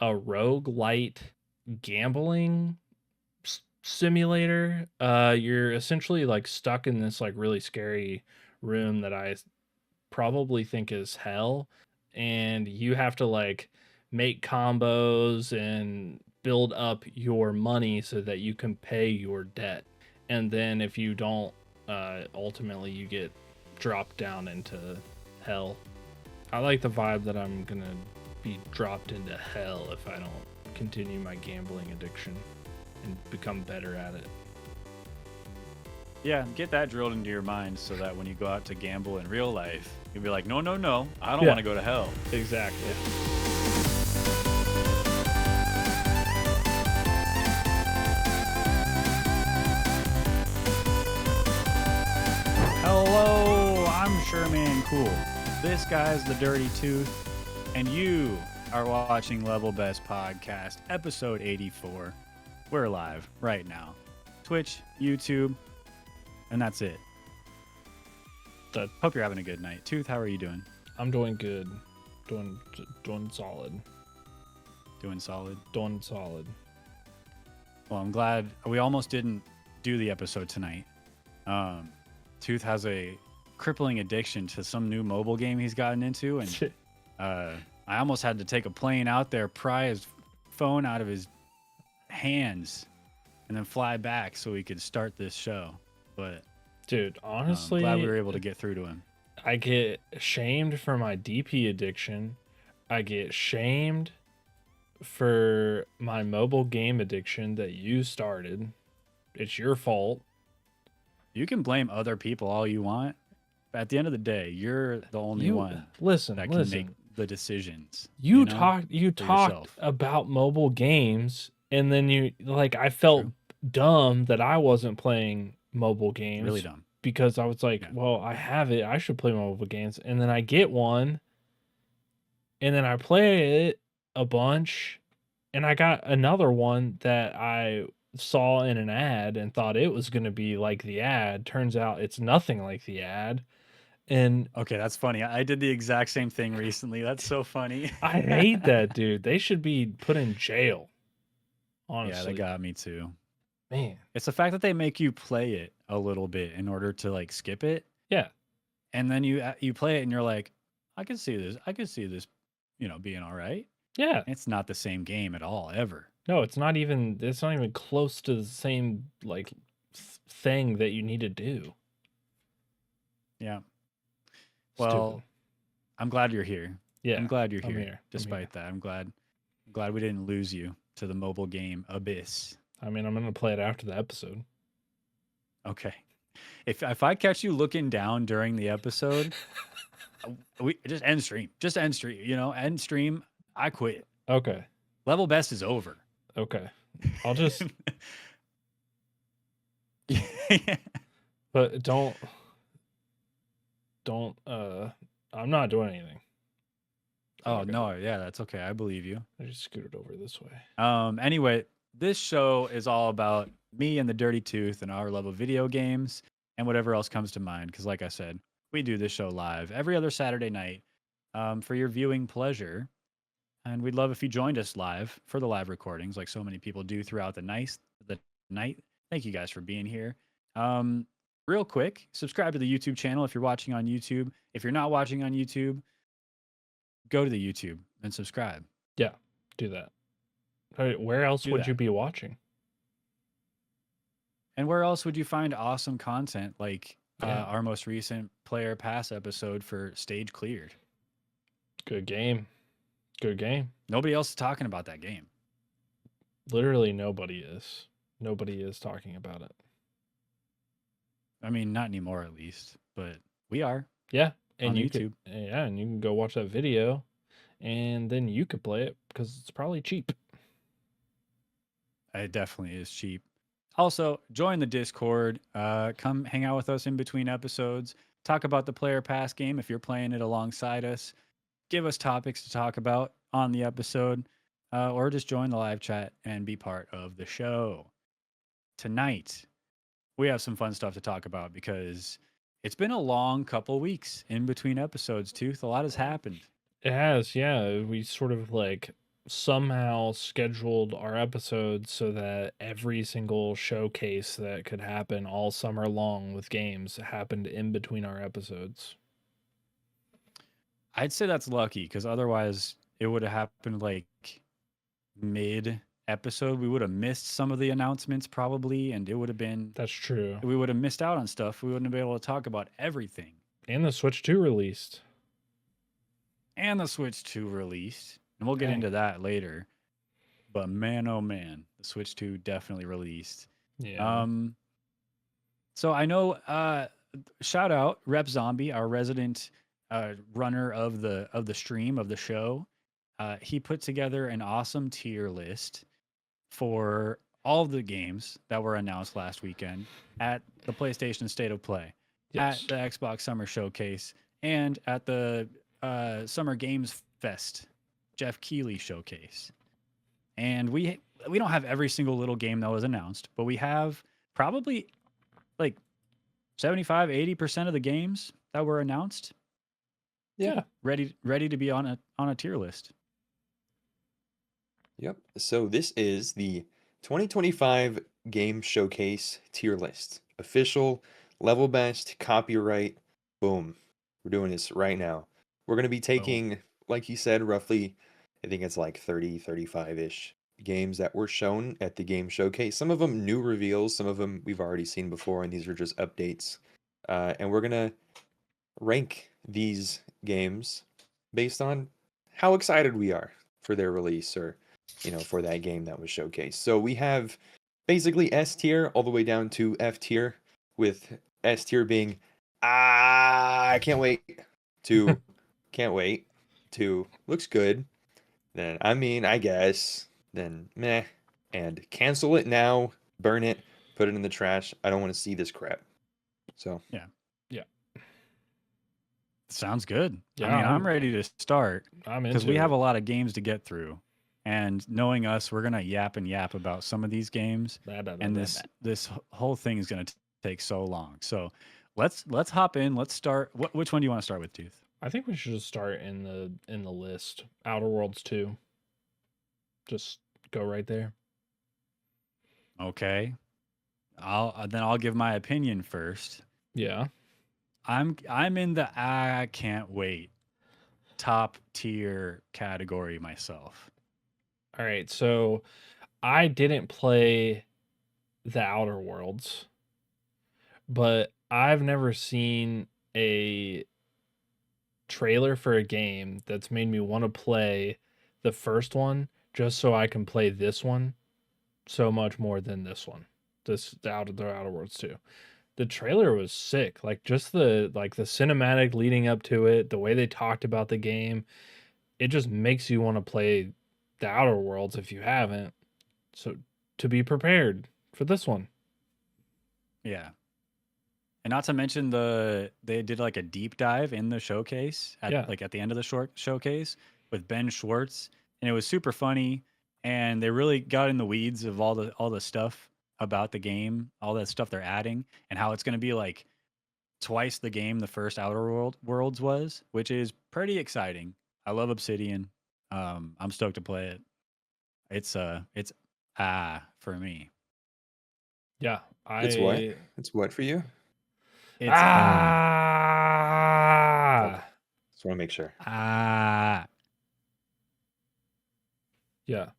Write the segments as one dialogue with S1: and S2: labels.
S1: a roguelite gambling simulator. You're essentially like stuck in this like really scary room that I probably think is hell, and you have to like make combos and build up your money so that you can pay your debt. And then if you don't, ultimately you get dropped down into hell. I like the vibe that I'm gonna be dropped into hell if I don't continue my gambling addiction and become better at it.
S2: Yeah, get that drilled into your mind so that when you go out to gamble in real life, you'll be like, no, no, no, I don't
S1: Yeah.
S2: want to go to hell.
S1: Exactly.
S2: Hello, I'm Sherman Cool. This guy's the Dirty Tooth, and you are watching Level Best Podcast, episode 84. We're live right now. Twitch, YouTube, and that's it. Hope you're having a good night. Tooth, how are you doing?
S1: I'm doing good. Doing solid.
S2: Doing solid?
S1: Doing solid.
S2: Well, I'm glad we almost didn't do the episode tonight. Tooth has a crippling addiction to some new mobile game he's gotten into, and I almost had to take a plane out there, pry his phone out of his hands, and then fly back so we could start this show. But
S1: dude, honestly,
S2: glad we were able to get through to him.
S1: I get shamed for my DP addiction. I get shamed for my mobile game addiction that you started. It's your fault.
S2: You can blame other people all you want, but at the end of the day, you're the only one that can make the decisions.
S1: You talked about mobile games, and then you like I felt dumb that I wasn't playing mobile games.
S2: Really dumb.
S1: Because I was like, well, I have it. I should play mobile games. And then I get one, and then I play it a bunch, and I got another one that I saw in an ad and thought it was going to be like the ad. Turns out it's nothing like the ad. And
S2: okay, that's funny. I did the exact same thing recently. That's so funny.
S1: I hate that, dude. They should be put in jail. Honestly.
S2: Yeah, they got me too.
S1: Man.
S2: It's the fact that they make you play it a little bit in order to like skip it.
S1: Yeah.
S2: And then you play it and you're like, I can see this. I can see this, being all right.
S1: Yeah.
S2: It's not the same game at all, ever.
S1: No, it's not even close to the same like thing that you need to do.
S2: Yeah. Well, I'm glad you're here.
S1: Yeah.
S2: I'm glad you're here. Despite that, I'm glad we didn't lose you to the mobile game abyss.
S1: I mean, I'm going to play it after the episode.
S2: Okay. If I catch you looking down during the episode, we just end stream. Just end stream, end stream. I quit.
S1: Okay.
S2: Level best is over.
S1: Okay. I'll just but don't I'm not doing anything.
S2: Oh, no, yeah, that's okay. I believe you.
S1: I just scooted over this way.
S2: Anyway, this show is all about me and the Dirty Tooth and our love of video games and whatever else comes to mind. Because like I said, we do this show live every other Saturday night for your viewing pleasure. And we'd love if you joined us live for the live recordings like so many people do throughout the night. Thank you guys for being here. Real quick, subscribe to the YouTube channel if you're watching on YouTube. If you're not watching on YouTube, go to the YouTube and subscribe.
S1: Yeah, do that. Where else would you be watching?
S2: And where else would you find awesome content like our most recent Player Pass episode for Stage Cleared?
S1: Good game. Good game.
S2: Nobody else is talking about that game.
S1: Literally nobody is. Nobody is talking about it.
S2: I mean, not anymore at least, but we are.
S1: Yeah. And
S2: on
S1: you
S2: YouTube.
S1: And you can go watch that video and then you could play it because it's probably cheap.
S2: It definitely is cheap. Also, join the Discord. Come hang out with us in between episodes. Talk about the Player Pass game if you're playing it alongside us. Give us topics to talk about on the episode, or just join the live chat and be part of the show. Tonight, we have some fun stuff to talk about because it's been a long couple weeks in between episodes, Tooth. A lot has happened.
S1: It has, yeah. We sort of like somehow scheduled our episodes so that every single showcase that could happen all summer long with games happened in between our episodes.
S2: I'd say that's lucky because otherwise it would have happened like mid episode. We would have missed some of the announcements probably, and it would have been
S1: That's true.
S2: we would have missed out on stuff. We wouldn't have been able to talk about everything.
S1: And the Switch 2 released.
S2: And the Switch 2 released, and we'll get
S1: Dang.
S2: into that later. But man, oh man, the Switch 2 definitely released.
S1: Yeah.
S2: So I know. Shout out Rep Zombie, our resident runner of the stream of the show. He put together an awesome tier list for all of the games that were announced last weekend at the PlayStation State of Play,
S1: Yes.
S2: at the Xbox Summer Showcase, and at the Summer Games Fest Jeff Keighley Showcase. And we don't have every single little game that was announced, but we have probably like 75-80% of the games that were announced
S1: Yeah.
S2: ready to be on a tier list.
S3: Yep. So this is the 2025 Game Showcase tier list. Official, level best, copyright. Boom. We're doing this right now. We're going to be taking, like you said, roughly, I think it's like 30, 35-ish games that were shown at the Game Showcase. Some of them new reveals, some of them we've already seen before, and these are just updates. And we're going to rank these games based on how excited we are for their release or for that game that was showcased. So we have basically S tier all the way down to F tier, with S tier being I can't wait to can't wait to looks good. Then I guess. Then meh, and cancel it now, burn it, put it in the trash. I don't want to see this crap. So
S1: Yeah.
S2: Sounds good.
S1: Yeah,
S2: I mean, I'm ready to start
S1: I'm
S2: because
S1: into
S2: we have
S1: it.
S2: a lot of games to get through. And knowing us, we're gonna yap and yap about some of these games, and this whole thing is gonna take so long. So let's hop in. Let's start. Which one do you want to start with, Tooth?
S1: I think we should just start in the list. Outer Worlds 2. Just go right there.
S2: Okay, I'll give my opinion first.
S1: Yeah.
S2: I'm in the I can't wait top tier category myself.
S1: All right. So I didn't play the Outer Worlds, but I've never seen a trailer for a game that's made me want to play the first one just so I can play this one so much more than this one. The Outer Worlds 2. The trailer was sick. Like just the cinematic leading up to it, the way they talked about the game, it just makes you want to play the Outer Worlds if you haven't. So to be prepared for this one.
S2: Yeah. And not to mention they did like a deep dive in the showcase at the end of the short showcase with Ben Schwartz, and it was super funny, and they really got in the weeds of all the stuff about the game, all that stuff they're adding, and how it's going to be like twice the game the first Worlds was, which is pretty exciting. I love Obsidian. I'm stoked to play it. It's for me.
S1: Yeah,
S3: it's what? It's what for you?
S2: It's
S3: just want to make sure.
S1: Yeah,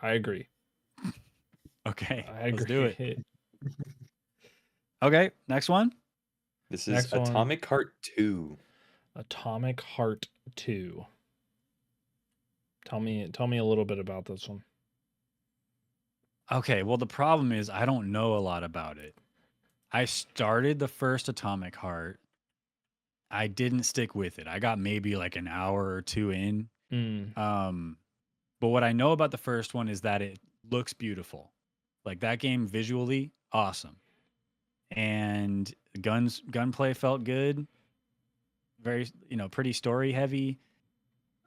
S1: I agree.
S2: Okay,
S1: I agree.
S2: Let's do it. Okay, next one.
S3: This is Atomic Heart 2.
S1: Atomic Heart 2. Tell me a little bit about this one.
S2: Okay, well the problem is I don't know a lot about it. I started the first Atomic Heart. I didn't stick with it. I got maybe like an hour or two in. But what I know about the first one is that it looks beautiful. Like that game visually, awesome. And gunplay felt good. Very, pretty story heavy.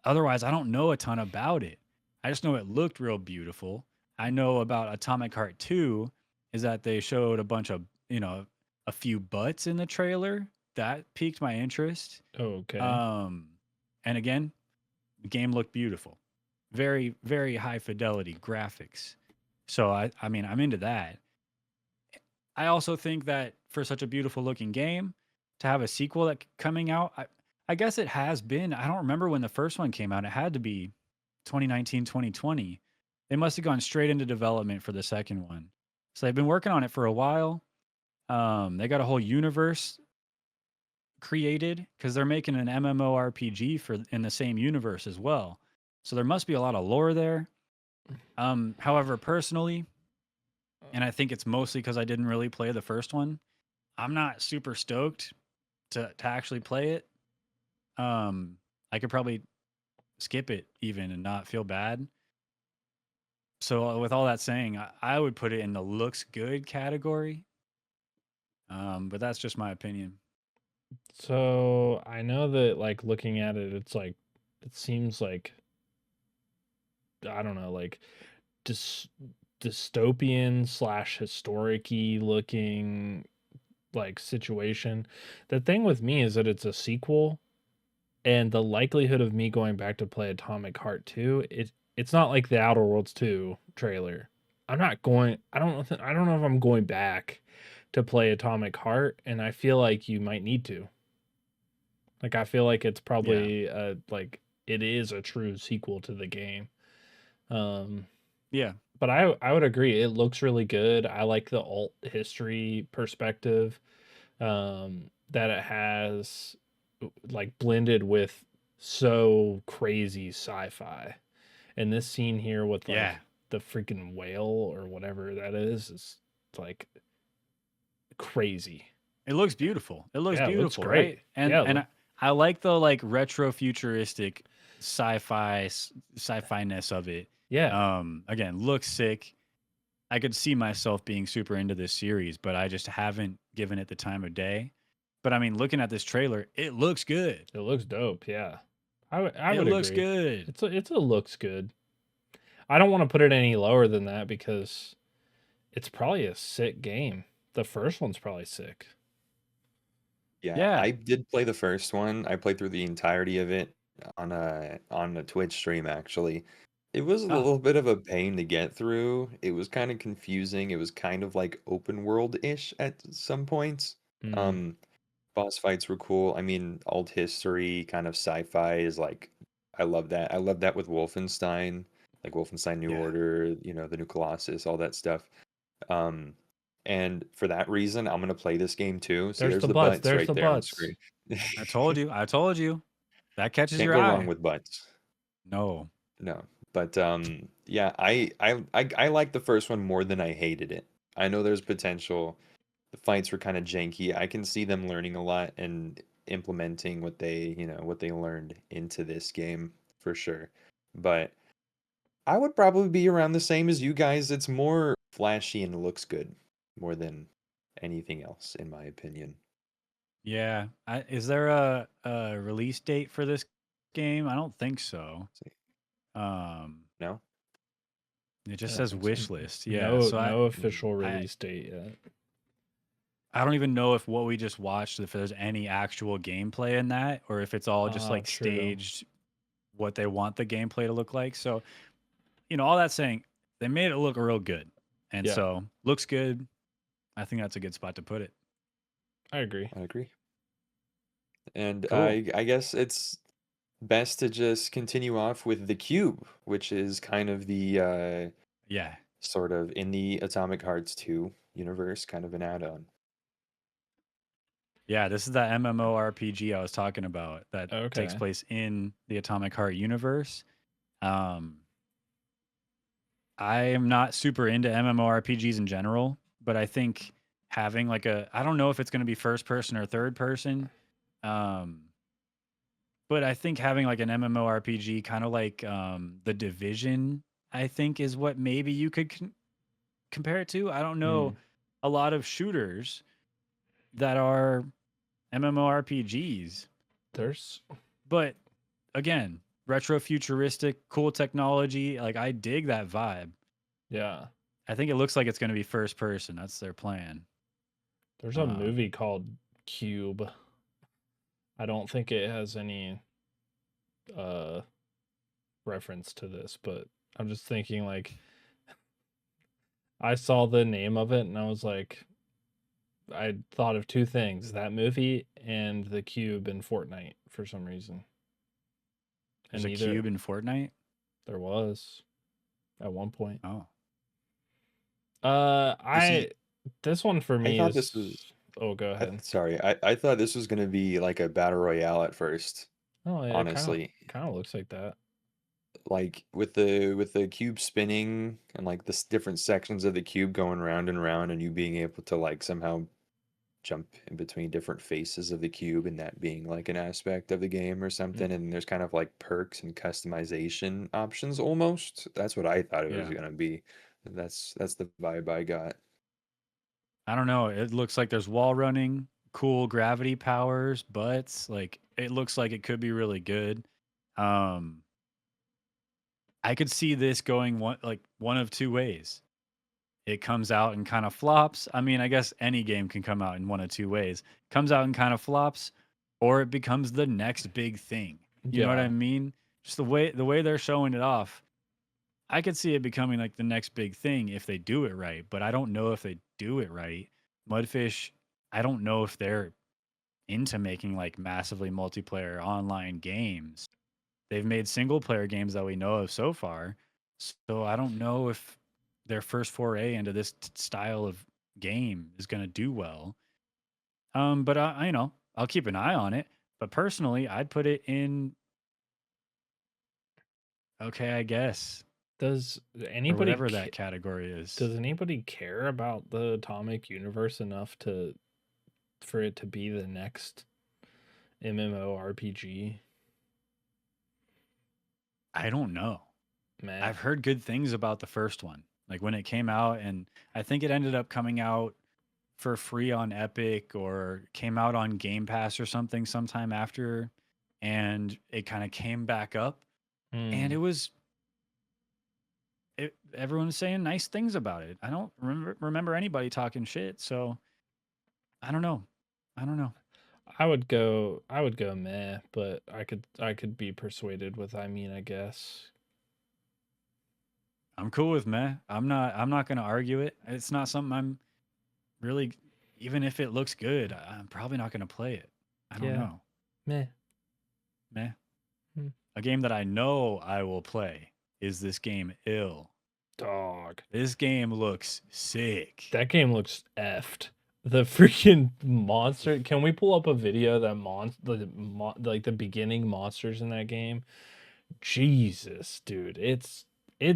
S2: Otherwise, I don't know a ton about it. I just know it looked real beautiful. I know about Atomic Heart 2 is that they showed a bunch of, a few butts in the trailer. That piqued my interest.
S1: Okay.
S2: And again, the game looked beautiful. very, very high fidelity graphics. So I mean, I'm into that. I also think that for such a beautiful looking game, to have a sequel coming out, I guess it has been. I don't remember when the first one came out. It had to be 2019, 2020. They must have gone straight into development for the second one. So they've been working on it for a while. They got a whole universe created because they're making an MMORPG for in the same universe as well. So there must be a lot of lore there. However, personally, and I think it's mostly because I didn't really play the first one, I'm not super stoked to actually play it. I could probably skip it even and not feel bad. So with all that saying, I would put it in the looks good category. But that's just my opinion.
S1: So I know that like looking at it, it's like it seems like I don't know, like dys- dystopian slash historic-y looking like situation. The thing with me is that it's a sequel, and the likelihood of me going back to play Atomic Heart 2, it's not like the Outer Worlds 2 trailer. I'm not going. I don't know if I'm going back to play Atomic Heart, and I feel like you might need to. Like I feel like it's
S2: Yeah.
S1: probably like it is a true sequel to the game. Um
S2: Yeah.
S1: but I would agree it looks really good. I like the alt history perspective that it has like blended with so crazy sci-fi. And this scene here with
S2: Yeah.
S1: like the freaking whale or whatever that is like crazy.
S2: It looks beautiful. It looks
S1: Yeah, it looks
S2: beautiful, right?
S1: great.
S2: And
S1: Yeah,
S2: I like the like retro futuristic sci-fi-ness of it.
S1: yeah.
S2: Again, looks sick. I could see myself being super into this series, but I just haven't given it the time of day. But I mean, looking at this trailer, it looks good.
S1: It looks dope. Yeah, I
S2: It
S1: would
S2: looks
S1: agree.
S2: good.
S1: It's a looks good. I don't want to put it any lower than that because it's probably a sick game. The first one's probably sick.
S3: Yeah,
S2: Yeah.
S3: I did play the first one. I played through the entirety of it on a Twitch stream actually. It was a
S2: Ah,
S3: little bit of a pain to get through. It was kind of confusing. It was kind of like open world-ish at some points.
S1: Mm,
S3: Um, Boss fights were cool. I mean, alt history kind of sci-fi is like I love that. I love that with Wolfenstein, like Wolfenstein New
S2: yeah.
S3: Order, the New Colossus, all that stuff. Um, and for that reason, I'm gonna play this game too. See,
S1: there's
S3: there's
S1: the
S3: the
S1: butts.
S3: butts
S1: There's
S3: right
S1: the
S3: there on the
S1: butts.
S3: screen.
S2: I told you. I told you. That catches
S3: Can't
S2: your
S3: go wrong
S2: eye.
S3: with butts.
S2: No.
S3: No. But yeah, I like the first one more than I hated it. I know there's potential. The fights were kind of janky. I can see them learning a lot and implementing what they learned into this game for sure. But I would probably be around the same as you guys. It's more flashy and looks good more than anything else, in my opinion.
S2: Yeah. Is there a release date for this game? I don't think so. Um,
S3: No?
S2: it
S3: I
S2: just
S3: don't
S2: says
S3: think so.
S2: wish list. Yeah.
S1: No,
S2: So
S1: no
S3: Mm.
S1: official
S2: I
S1: release date yet.
S2: I don't even know if what we just watched, if there's any actual gameplay in that, or if it's all just like
S1: True.
S2: staged what they want the gameplay to look like. So, all that saying, they made it look real good. And
S1: Yeah,
S2: so looks good. I think that's a good spot to put it.
S1: I agree.
S3: I agree. And
S2: Cool.
S3: I guess it's best to just continue off with the cube, which is kind of the
S2: Yeah.
S3: sort of in the Atomic Hearts 2 universe, kind of an add-on.
S2: Yeah, this is that MMORPG I was talking about that takes
S1: Okay.
S2: place in the Atomic Heart universe. Um, I am not super into MMORPGs in general, but I think having like I don't know if it's going to be first person or third person. Um, but I think having like an MMORPG kind of like The Division, I think is what maybe you could compare it to. I don't know
S1: Mm,
S2: a lot of shooters that are MMORPGs,
S1: there's
S2: but again, retro futuristic, cool technology. Like I dig that vibe.
S1: yeah.
S2: I think it looks like it's going to be first person. That's their plan.
S1: There's a
S2: Um,
S1: movie called Cube. I don't think it has any uh reference to this, but I'm just thinking like I saw the name of it and I was like, I thought of two things: that movie and the cube in Fortnite for some reason.
S2: There's
S1: And
S2: a
S1: neither
S2: cube in Fortnite.
S1: there was at one point.
S2: Oh,
S3: You see,
S1: this one for
S3: I
S1: me
S3: thought this was.
S1: is. Oh, go ahead.
S3: Sorry, I thought this was gonna be like a battle royale at first.
S1: Oh yeah,
S3: Honestly,
S1: kind of looks like that.
S3: like with the cube spinning and like the different sections of the cube going round and round, and you being able to like somehow jump in between different faces of the cube, and that being like an aspect of the game or something. And there's kind of like perks and customization options almost. That's what I thought it was
S2: yeah.
S3: gonna be. That's the vibe I got.
S2: I don't know. It looks like there's wall running, cool gravity powers, butts. Like it looks like it could be really good. Um, I could see this going one of two ways. It comes out and kind of flops. I mean, I guess any game can come out in one of two ways. Comes out and kind of flops, or it becomes the next big thing. You know what I
S1: Yeah,
S2: mean? Just the way they're showing it off. I could see it becoming like the next big thing if they do it right, but I don't know if they do it right. Mudfish, I don't know if they're into making like massively multiplayer online games. They've made single player games that we know of so far. So I don't know if their first foray into this style of game is going to do well. But I'll keep an eye on it. But personally, I'd put it in okay, I guess,
S1: does
S2: or
S1: anybody
S2: whatever that category is.
S1: does anybody care about the atomic universe enough to for it to be the next MMORPG?
S2: I don't know.
S1: Man,
S2: I've heard good things about the first one. Like when it came out, and I think it ended up coming out for free on Epic or came out on Game Pass or something sometime after, and it kind of came back up, and
S1: hmm.
S2: everyone was saying nice things about it. I don't remember anybody talking shit, so I don't know. I don't know.
S1: I would go meh, but I could be persuaded with I mean, I guess.
S2: I'm cool with meh. I'm not gonna argue it. It's not something I'm really, even if it looks good, I'm probably not gonna play it. I don't
S1: Yeah,
S2: know.
S1: meh.
S2: Meh.
S1: Hmm.
S2: A game that I know I will play is this game Ill.
S1: Dog.
S2: This game looks sick.
S1: That game looks effed. The freaking monster. Can we pull up a video that like the beginning monsters in that game? Jesus, dude. It's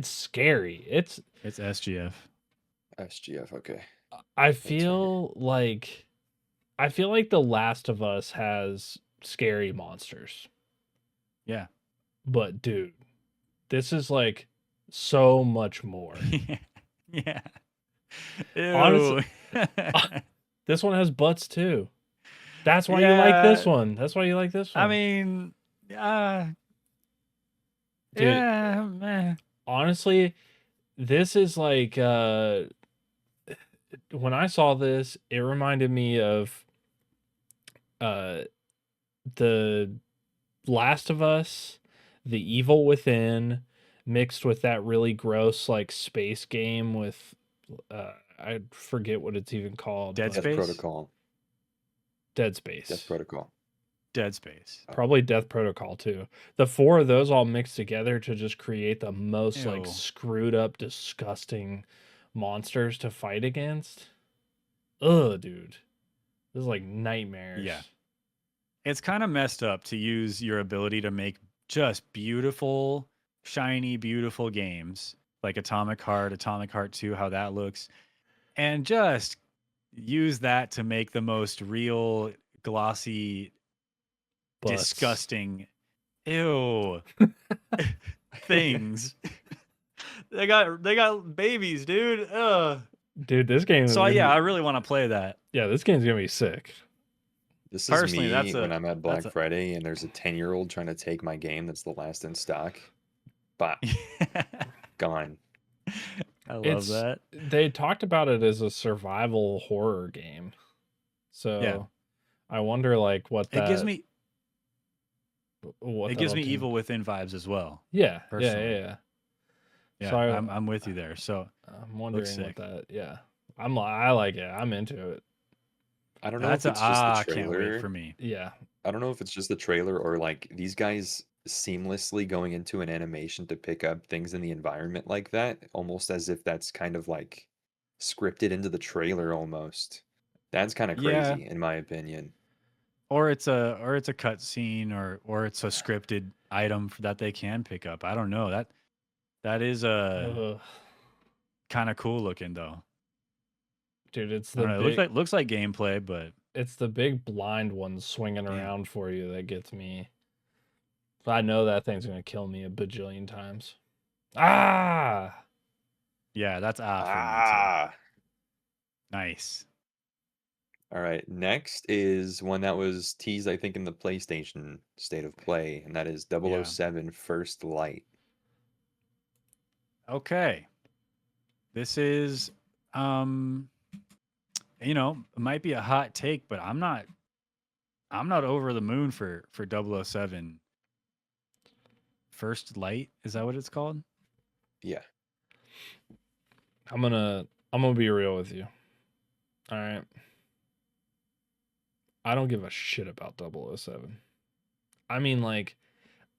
S1: scary.
S2: It's SGF.
S3: SGF, okay.
S1: I
S3: That's right here.
S1: feel like I feel like The Last of Us has scary monsters.
S2: Yeah.
S1: But dude, this is like so much more.
S2: Yeah.
S1: Honestly,
S2: Ew.
S1: this one has butts too. That's why you like this
S2: Yeah.
S1: one. That's why you like this
S2: I
S1: one.
S2: mean,
S1: Dude,
S2: yeah, man.
S1: honestly, this is like when I saw this, it reminded me of uh the Last of Us, The Evil Within, mixed with that really gross like space game with I forget what it's even called,
S2: Dead
S1: but
S3: Death
S2: Space?
S3: Protocol.
S1: Dead
S3: Death
S1: Space.
S3: Protocol.
S2: Dead Space.
S3: Oh,
S1: Probably Death Protocol too. The four of those all mixed together to just create the most like
S2: Ew.
S1: screwed up, disgusting monsters to fight against. Ugh, dude. This is like nightmares.
S2: Yeah. It's kind of messed up to use your ability to make just beautiful, shiny, beautiful games like Atomic Heart 2, how that looks, and just use that to make the most real, glossy,
S1: Butts.
S2: disgusting, ew things. They got babies, dude. Ugh.
S1: Dude, this game is
S2: So
S1: gonna
S2: yeah,
S1: be,
S2: I really want to play that.
S1: yeah, this game's gonna be sick.
S3: this is
S2: Personally,
S3: me
S2: that's
S3: when
S2: a
S3: I'm at
S2: that's
S3: Black Friday and there's a 10-year-old trying to take my game that's the last in stock. But
S2: a
S3: gone.
S2: I love
S1: It's
S2: that.
S1: they talked about it as a survival horror game.
S2: Yeah.
S1: So I wonder like what
S2: It gives
S1: that
S2: me
S1: what
S2: It gives
S1: that'll
S2: me
S1: do.
S2: Evil Within vibes as well.
S1: Yeah,
S2: Personally,
S1: So
S2: yeah, I'm with you there. So
S1: I'm
S2: looks
S1: wondering what
S2: sick.
S1: that. Yeah, I like it. I'm into it.
S3: I don't know
S2: That's
S3: if
S2: a
S3: it's just the
S2: can't wait for
S3: trailer.
S2: me.
S1: Yeah,
S3: I don't know if it's just the trailer or like these guys seamlessly going into an animation to pick up things in the environment like that, almost as if that's kind of like scripted into the trailer almost. That's kind of
S2: Yeah,
S3: crazy in my opinion.
S2: or it's a cut scene or it's a scripted item that they can pick up. I don't know. That is
S1: Ugh.
S2: kind of cool looking though.
S1: Dude,
S2: I don't know. It looks like gameplay, but
S1: it's the big blind ones swinging
S2: damn.
S1: around for you that gets me. I know that thing's gonna kill me a bajillion times. Ah,
S2: Yeah, that's for me too.
S3: Ah.
S2: Nice.
S3: All right. Next is one that was teased, I think, in the PlayStation State of Play, and that is
S2: Yeah.
S3: 007 First Light.
S2: Okay. This is it might be a hot take, but I'm not over the moon for 007 First Light. Is that what it's called?
S3: Yeah.
S1: I'm gonna be real with you. All right. I don't give a shit about 007. I mean, like,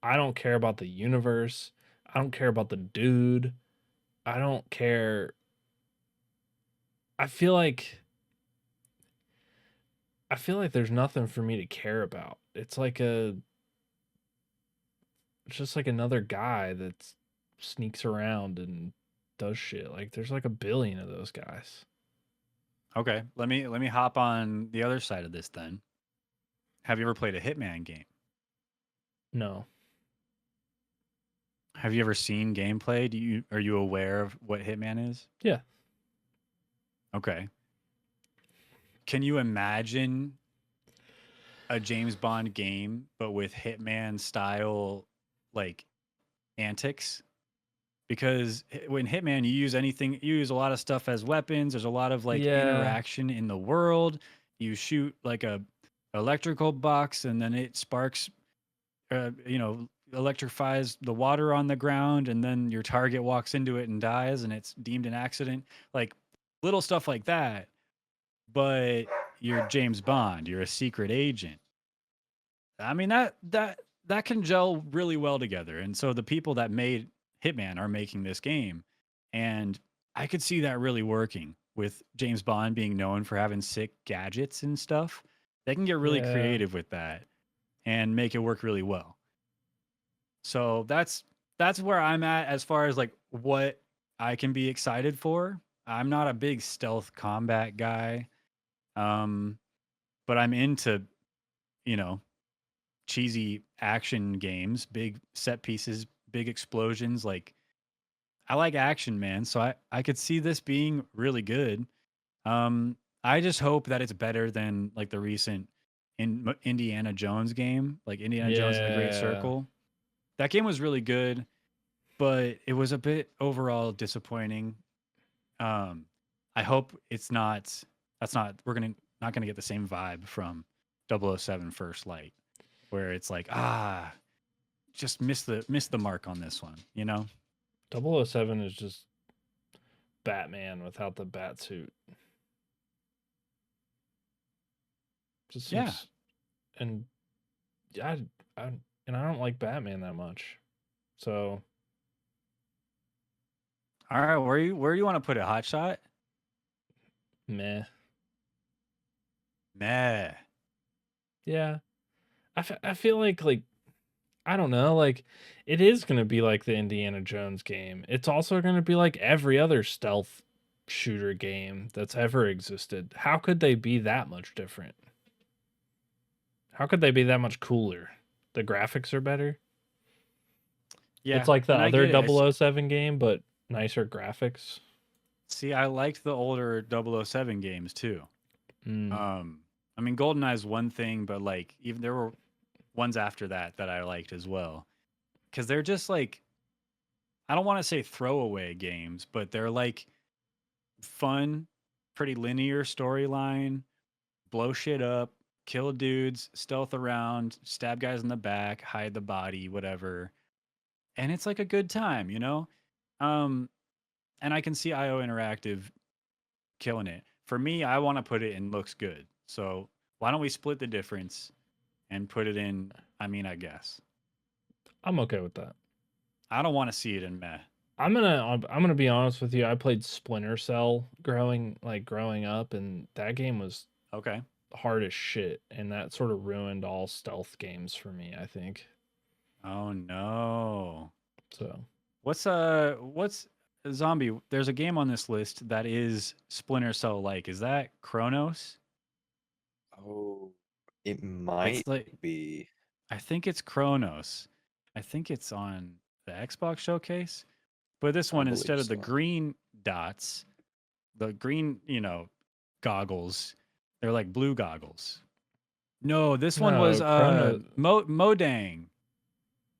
S1: I don't care about the universe. I don't care about the dude. I don't care. I feel like there's nothing for me to care about. It's just like another guy that sneaks around and does shit. Like there's like a billion of those guys.
S2: Okay. Let me hop on the other side of this then. Have you ever played a Hitman game?
S1: No.
S2: Have you ever seen gameplay? Are you aware of what Hitman is?
S1: Yeah.
S2: Okay. Can you imagine a James Bond game but with Hitman style like antics? Because when Hitman you use a lot of stuff as weapons. There's a lot of like
S1: Yeah.
S2: interaction in the world. You shoot like a electrical box and then it sparks electrifies the water on the ground and then your target walks into it and dies and it's deemed an accident. Like little stuff like that. But you're James Bond, you're a secret agent. I mean that can gel really well together. And so the people that made Hitman are making this game. And I could see that really working with James Bond being known for having sick gadgets and stuff. They can get really
S1: Yeah.
S2: creative with that and make it work really well. So that's where I'm at as far as like what I can be excited for. I'm not a big stealth combat guy. Um, but I'm into, you know, cheesy action games, big set pieces, big explosions. Like I like action, man. So I could see this being really good. I just hope that it's better than like the recent Indiana Jones game, like Indiana Jones and the Great
S1: Yeah.
S2: Circle. That game was really good, but it was a bit overall disappointing. Um, I hope it's not. That's not. We're gonna not gonna get the same vibe from 007 First Light, where it's like just miss the mark on this one. You know?
S1: 007 is just Batman without the bat suit. Just
S2: Yeah.
S1: seems and I I and I don't like Batman that much. So,
S2: All right. Where you want to put it? Hot shot?
S1: meh.
S2: Meh.
S1: Yeah. I feel like I don't know, like it is going to be like the Indiana Jones game. It's also going to be like every other stealth shooter game that's ever existed. How could they be that much different? How could they be that much cooler? The graphics are better. It's
S2: Yeah,
S1: like the
S2: and I
S1: other
S2: get it.
S1: 007 game but nicer graphics.
S2: See, I liked the older 007 games too.
S1: Mm.
S2: I mean, GoldenEye is one thing, but like even there were ones after that I liked as well because they're just like I don't want to say throwaway games, but they're like fun, pretty linear storyline, blow shit up, kill dudes, stealth around, stab guys in the back, hide the body, whatever. And it's like a good time, you know? Um, and I can see IO Interactive killing it. For me, I want to put it in looks good. So why don't we split the difference and put it in, I mean, I guess.
S1: I'm okay with that.
S2: I don't want to see it in meh.
S1: I'm gonna be honest with you. I played Splinter Cell growing up, and that game was
S2: Okay.
S1: hard as shit, and that sort of ruined all stealth games for me, I think.
S2: Oh no.
S1: So
S2: What's zombie? There's a game on this list that is Splinter Cell like. Is that Chronos?
S3: Oh, it
S2: It's
S3: might
S2: like
S3: be.
S2: I think it's Chronos. I think it's on the Xbox showcase. But this
S3: I
S2: one,
S3: believe
S2: instead of the
S3: so.
S2: green dots, the green, goggles, they're like blue goggles. No, this one was
S1: no, Chrono.
S2: Modang.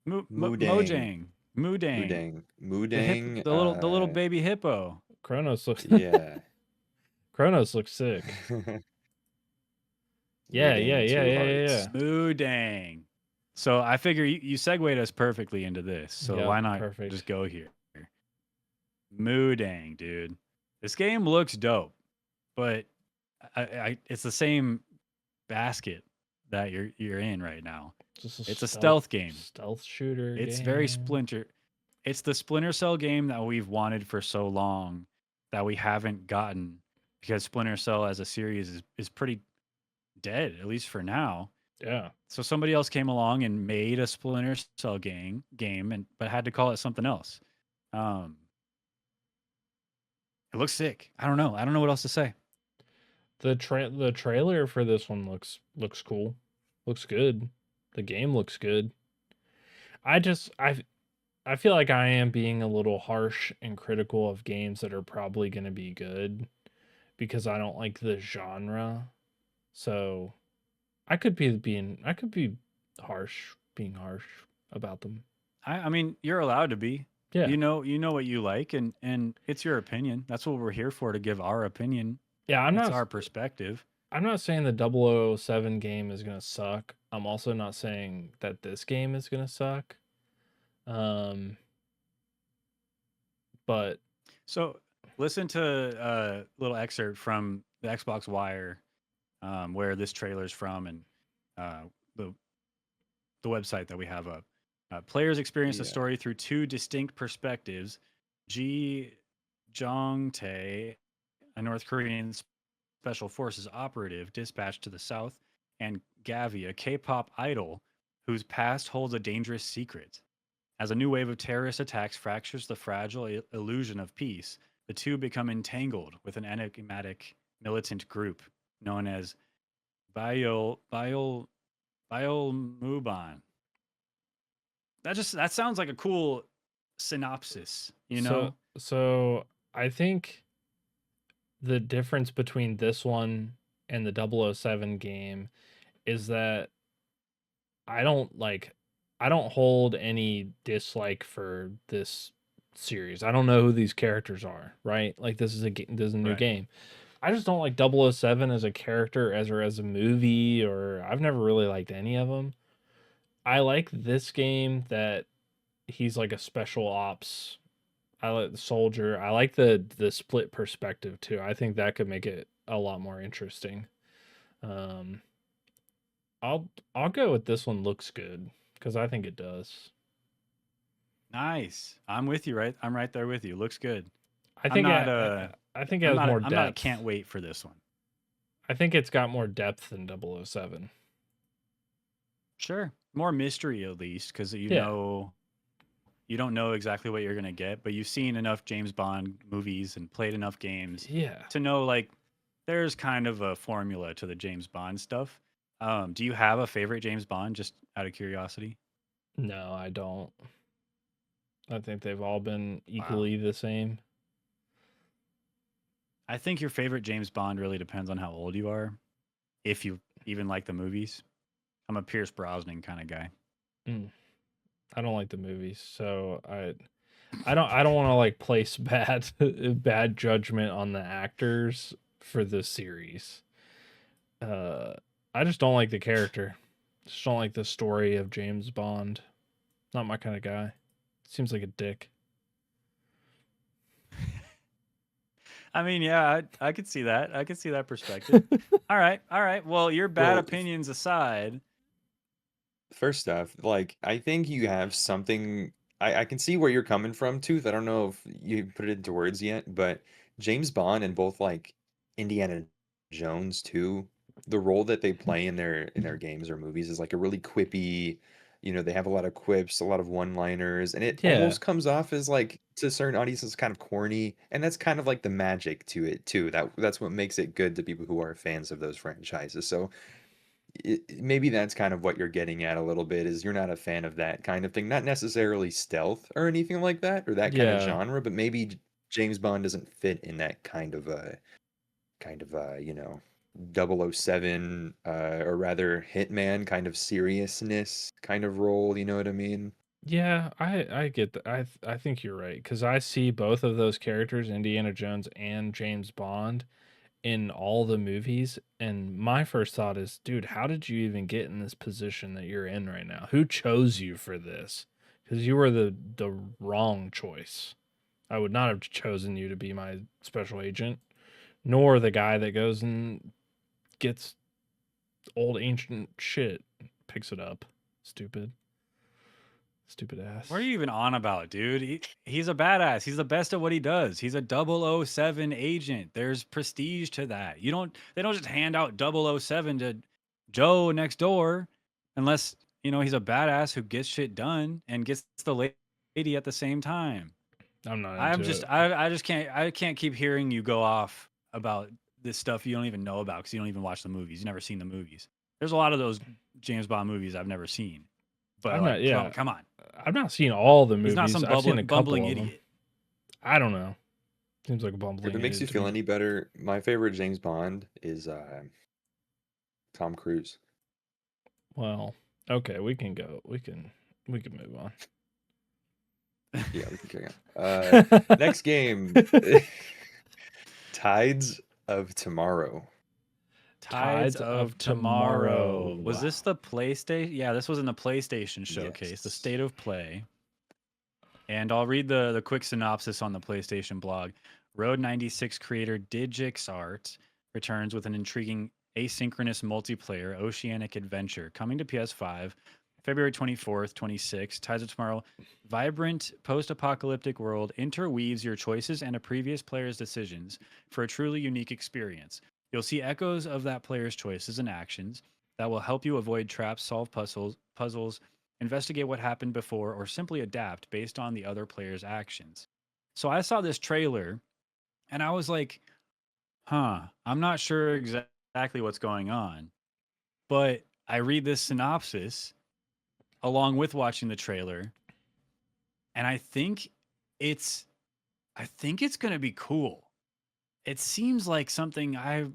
S3: Moodang.
S2: Mojang. Moodang.
S3: Moodang.
S2: The
S3: Moodang.
S2: little baby hippo.
S1: Chronos looks
S3: Yeah.
S1: Chronos looks sick. Yeah, yeah,
S3: Moodang
S1: yeah,
S3: Two
S1: yeah, yeah,
S3: Hearts.
S1: yeah.
S2: Moodang. So I figure you segued us perfectly into this. So
S1: Yep,
S2: why not
S1: perfect.
S2: just go here? Moodang, dude. This game looks dope, but it's the same basket that you're in right now. It's a stealth game.
S1: Stealth shooter.
S2: It's
S1: game.
S2: very Splinter. It's the Splinter Cell game that we've wanted for so long that we haven't gotten because Splinter Cell as a series is pretty dead, at least for now.
S1: Yeah.
S2: So somebody else came along and made a Splinter Cell game but had to call it something else. It looks sick. I don't know what else to say.
S1: The trailer for this one looks cool. Looks good. The game looks good. I feel like I am being a little harsh and critical of games that are probably going to be good because I don't like the genre. So I could be being harsh about them.
S2: I mean, you're allowed to be.
S1: Yeah.
S2: You know what you like and it's your opinion. That's what we're here for, to give our opinion.
S1: Yeah,
S2: It's our perspective.
S1: I'm not saying the 007 game is going to suck. I'm also not saying that this game is going to suck. But
S2: So listen to a little excerpt from the Xbox Wire, where this trailer's from, and the website that we have up. Players experience the
S3: Yeah.
S2: story through two distinct perspectives. Ji Jong-tae, a North Korean special forces operative dispatched to the south, and Gavi, a K-pop idol whose past holds a dangerous secret. As a new wave of terrorist attacks fractures the fragile illusion of peace, the two become entangled with an enigmatic militant group known as Muban. That sounds like a cool synopsis, you know?
S1: So I think the difference between this one and the 007 game is that I don't hold any dislike for this series. I don't know who these characters are, right? Like this is a new
S2: Right.
S1: game. I just don't like 007 as a character as a movie, or I've never really liked any of them. I like this game that he's like a special ops. I like the soldier. I like the split perspective too. I think that could make it a lot more interesting. I'll go with this one looks good because I think it does.
S2: Nice. I'm with you, right? I'm right there with you. Looks good.
S1: I think
S2: I
S1: think it has more depth.
S2: I'm not can't wait for this one.
S1: I think it's got more depth than 007.
S2: Sure. More mystery at least, because you don't know exactly what you're gonna get, but you've seen enough James Bond movies and played enough games
S1: Yeah.
S2: to know like there's kind of a formula to the James Bond stuff. Do you have a favorite James Bond, just out of curiosity?
S1: No, I don't. I think they've all been equally the same.
S2: I think your favorite James Bond really depends on how old you are, if you even like the movies. I'm a Pierce Brosnan kind of guy.
S1: I don't like the movies, so I don't want to like place bad judgment on the actors for the series. I just don't like the character. Just don't like the story of James Bond. Not my kind of guy. Seems like a dick.
S2: I mean, yeah, I could see that. I could see that perspective. All right, all right. Well, your bad
S3: Well,
S2: opinions aside,
S3: first off, like I think you have something. I can see where you're coming from, Tooth. I don't know if you put it into words yet, but James Bond and both like Indiana Jones too, the role that they play in their games or movies is like a really quippy, they have a lot of quips, a lot of one-liners, and it
S1: Yeah.
S3: almost comes off as like to certain audiences kind of corny, and that's kind of like the magic to it too. That's what makes it good to people who are fans of those franchises. So maybe that's kind of what you're getting at a little bit is you're not a fan of that kind of thing, not necessarily stealth or anything like that or that kind of
S1: Yeah.
S3: genre, but maybe James Bond doesn't fit in that kind of 007 or rather hitman kind of seriousness kind of role, you know what I mean?
S1: Yeah, I get that. I think you're right because I see both of those characters, Indiana Jones and James Bond, in all the movies, and my first thought is, dude, how did you even get in this position that you're in right now? Who chose you for this? Because you were the wrong choice. I would not have chosen you to be my special agent, nor the guy that goes and gets old ancient shit, picks it up. Stupid. Stupid ass.
S2: what are you even on about, dude? He's a badass. He's the best at what he does. He's a 007 agent. There's prestige to that. They don't just hand out 007 to Joe next door unless, he's a badass who gets shit done and gets the lady at the same time.
S1: I'm not
S2: I'm
S1: into
S2: just
S1: it.
S2: I can't keep hearing you go off about this stuff you don't even know about because you don't even watch the movies. You've never seen the movies. There's a lot of those James Bond movies I've never seen. But
S1: I'm not.
S2: like,
S1: Yeah,
S2: come on.
S1: I've not seen all the
S2: He's not
S1: movies.
S2: some
S1: I've seen a couple
S2: bumbling
S1: of them.
S2: idiot.
S1: I don't know. Seems like a
S3: If
S1: bumbling
S3: it makes
S1: idiot
S3: you
S1: to
S3: feel
S1: me.
S3: any better, my favorite James Bond is Tom Cruise.
S1: Well, okay, we can go. We can move on.
S3: Yeah, we can carry on. Next game, Tides of Tomorrow.
S2: Tides of Tomorrow. Was
S1: Tomorrow.
S2: this the PlayStation? Yeah, this was in the PlayStation showcase, the
S3: Yes.
S2: State of Play. And I'll read the quick synopsis on the PlayStation blog. Road 96 creator DigixArt returns with an intriguing asynchronous multiplayer oceanic adventure coming to PS5 February 24th, 26. Tides of Tomorrow. Vibrant post-apocalyptic world interweaves your choices and a previous player's decisions for a truly unique experience. You'll see echoes of that player's choices and actions that will help you avoid traps, solve puzzles, investigate what happened before, or simply adapt based on the other player's actions. So I saw this trailer and I was like, I'm not sure exactly what's going on. But I read this synopsis along with watching the trailer, and it's I think it's going to be cool. It seems like something I've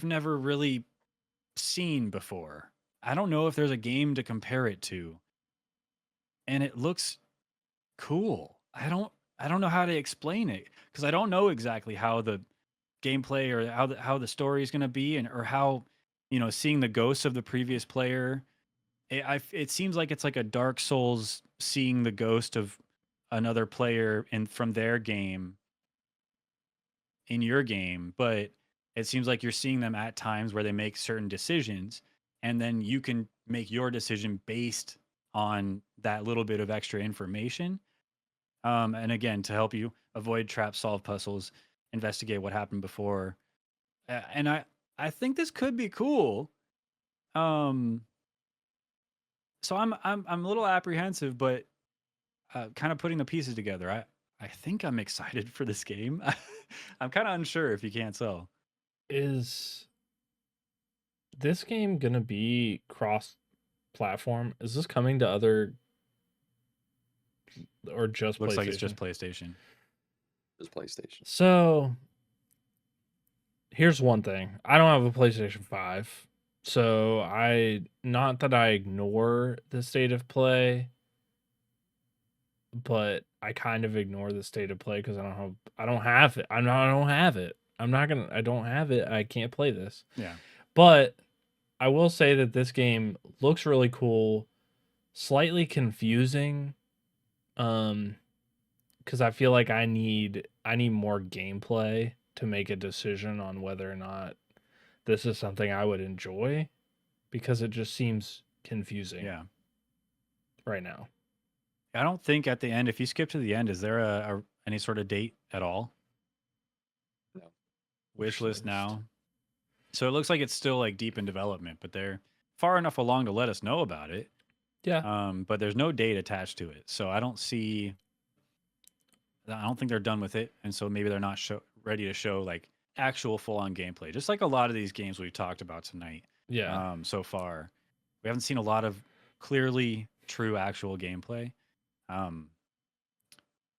S2: never really seen before. I don't know if there's a game to compare it to. And it looks cool. I don't know how to explain it because I don't know exactly how the gameplay or how the story is going to be and or how seeing the ghosts of the previous player. It seems like it's like a Dark Souls seeing the ghost of another player in from their game in your game, but it seems like you're seeing them at times where they make certain decisions, and then you can make your decision based on that little bit of extra information. And again, to help you avoid traps, solve puzzles, investigate what happened before. And I think this could be cool. Um, so I'm a little apprehensive, but kind of putting the pieces together. I think I'm excited for this game. I'm kind of unsure if you can't tell.
S1: Is this game gonna be cross platform? Is this coming to other or just
S2: Looks like it's
S1: PlayStation?
S2: just PlayStation.
S3: Just PlayStation.
S1: So here's one thing. I don't have a PlayStation 5. So not that I ignore the state of play, but I kind of ignore the state of play because I don't have it. I don't have it. I don't have it. I can't play this.
S2: Yeah.
S1: But I will say that this game looks really cool, slightly confusing, because I feel like I need more gameplay to make a decision on whether or not this is something I would enjoy, because it just seems confusing
S2: Yeah.
S1: right now.
S2: I don't think at the end, if you skip to the end, is there any sort of date at all?
S3: No.
S2: Wish list now. So it looks like it's still like deep in development, but they're far enough along to let us know about it.
S1: Yeah.
S2: But there's no date attached to it. So I don't think they're done with it. And so maybe they're not ready to show like actual full on gameplay. Just like a lot of these games we've talked about tonight.
S1: Yeah.
S2: So far. We haven't seen a lot of clearly true actual gameplay.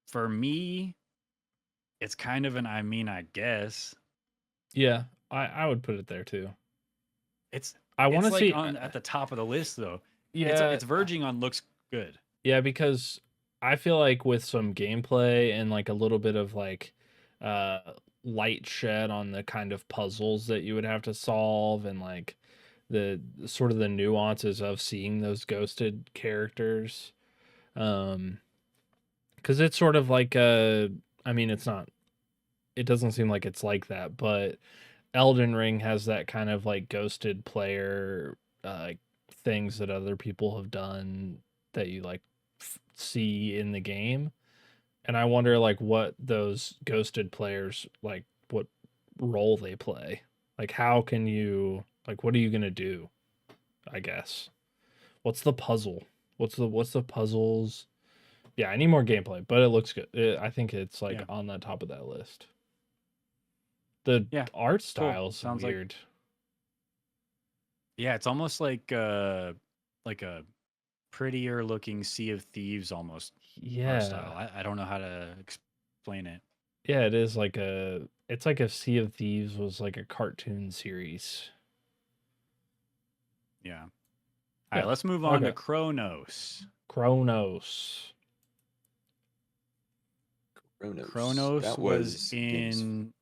S2: For me, it's kind of I guess.
S1: Yeah. I would put it there too.
S2: I want to
S1: see
S2: at the top of the list though.
S1: Yeah.
S2: It's verging on looks good.
S1: Yeah, because I feel like with some gameplay and like a little bit of like uh light shed on the kind of puzzles that you would have to solve, and like the sort of the nuances of seeing those ghosted characters. Because it's sort of like I mean, it doesn't seem like it's like that, but Elden Ring has that kind of like ghosted player things that other people have done that you like see in the game. And I wonder like what those ghosted players, like what role they play. Like how can you, like what are you going to do? I guess. What's the puzzle? What's the puzzles? Yeah, I need more gameplay, but it looks good. I think it's like on the top of that list. The art style's
S2: sounds
S1: weird.
S2: Yeah, it's almost like a prettier looking Sea of Thieves almost art style. I don't know how to explain it.
S1: Yeah, it is like it's like if Sea of Thieves was like a cartoon series.
S2: Yeah. All right, let's move on to Chronos.
S1: Chronos
S3: That
S2: was in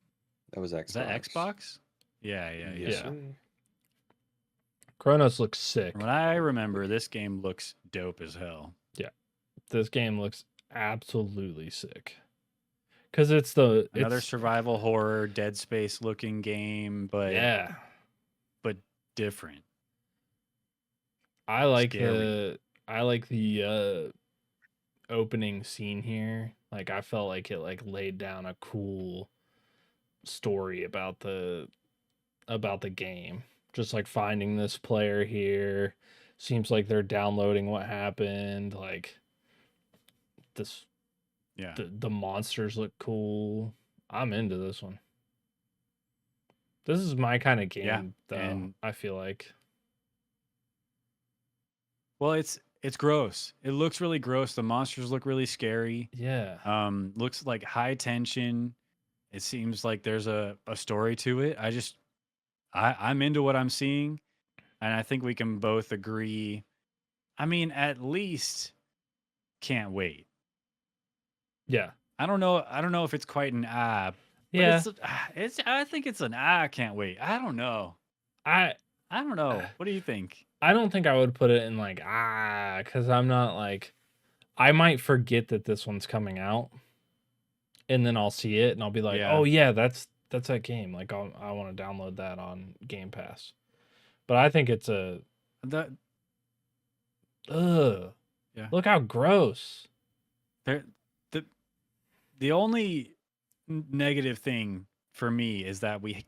S3: that was Xbox.
S2: Is that Xbox? Yeah.
S1: Chronos looks sick.
S2: From what I remember, this game looks dope as hell.
S1: Yeah. This game looks absolutely sick. Because it's
S2: another survival horror, Dead Space looking game, but different.
S1: I like the opening scene here. Like I felt like it like laid down a cool story about the game. Just like finding this player here. Seems like they're downloading what happened. Like this.
S2: Yeah.
S1: The monsters look cool. I'm into this one. This is my kind of game, though. And I feel like.
S2: Well, it's gross. It looks really gross. The monsters look really scary.
S1: Yeah.
S2: Looks like high tension. It seems like there's a story to it. I'm into what I'm seeing, and I think we can both agree. I mean, at least can't wait.
S1: Yeah.
S2: I don't know if it's quite an but it's I think it's an can't wait. I don't know. I don't know. What do you think?
S1: I don't think I would put it in like because I'm not like, I might forget that this one's coming out, and then I'll see it and I'll be like, oh yeah, that's that game. Like I want to download that on Game Pass. But I think it's look how gross.
S2: The only negative thing for me is that we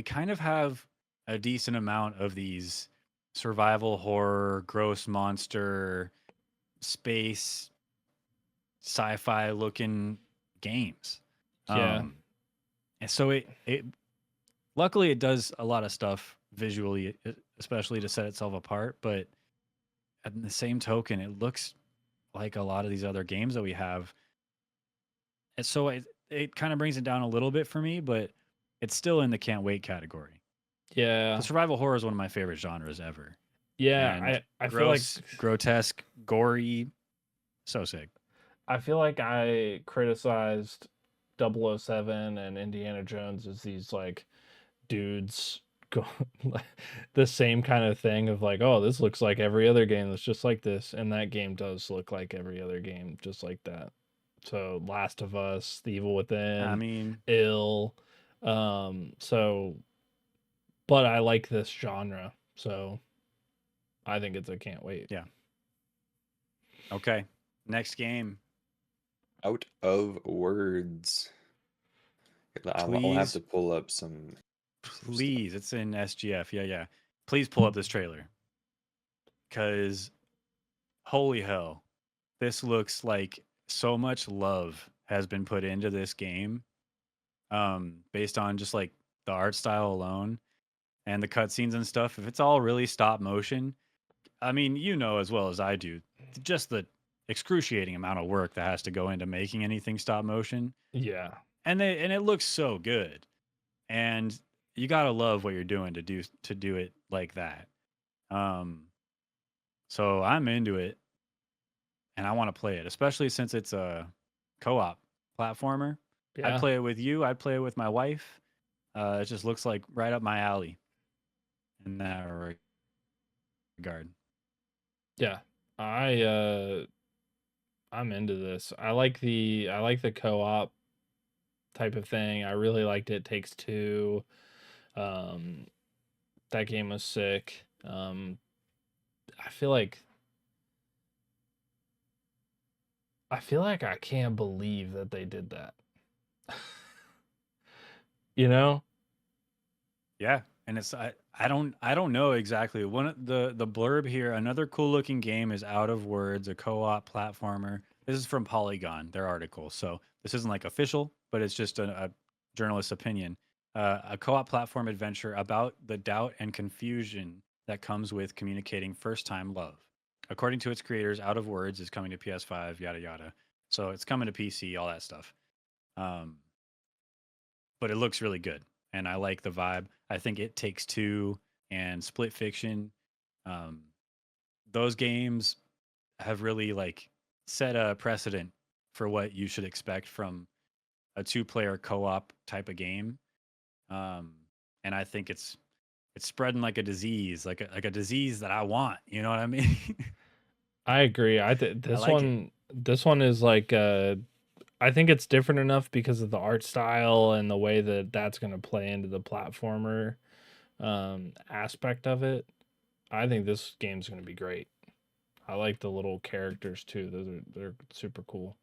S2: kind of have a decent amount of these survival horror, gross monster, space, sci-fi looking games.
S1: Yeah.
S2: And so it luckily it does a lot of stuff visually, especially to set itself apart, but at the same token, it looks like a lot of these other games that we have. And so it kind of brings it down a little bit for me, but it's still in the can't wait category.
S1: Yeah.
S2: The survival horror is one of my favorite genres ever.
S1: Yeah, I feel like
S2: grotesque, gory, so sick.
S1: I feel like I criticized 007 and Indiana Jones as these like dudes go the same kind of thing of like, oh, this looks like every other game that's just like this, and that game does look like every other game just like that. So Last of Us, The Evil
S2: I
S1: Within,
S2: mean,
S1: Ill, so but I like this genre, so I think it's a can't wait.
S2: yeah. Okay. Next game,
S3: Out of words. I'll have to
S2: please,
S3: pull up some stuff.
S2: please. It's in SGF. Yeah, yeah. Please pull up this trailer, because holy hell, this looks like so much love has been put into this game, based on just like the art style alone and the cutscenes and stuff. If it's all really stop motion, I mean, you know as well as I do, just the excruciating amount of work that has to go into making anything stop motion.
S1: Yeah.
S2: And it looks so good. And you got to love what you're doing to do it like that. Um so I'm into it and I want to play it, especially since it's a co-op platformer. I'd
S1: Yeah.
S2: play it with you, I'd play it with my wife. It just looks like right up my alley in that regard.
S1: Yeah. I'm into this. I like the co-op type of thing. I really liked It Takes Two. Um that game was sick. I feel like I can't believe that they did that. You know?
S2: Yeah, and it's I don't know exactly. The blurb here, another cool looking game is Out of Words, a co-op platformer. This is from Polygon, their article. So this isn't like official, but it's just a journalist's opinion. A co-op platform adventure about the doubt and confusion that comes with communicating first-time love. According to its creators, Out of Words is coming to PS5, yada yada. So it's coming to PC, all that stuff. Um, but it looks really good, and I like the vibe. I think It Takes Two and Split Fiction, um, those games have really like set a precedent for what you should expect from a two-player co-op type of game. Um, and I think it's spreading like a disease, like a disease that I want. You know what I mean?
S1: I agree.
S2: I like it.
S1: This one is like I think it's different enough because of the art style and the way that that's going to play into the platformer aspect of it. I think this game's going to be great. I like the little characters too. They're super cool.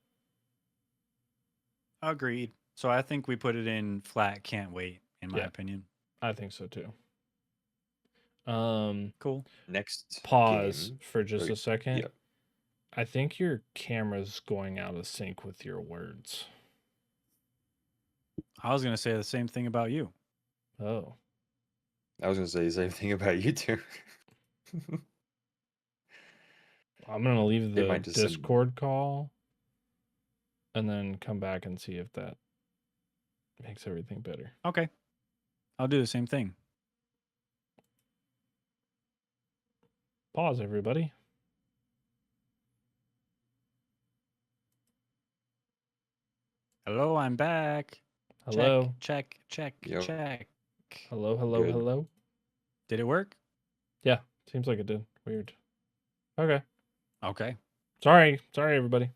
S2: Agreed. So I think we put it in flat. Can't wait, in my
S1: Yeah,
S2: opinion.
S1: I think so too. Um,
S2: Cool.
S3: Next
S1: pause
S3: game.
S1: for just
S3: Okay,
S1: a second.
S3: yeah.
S1: I think your camera's going out of sync with your words.
S2: I was gonna say the same thing about you.
S1: Oh,
S3: I was gonna say the same thing about you too.
S1: I'm gonna leave
S3: It
S1: the
S3: might just send.
S1: Discord call and then come back and see if that makes everything better.
S2: Okay, I'll do the same thing.
S1: Pause, everybody.
S2: Hello, I'm back.
S1: Hello.
S2: Check, check, check,
S3: Yep.
S2: check.
S1: Hello, hello,
S3: Good.
S1: hello.
S2: Did it work?
S1: Yeah, seems like it did. Weird. Okay.
S2: Okay.
S1: Sorry, everybody.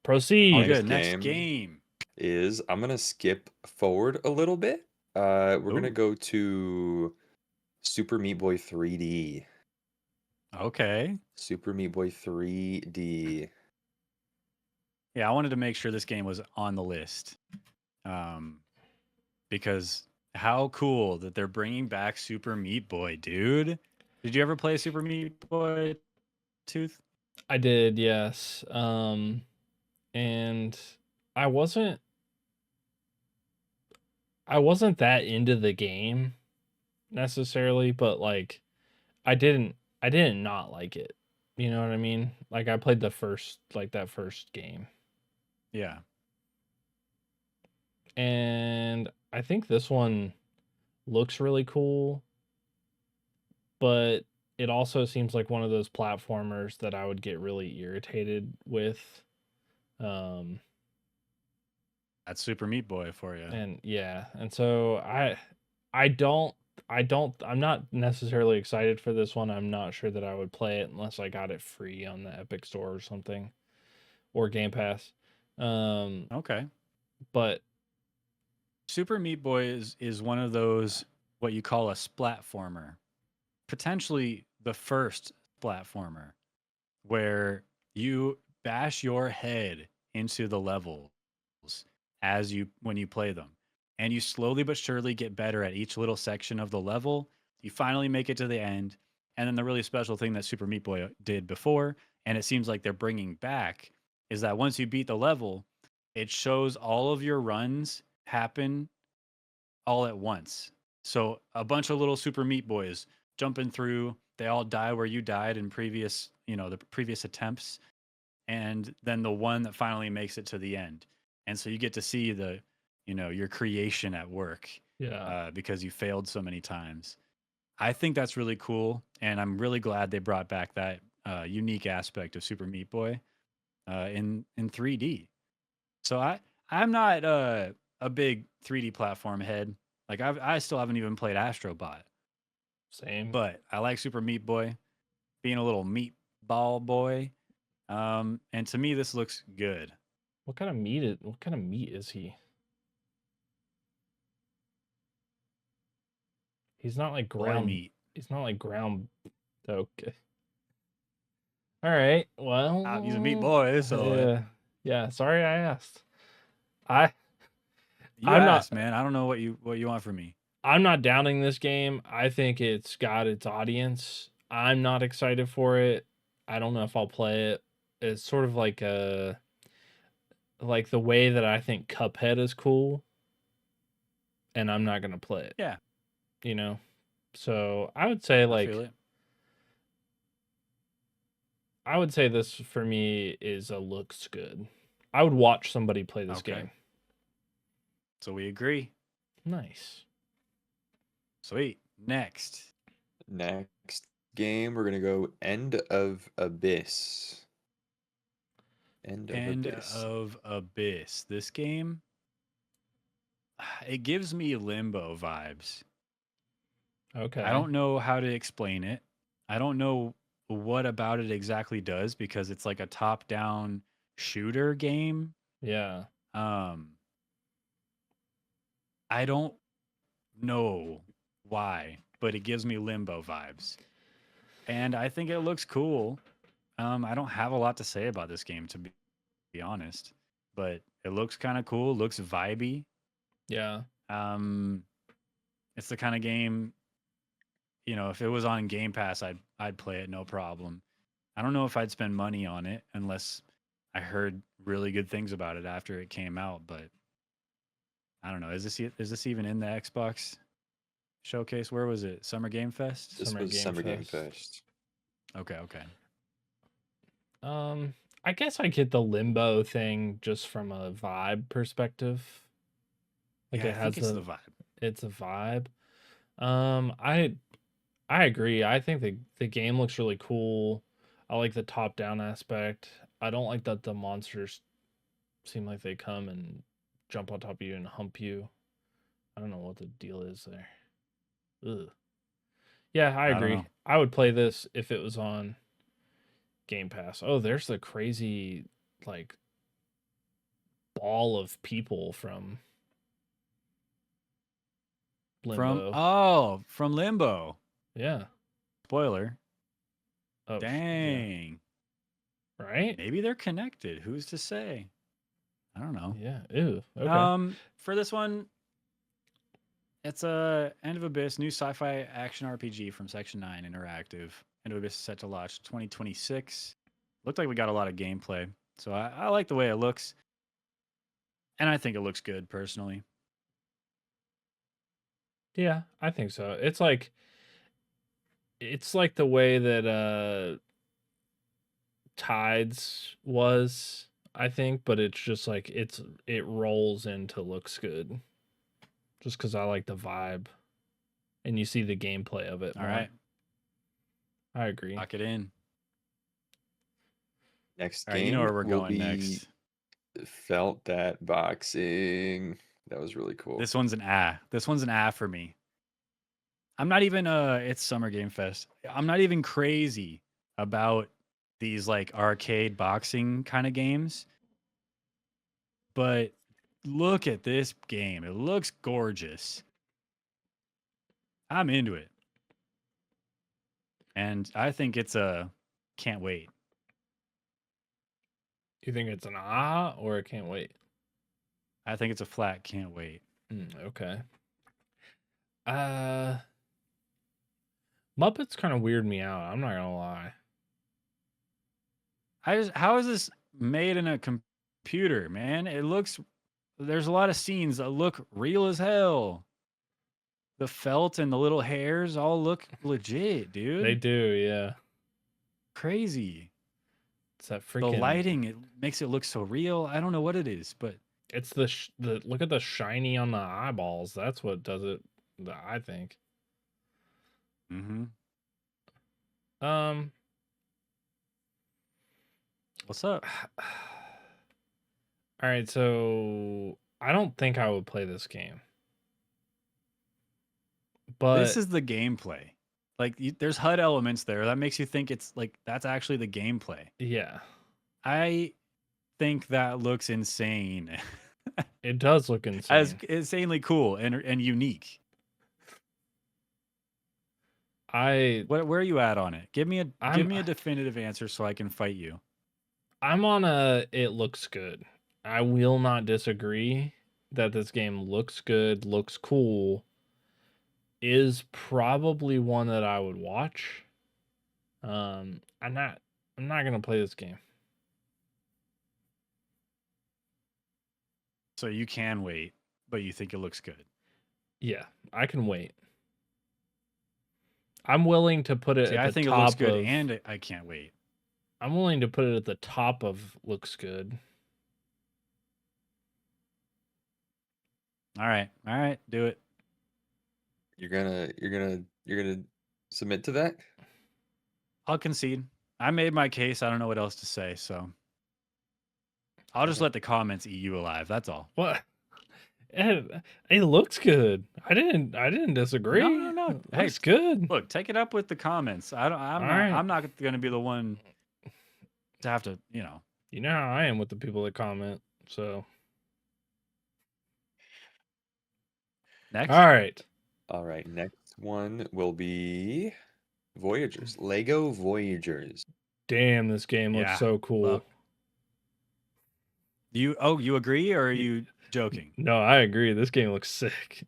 S1: Proceed.
S2: All
S3: Next
S2: good. Next
S3: game.
S2: game.
S3: Is I'm gonna skip forward a little bit. We're gonna
S2: Ooh.
S3: go to Super Meat Boy 3D.
S2: Okay.
S3: Super Meat Boy 3D.
S2: Yeah, I wanted to make sure this game was on the list, because how cool that they're bringing back Super Meat Boy, dude. Did you ever play Super Meat Boy Tooth?
S1: I did, yes. And I wasn't that into the game necessarily, but like I didn't not like it. You know what I mean? Like I played the first that first game.
S2: Yeah.
S1: And I think this one looks really cool, but it also seems like one of those platformers that I would get really irritated with.
S2: That's Super Meat Boy for you.
S1: And yeah, and so I'm not necessarily excited for this one. I'm not sure that I would play it unless I got it free on the Epic Store or something, or Game Pass.
S2: Okay.
S1: But
S2: Super Meat Boy is one of those what you call a splatformer, potentially the first platformer where you bash your head into the levels as you when you play them, and you slowly but surely get better at each little section of the level. You finally make it to the end, and then the really special thing that Super Meat Boy did before, and it seems like they're bringing back, is that once you beat the level, it shows all of your runs happen all at once. So a bunch of little Super Meat Boys jumping through, they all die where you died in previous, the previous attempts, and then the one that finally makes it to the end. And so you get to see your creation at work,
S1: yeah,
S2: because you failed so many times. I think that's really cool, and I'm really glad they brought back that unique aspect of Super Meat Boy in 3D. So I'm not a big 3D platform head. Like I still haven't even played Astrobot,
S1: same.
S2: but I like Super Meat Boy, being a little meatball boy. And to me, this looks good.
S1: What kind of meat is he? He's not like
S2: Boy
S1: ground.
S2: meat.
S1: He's not like ground. Okay. All right.
S2: He's a meat
S1: Well,
S2: boy, so
S1: yeah. Sorry, I asked. I
S2: you
S1: I'm not
S2: asked, man. I don't know what you want from me.
S1: I'm not downing this game. I think it's got its audience. I'm not excited for it. I don't know if I'll play it. It's sort of like the way that I think Cuphead is cool, and I'm not gonna play it.
S2: Yeah,
S1: You know. So I would say
S2: I feel it.
S1: this for me is a looks good. I would watch somebody play this
S2: Okay,
S1: game.
S2: so we agree.
S1: Nice.
S2: Sweet. Next.
S3: Next game, we're gonna go End of Abyss. End of
S2: End
S3: Abyss.
S2: of Abyss. This game, it gives me Limbo vibes.
S1: Okay.
S2: I don't know how to explain it. I don't know what about it exactly does, because it's like a top-down shooter game.
S1: Yeah.
S2: Um, I don't know why, but it gives me Limbo vibes. And I think it looks cool. I don't have a lot to say about this game, to be honest, but it looks kind of cool, looks vibey.
S1: Yeah.
S2: Um, it's the kind of game, if it was on Game Pass, I'd play it no problem. I don't know if I'd spend money on it unless I heard really good things about it after it came out, but I don't know. Is this even in the Xbox showcase? Where was it? Summer Game Fest?
S3: This
S1: Summer
S3: was
S1: Game
S3: Summer Game
S1: Fest.
S3: Fest.
S2: Okay.
S1: I guess I get the Limbo thing just from a vibe perspective. Like
S2: Yeah, I
S1: it
S2: think
S1: has
S2: it's the vibe.
S1: it's a vibe. I agree. I think the game looks really cool. I like the top down aspect. I don't like that the monsters seem like they come and jump on top of you and hump you. I don't know what the deal is there. Ugh. Yeah, I
S2: I don't
S1: agree.
S2: know.
S1: I would play this if it was on Game Pass. Oh, there's the crazy like ball of people from Limbo.
S2: From Limbo.
S1: Yeah.
S2: Spoiler.
S1: Oh, yeah.
S2: Dang.
S1: Right?
S2: Maybe they're connected. Who's to say? I don't know.
S1: Yeah. Ew. Okay.
S2: For this one, it's a End of Abyss, new sci-fi action RPG from Section 9 Interactive. End of Abyss is set to launch 2026. Looked like we got a lot of gameplay, so I like the way it looks, and I think it looks good personally.
S1: Yeah, I think so. It's like the way that Tides was, I think, but it's just like it rolls into looks good. Just cuz I like the vibe and you see the gameplay of it
S2: All
S1: more.
S2: right,
S1: I agree.
S2: lock it in.
S3: Next
S2: All right, you know where
S3: game
S2: we're
S3: will
S2: going
S3: be
S2: next.
S3: Felt That Boxing. That was really cool.
S2: This one's an ah. This one's an ah for me. I'm not even it's Summer Game Fest. I'm not even crazy about these like arcade boxing kind of games, but look at this game. It looks gorgeous. I'm into it. And I think it's a can't wait.
S1: You think it's an or a can't wait?
S2: I think it's a flat can't wait.
S1: Okay. Muppets kind of weird me out. I'm not gonna lie.
S2: How is this made in a computer, man? There's a lot of scenes that look real as hell. The felt and the little hairs all look legit, dude.
S1: They do, yeah.
S2: Crazy.
S1: It's that
S2: The
S1: freaking
S2: lighting, it makes it look so real. I don't know what it is, but
S1: it's the look at the shiny on the eyeballs. That's what does it. I think.
S2: What's up?
S1: All right, so I don't think I would play this game. But
S2: This is the gameplay. Like there's HUD elements there that makes you think it's like that's actually the gameplay.
S1: yeah,
S2: I think that looks insane.
S1: it does look insane.
S2: As insanely cool and unique. Where are you at on it? Give me a definitive answer so I can fight you.
S1: I'm on a it looks good. I will not disagree that this game looks good, looks cool. Is probably one that I would watch. I'm not gonna play this game.
S2: So you can wait, but you think it looks good.
S1: Yeah, I can wait. I'm willing to put it
S2: See,
S1: at
S2: I
S1: the
S2: think it
S1: top
S2: looks good
S1: of,
S2: and I can't wait.
S1: I'm willing to put it at the top of looks good.
S2: All right, do it.
S3: You're gonna submit to that?
S2: I'll concede. I made my case. I don't know what else to say, so I'll just let the comments eat you alive. That's all.
S1: What? It looks good. I didn't disagree.
S2: No.
S1: It
S2: Hey,
S1: looks good.
S2: Look, take it up with the comments. I'm not going to be the one to have to,
S1: You know how I am with the people that comment. So
S2: next.
S3: All right. Next one will be Voyagers. Lego Voyagers.
S1: damn, this game looks
S2: Yeah,
S1: so cool.
S2: well, you agree or are you joking?
S1: No, I agree. This game looks sick.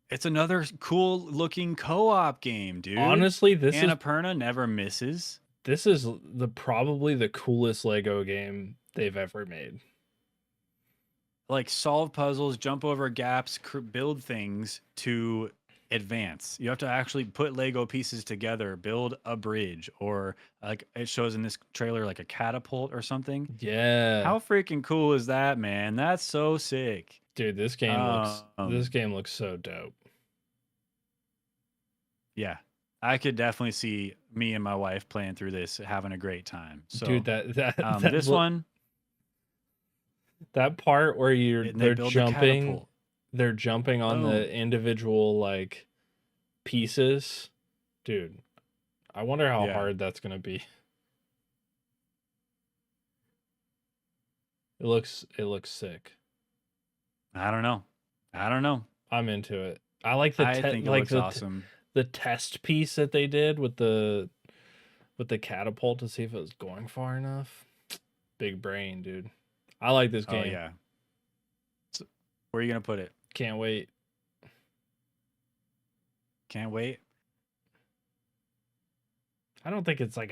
S2: It's another cool looking co-op game, dude.
S1: Honestly,
S2: Annapurna never misses.
S1: This is probably the coolest Lego game they've ever made.
S2: Like solve puzzles, jump over gaps, build things to advance. You have to actually put Lego pieces together, build a bridge, or like it shows in this trailer, like a catapult or something.
S1: Yeah.
S2: How freaking cool is that, man? That's so sick.
S1: Dude, this game looks so dope.
S2: Yeah. I could definitely see me and my wife playing through this, having a great time. So,
S1: dude,
S2: this one,
S1: that part where they're jumping, they're jumping on the
S2: Boom.
S1: individual like pieces. Dude, I wonder how
S2: Yeah.
S1: hard that's gonna be. It looks sick.
S2: I don't know.
S1: I'm into it. I like the
S2: I think it
S1: like
S2: looks awesome.
S1: the test piece that they did with the catapult to see if it was going far enough. Big brain, dude. I like this game.
S2: Oh yeah. So, where are you gonna put it?
S1: Can't wait.
S2: Can't wait.
S1: I don't think it's like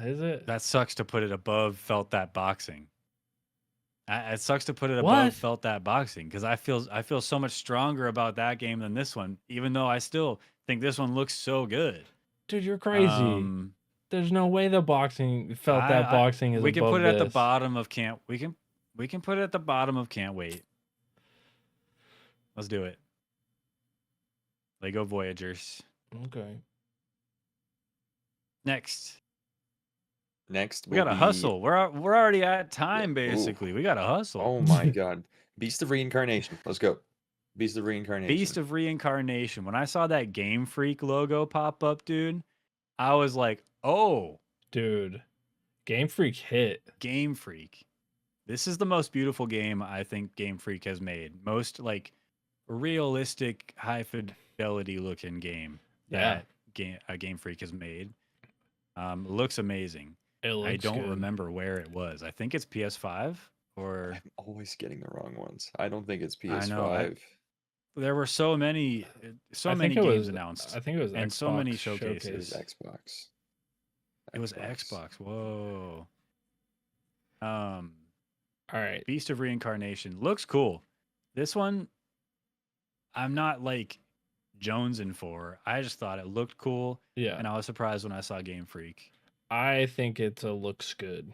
S1: is it?
S2: That sucks to put it above Felt That Boxing. It sucks to put it
S1: What?
S2: above Felt That Boxing because I feel so much stronger about that game than this one, even though I still think this one looks so good.
S1: Dude, you're crazy. There's no way the boxing boxing is.
S2: We can
S1: above
S2: put it at the
S1: this.
S2: bottom of can't. We can put it at the bottom of can't wait. Let's do it. Lego Voyagers.
S1: Okay.
S2: Next.
S3: Next,
S2: We gotta hustle. We're already at time, basically. We gotta hustle.
S3: Oh my god. Beast of Reincarnation. Let's go. Beast of Reincarnation.
S2: Beast of Reincarnation. When I saw that Game Freak logo pop up, dude, I was like, oh,
S1: Dude, Game Freak hit.
S2: Game Freak. This is the most beautiful game I think Game Freak has made. Most like realistic, high fidelity looking game
S1: Yeah.
S2: that Game Freak has made. Looks amazing.
S1: It looks
S2: I don't
S1: good.
S2: remember where it was. I think it's PS5 or
S3: I'm always getting the wrong ones. I don't think it's
S2: I
S3: PS5.
S2: know. There were so many
S1: I think it
S2: games
S1: was,
S2: announced
S1: I think it was
S2: and
S1: Xbox
S2: so many
S3: It
S2: showcases.
S3: was Xbox.
S2: It was Xbox. Whoa.
S1: All right.
S2: Beast of Reincarnation looks cool. This one, I'm not like jonesing for. I just thought it looked cool,
S1: Yeah.
S2: and I was surprised when I saw Game Freak.
S1: I think it looks good.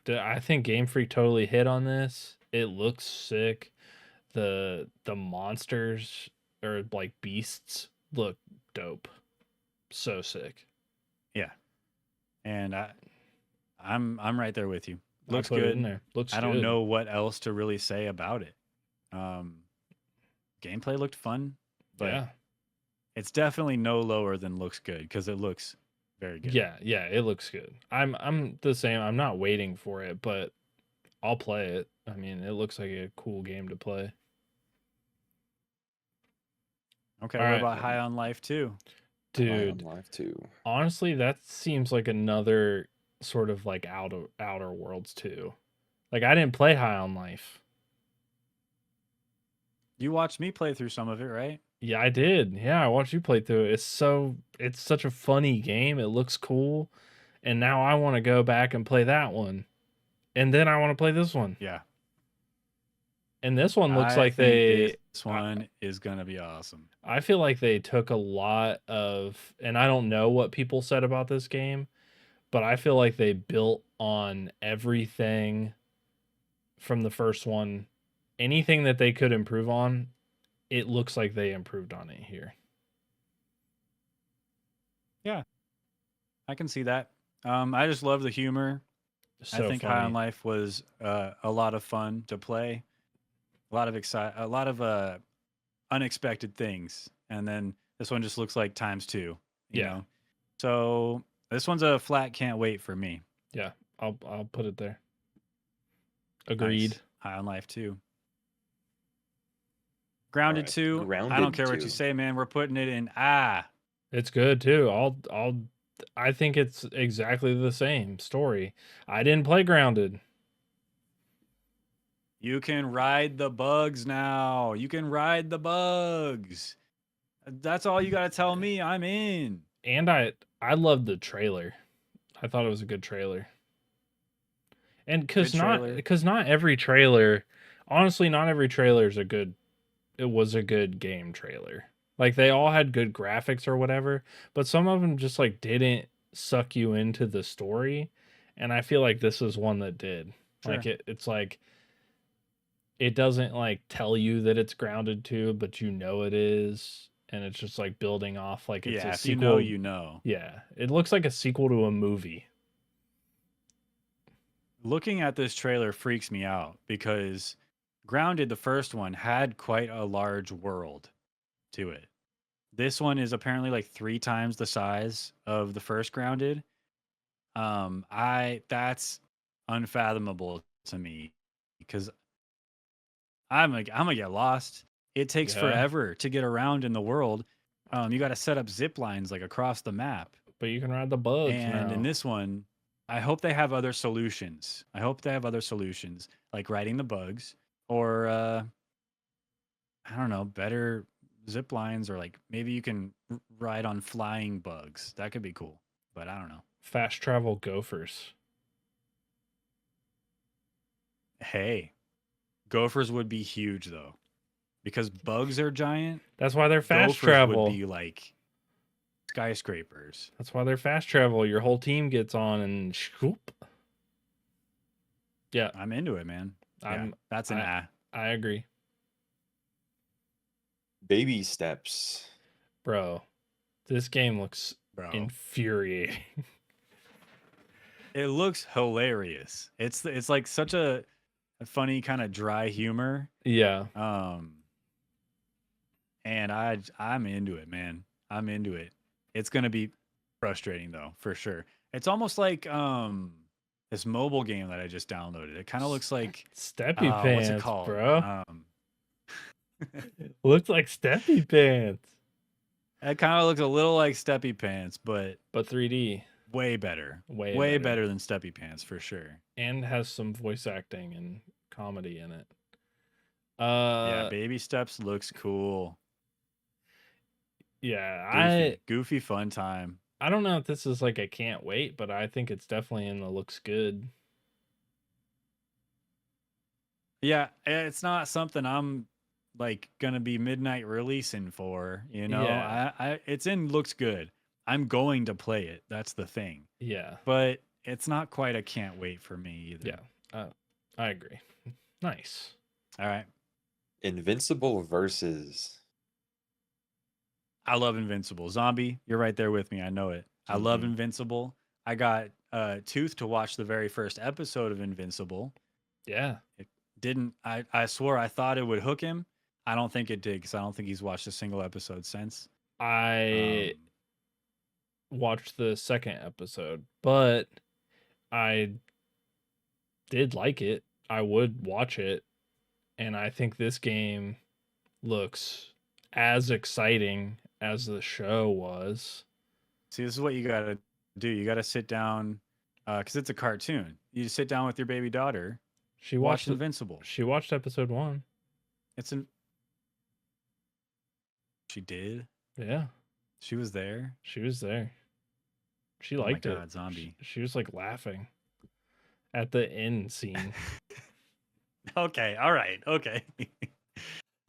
S1: I think Game Freak totally hit on this. It looks sick. The monsters or like beasts look dope. So sick.
S2: Yeah, and I'm right there with you.
S1: I
S2: Looks
S1: put it in
S2: good.
S1: there. Looks
S2: I
S1: good.
S2: don't know what else to really say about it. Gameplay looked fun, but
S1: Yeah.
S2: it's definitely no lower than looks good because it looks very good.
S1: Yeah, it looks good. I'm the same. I'm not waiting for it, but I'll play it. I mean, it looks like a cool game to play.
S2: Okay,
S1: All
S2: what
S1: right.
S2: about High on Life 2?
S1: Dude,
S3: Live too.
S1: honestly, that seems like another sort of like Outer Worlds too. Like I didn't play High on Life.
S2: You watched me play through some of it, right?
S1: Yeah, I did. Yeah, I watched you play through it. It's such a funny game. It looks cool. And now I want to go back and play that one. And then I want to play this one.
S2: Yeah.
S1: And this one looks
S2: I
S1: like
S2: think this one is gonna be awesome.
S1: I feel like they took a lot of, and I don't know what people said about this game, but I feel like they built on everything from the first one. Anything that they could improve on, it looks like they improved on it here.
S2: Yeah, I can see that. I just love the humor.
S1: So
S2: I think
S1: funny.
S2: High on Life was a lot of fun to play. A lot of unexpected things, and then this one just looks like times two. You
S1: Yeah.
S2: know? So this one's a flat can't wait for me.
S1: Yeah, I'll put it there. Agreed.
S2: Nice. High on Life 2. Grounded
S3: Alright,
S2: 2. I don't
S3: Grounded
S2: care what
S3: 2.
S2: you say, man. We're putting it in
S1: It's good too. I think it's exactly the same story. I didn't play Grounded.
S2: You can ride the bugs now. You can ride the bugs. That's all you got to tell me. I'm in.
S1: And I loved the trailer. I thought it was a good trailer. And
S2: Good trailer.
S1: because not every trailer, honestly, not every trailer is it was a good game trailer. Like they all had good graphics or whatever, but some of them just like didn't suck you into the story. And I feel like this is one that did.
S2: Sure.
S1: Like it's like it doesn't like tell you that it's Grounded 2, but you know it is. And it's just like building off like it's
S2: Yeah,
S1: a
S2: if
S1: sequel.
S2: you know, you know.
S1: Yeah. It looks like a sequel to a movie.
S2: Looking at this trailer freaks me out because Grounded, the first one, had quite a large world to it. This one is apparently like 3 times the size of the first Grounded. That's unfathomable to me because I'm gonna get lost. It takes
S1: Yeah.
S2: forever to get around in the world. You got to set up zip lines like across the map.
S1: But you can ride the bugs
S2: And
S1: now.
S2: in this one, I hope they have other solutions. I hope they have other solutions like riding the bugs or I don't know, better zip lines or like maybe you can ride on flying bugs. That could be cool, but I don't know.
S1: Fast travel gophers.
S2: Hey, gophers would be huge though. Because bugs are giant.
S1: That's why they're fast
S2: Gophers
S1: travel.
S2: would be like skyscrapers.
S1: That's why they're fast travel. Your whole team gets on and shoop. Yeah,
S2: I'm into it, man. Yeah, that's an
S1: I agree.
S3: Baby steps.
S1: Bro, this game looks
S2: bro.
S1: infuriating.
S2: It looks hilarious. It's like such a funny kind of dry humor.
S1: Yeah.
S2: and I'm into it, man. I'm into it. It's gonna be frustrating though, for sure. It's almost like this mobile game that I just downloaded. It kind of looks like
S1: Steppy
S2: what's it
S1: pants,
S2: called?
S1: bro. Looks like Steppy pants.
S2: It kind of looks a little like Steppy Pants, but
S1: 3D.
S2: way better.
S1: Way
S2: Way
S1: better.
S2: better than Steppy Pants for sure.
S1: And has some voice acting and comedy in it.
S2: Yeah, Baby Steps looks cool.
S1: Yeah,
S2: Goofy fun time.
S1: I don't know if this is like a can't wait, but I think it's definitely in the looks good.
S2: Yeah, it's not something I'm like gonna be midnight releasing for, you know.
S1: Yeah.
S2: I it's in looks good. I'm going to play it. That's the thing.
S1: Yeah.
S2: But it's not quite a can't wait for me either.
S1: Yeah. I agree. Nice.
S2: All right.
S3: Invincible versus.
S2: I love Invincible. Zombie, you're right there with me. I know it. I love
S3: Mhm.
S2: Invincible. I got Tooth to watch the very first episode of Invincible.
S1: Yeah.
S2: It didn't. I swore I thought it would hook him. I don't think it did because I don't think he's watched a single episode since.
S1: I watched the second episode, but I did like it. I would watch it, and I think this game looks as exciting as the show was.
S2: See, this is what you gotta do. You gotta sit down, because it's a cartoon. You just sit down with your baby daughter.
S1: She
S2: Watch
S1: watched
S2: Invincible.
S1: She watched episode 1.
S2: It's an. She did.
S1: Yeah,
S2: She was there.
S1: she was there. She
S2: Oh my
S1: liked
S2: God,
S1: it.
S2: Zombie.
S1: She was like laughing at the end scene.
S2: Okay. All right. Okay.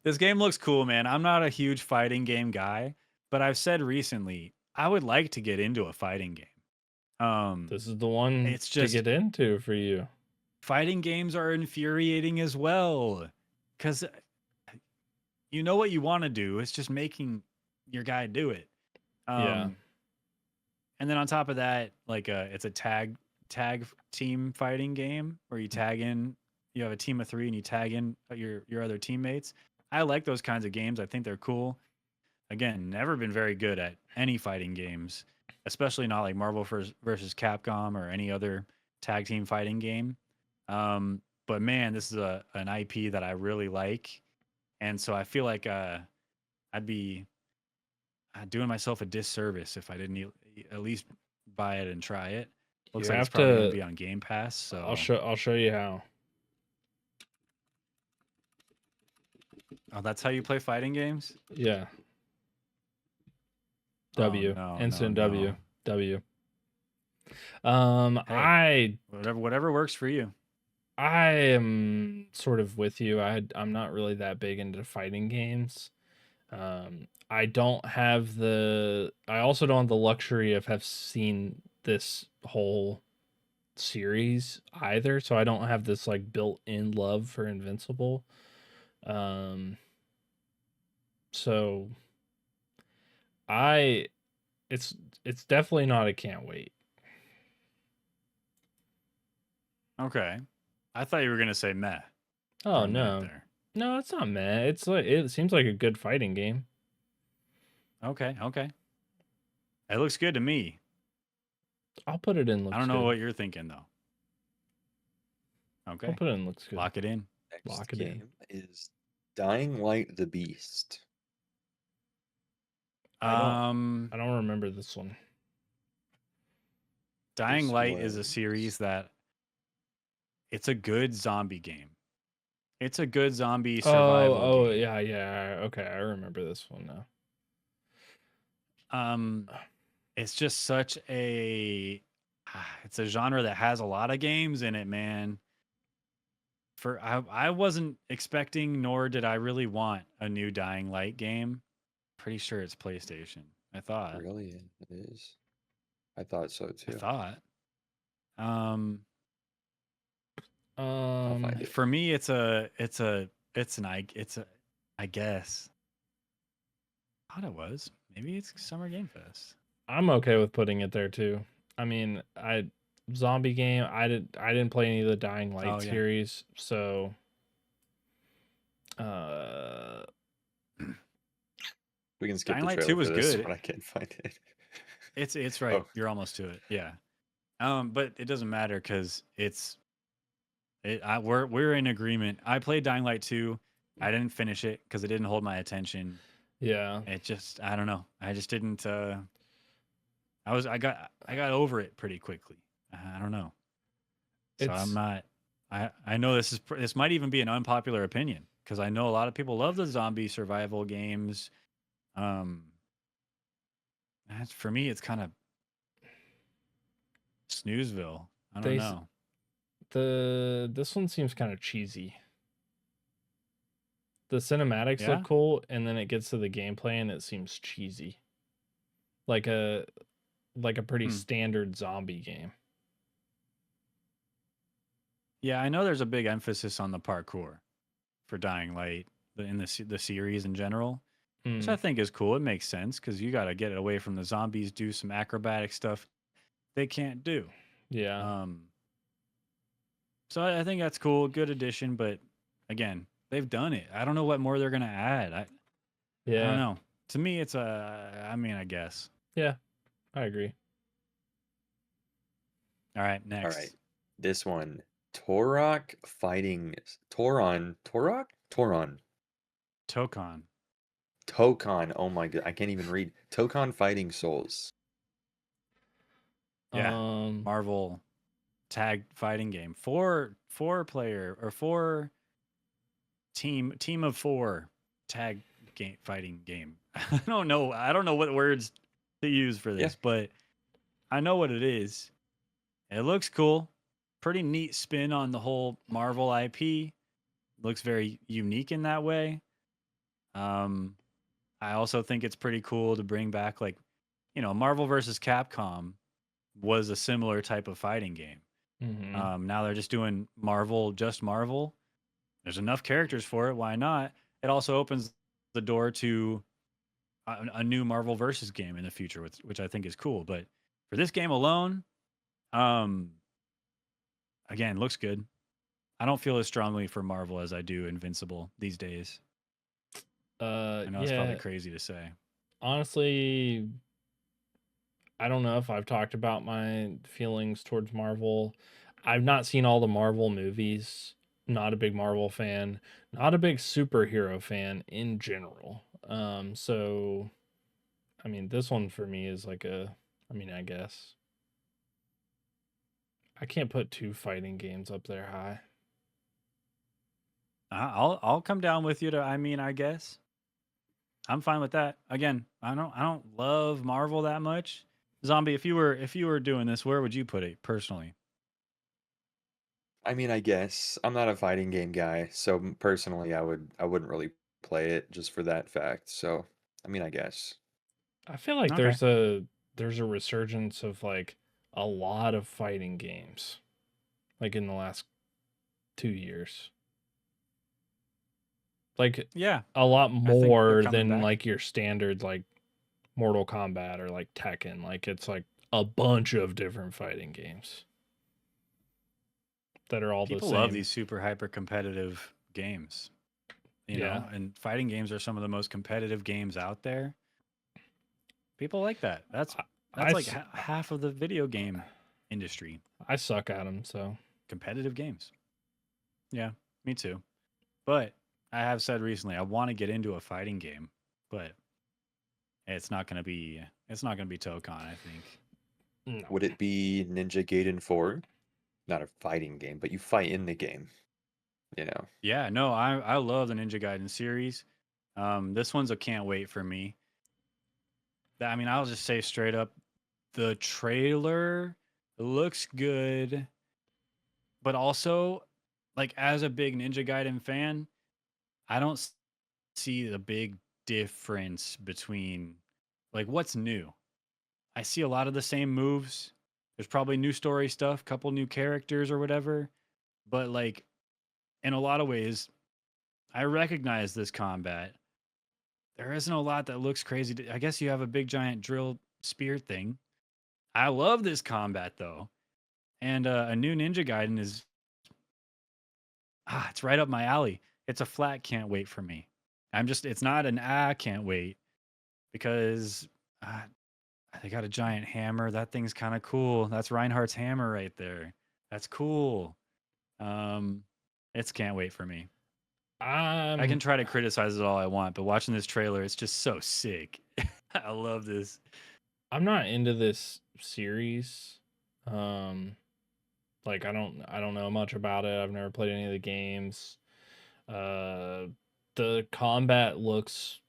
S2: This game looks cool, man. I'm not a huge fighting game guy, but I've said recently I would like to get into a fighting game.
S1: This is the one
S2: It's
S1: to
S2: just
S1: get into for you.
S2: fighting games are infuriating as well, because you know what you want to do. It's just making your guy do it.
S1: Yeah.
S2: And then on top of that, like it's a tag team fighting game where you tag in. You have a team of 3 and you tag in your other teammates. I like those kinds of games. I think they're cool. Again, never been very good at any fighting games, especially not like Marvel versus Capcom or any other tag team fighting game. But man, this is an IP that I really like, and so I feel like I'd be doing myself a disservice if I didn't at least buy it and try it. Looks
S1: You
S2: like it's
S1: have
S2: probably
S1: to-
S2: gonna be on Game Pass. So
S1: I'll show you how.
S2: oh, that's how you play fighting games?
S1: Yeah.
S2: Oh,
S1: W.
S2: no,
S1: Instant
S2: no,
S1: W.
S2: no.
S1: W.
S2: Hey. Whatever works for you.
S1: I am sort of with you. I'm not really that big into fighting games. I don't have I also don't have the luxury of have seen this whole series either, so I don't have this like built-in love for Invincible. So it's definitely not a can't wait.
S2: Okay. I thought you were gonna say meh.
S1: Oh
S2: for a minute
S1: no.
S2: there.
S1: No, it's not meh. It's like it seems like a good fighting game.
S2: Okay. It looks good to me.
S1: I'll put it in looks
S2: I don't know
S1: good.
S2: what you're thinking though. Okay.
S1: I'll put it in looks good.
S2: Lock it in.
S3: Next
S1: Lock it in.
S3: game is Dying Light the Beast.
S1: I don't remember this one.
S2: Dying
S3: This
S2: Light is a
S3: was-
S2: series that it's a good zombie game. It's a good zombie survival
S1: Oh,
S2: game.
S1: yeah. Okay, I remember this one now.
S2: It's just such it's a genre that has a lot of games in it, man. I wasn't expecting, nor did I really want a new Dying Light game. Pretty sure it's PlayStation. I thought.
S3: Really, it is. I thought so too.
S2: I thought.
S3: I'll find it.
S2: For me, I guess. I thought it was. Maybe it's Summer Game Fest.
S1: I'm okay with putting it there too. I mean, zombie game. I didn't play any of the Dying Light
S2: Oh, yeah.
S1: series, so
S3: We can skip
S2: Dying
S3: the
S2: Light
S3: trailer
S2: 2
S3: for
S2: was
S3: this
S2: good.
S3: one. I can't find it.
S2: It's right.
S3: Oh,
S2: You're almost to it. Yeah. But it doesn't matter because we're in agreement. I played Dying Light 2. I didn't finish it because it didn't hold my attention.
S1: Yeah.
S2: It just I don't know. I just didn't I got over it pretty quickly. I don't know. So I'm
S1: It's
S2: not I know this might even be an unpopular opinion because I know a lot of people love the zombie survival games. Um for me it's kind of snoozeville. I don't
S1: they s-
S2: know.
S1: this one seems kind of cheesy. The cinematics look
S2: Yeah?
S1: cool, and then it gets to the gameplay and it seems cheesy. Like a pretty
S2: Hmm.
S1: standard zombie game.
S2: Yeah, I know there's a big emphasis on the parkour for Dying Light in the series in general, which I
S1: Mm,
S2: think is cool. It makes sense because you got to get away from the zombies, do some acrobatic stuff they can't do.
S1: yeah.
S2: Um, so I think that's cool, good addition. But again, they've done it. I don't know what more they're gonna add. I don't
S1: Yeah.
S2: know. To me, it's I mean, I guess.
S1: Yeah. I agree.
S2: All right,
S3: all right.
S2: next.
S3: This one, Torok fighting Toron.
S2: Tokon.
S3: Tokon. Oh my god, I can't even read. Tokon Fighting Souls.
S2: Yeah,
S1: Um
S2: Marvel tag fighting game. Four player or four team of four tag game fighting game. I don't know. I don't know what words to use for
S3: Yeah.
S2: this, but I know what it is. It looks cool. Pretty neat spin on the whole Marvel IP. Looks very unique in that way. Um, I also think it's pretty cool to bring back Marvel versus Capcom was a similar type of fighting game.
S1: mhm.
S2: Now they're just doing Marvel, just Marvel. There's enough characters for it. Why not? It also opens the door to a new Marvel versus game in the future, which I think is cool. But for this game alone, um, again, looks good. I don't feel as strongly for Marvel as I do Invincible these days. I know it's probably
S1: Yeah,
S2: crazy to say.
S1: honestly, I don't know if I've talked about my feelings towards Marvel. I've not seen all the Marvel movies. Not a big Marvel fan. Not a big superhero fan in general. So I mean, this one for me is like I mean, I guess I can't put two fighting games up there high.
S2: I'll come down with you to. I mean, I guess I'm fine with that. Again, I don't love Marvel that much. Zombie, if you were doing this, where would you put it personally?
S3: I mean, I guess I'm not a fighting game guy, so personally, I wouldn't really play it just for that fact. So, I mean, I guess.
S1: I feel like
S2: Okay.
S1: there's a resurgence of like a lot of fighting games like in the last 2 years. Like
S2: Yeah,
S1: a lot
S2: I think they're
S1: more
S2: coming
S1: than
S2: back.
S1: like your standard like Mortal Kombat or like Tekken. Like it's like a bunch of different fighting games that are all the
S2: People love
S1: same.
S2: these super hyper competitive games,
S1: Yeah.
S2: and fighting games are some of the most competitive games out there. People like that. That's
S1: I, I
S2: that's like
S1: s-
S2: half of the video game industry.
S1: I suck at them, so
S2: Competitive games. Yeah, me too. But I have said recently I want to get into a fighting game, but it's not gonna be Tokon, I think.
S1: no.
S3: Would it be Ninja Gaiden 4? Not a fighting game, but you fight in the game, you know.
S2: Yeah, no, I love the Ninja Gaiden series. This one's a can't wait for me. I mean, I'll just say straight up, the trailer looks good, but also, like as a big Ninja Gaiden fan, I don't see the big difference between like what's new. I see a lot of the same moves. There's probably new story stuff, couple new characters or whatever, but like in a lot of ways, I recognize this combat. There isn't a lot that looks crazy. I guess you have a big giant drill spear thing. I love this combat though, and a new Ninja Gaiden is it's right up my alley. It's a flat can't wait for me. It's not an can't wait. because they got a giant hammer. That thing's kind of cool. That's Reinhardt's hammer right there. That's cool. It's can't wait for me. I can
S1: I'm
S2: try to criticize it all I want, but watching this trailer, it's just so sick. I love this.
S1: I'm not into this series. Like I don't know much about it. I've never played any of the games. The combat looks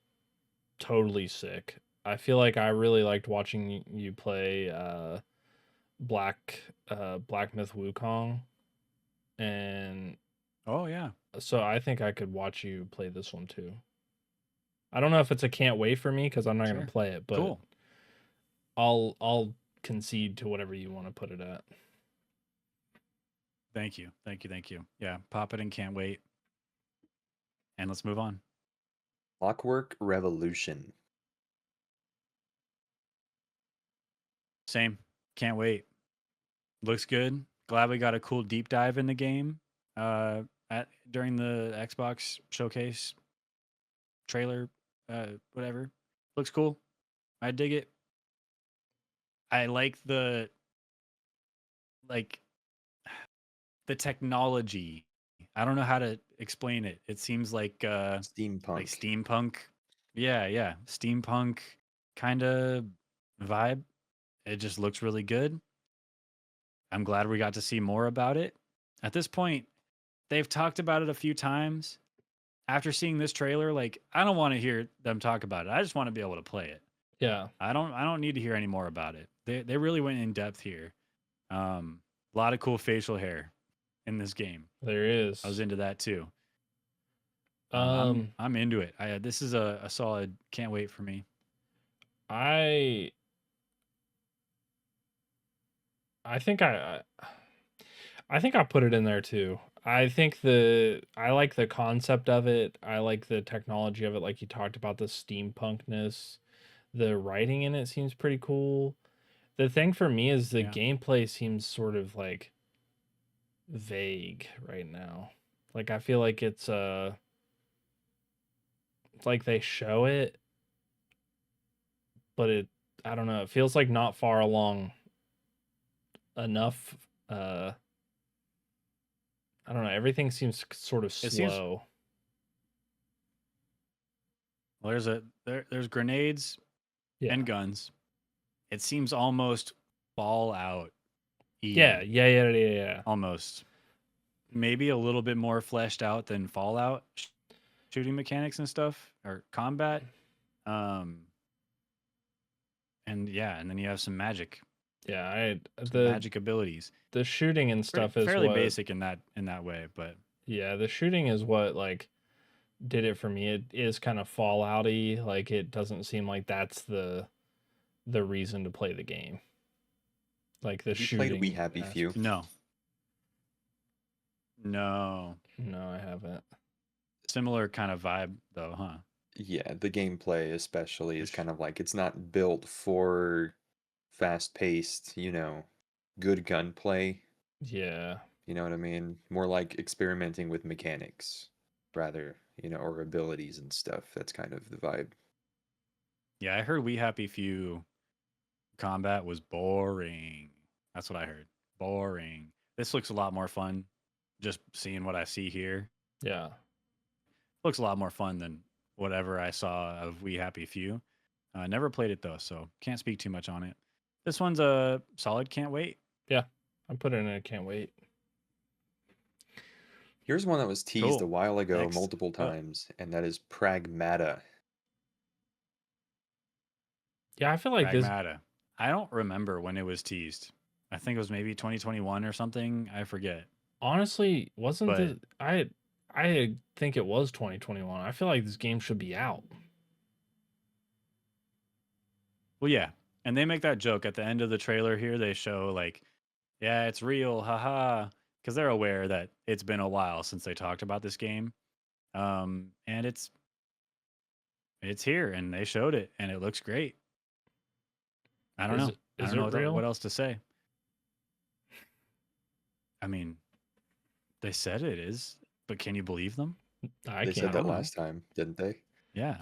S1: totally sick. I feel like I really liked watching you play Black Myth Wukong, and
S2: Oh yeah,
S1: so I think I could watch you play this one too. I don't know if it's a can't wait for me because I'm not gonna
S2: sure.
S1: play it, but
S2: Cool.
S1: I'll concede to whatever you want to put it at.
S2: Thank you. Thank you. Thank you. Yeah, pop it and can't wait. And let's move on.
S3: Clockwork Revolution.
S2: Same. Can't wait. Looks good. Glad we got a cool deep dive in the game during the Xbox showcase trailer, whatever. Looks cool. I dig it. I like like the technology. I don't know how to explain it. It seems like
S3: Steampunk.
S2: steampunk. Yeah. Steampunk kind of vibe. It just looks really good. I'm glad we got to see more about it. At this point, they've talked about it a few times. After seeing this trailer, like I don't want to hear them talk about it. I just want to be able to play it.
S1: Yeah,
S2: I don't need to hear any more about it. They really went in depth here. A lot of cool facial hair in this game.
S1: there is.
S2: I was into that too.
S1: Um,
S2: I'm into it. This is a solid. Can't wait for me.
S1: I I think I think I put it in there too. I think I like the concept of it. I like the technology of it, like you talked about the steampunkness. The writing in it seems pretty cool. The thing for me is the
S2: Yeah.
S1: gameplay seems sort of like vague right now. Like I feel like it's like they show it, but I don't know, it feels like not far along enough. I don't know, everything seems sort of
S2: It seems
S1: slow.
S2: well, there's grenades
S1: Yeah.
S2: and guns. It seems almost Fallout.
S1: Yeah.
S2: Almost. Maybe a little bit more fleshed out than Fallout shooting mechanics and stuff or combat. And then you have some magic,
S1: Yeah,
S2: some magic abilities.
S1: the shooting and stuff is
S2: Fairly
S1: what
S2: basic in that way, but
S1: yeah, the shooting is what like did it for me. It is kind of Fallouty, like it doesn't seem like that's the reason to play the game. Like the
S3: Have you played
S1: shooting.
S3: We Happy Few?
S2: no. No.
S1: No, I haven't.
S2: Similar kind of vibe though, huh?
S3: Yeah, the gameplay especially is
S2: Ish.
S3: kind of like it's not built for fast-paced, good gunplay.
S1: Yeah.
S3: You know what I mean? More like experimenting with mechanics rather, or abilities and stuff. That's kind of the vibe.
S2: Yeah, I heard We Happy Few combat was boring. That's what I heard. Boring. This looks a lot more fun. Just seeing what I see here.
S1: Yeah.
S2: Looks a lot more fun than whatever I saw of We Happy Few. I never played it though, so can't speak too much on it. This one's a solid can't wait.
S1: Yeah. I put it in a can't wait.
S3: Here's one that was teased
S2: Cool.
S3: a while ago
S2: Next
S3: multiple
S2: up.
S3: times, and that is Pragmata.
S1: Yeah, I feel like this
S2: Pragmata. I don't remember when it was teased. I think it was maybe 2021 or something. I forget.
S1: honestly wasn't
S2: But
S1: the I think it was 2021. I feel like this game should be out.
S2: well, yeah. And they make that joke at the end of the trailer here. They show like, yeah, it's real, haha, because they're aware that it's been a while since they talked about this game. And it's here, and they showed it, and it looks great. I don't know. I
S1: Is
S2: don't
S1: it
S2: know
S1: real?
S2: what else to say. I mean, they said it is, but can you believe them?
S1: I
S3: They
S1: can't.
S3: said that
S2: know.
S3: last time, didn't they?
S2: Yeah.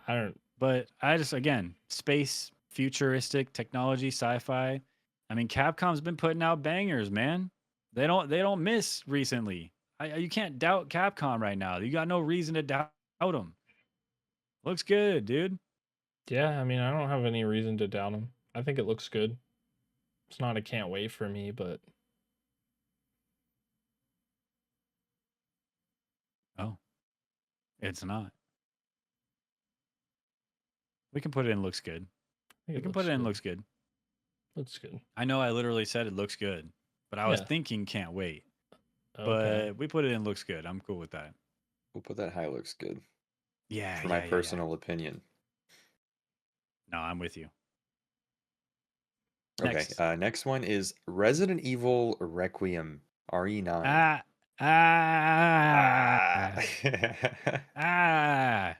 S1: I don't
S2: But I just, again, space, futuristic technology, sci-fi. I mean, Capcom's been putting out bangers, man. They don't miss recently. You can't doubt Capcom right now. You got no reason to doubt them. Looks good, dude.
S1: Yeah, I mean, I don't have any reason to doubt him. I think it looks good. It's not a can't wait for me, but
S2: Oh, it's not. We can put it in looks good.
S1: I think
S2: We
S1: it
S2: can put
S1: looks
S2: it in
S1: good.
S2: looks good.
S1: Looks good.
S2: I know I literally said it looks good, but I was
S1: Yeah.
S2: thinking can't wait.
S1: Okay.
S2: But we put it in looks good. I'm cool with that.
S3: We'll put that high looks good
S2: Yeah,
S3: for my
S2: yeah, yeah, yeah.
S3: personal opinion.
S2: No, I'm with you.
S3: Okay,
S2: Next.
S3: next one is Resident Evil Requiem RE9.
S2: Ah,
S3: Ah.
S2: ah, ah.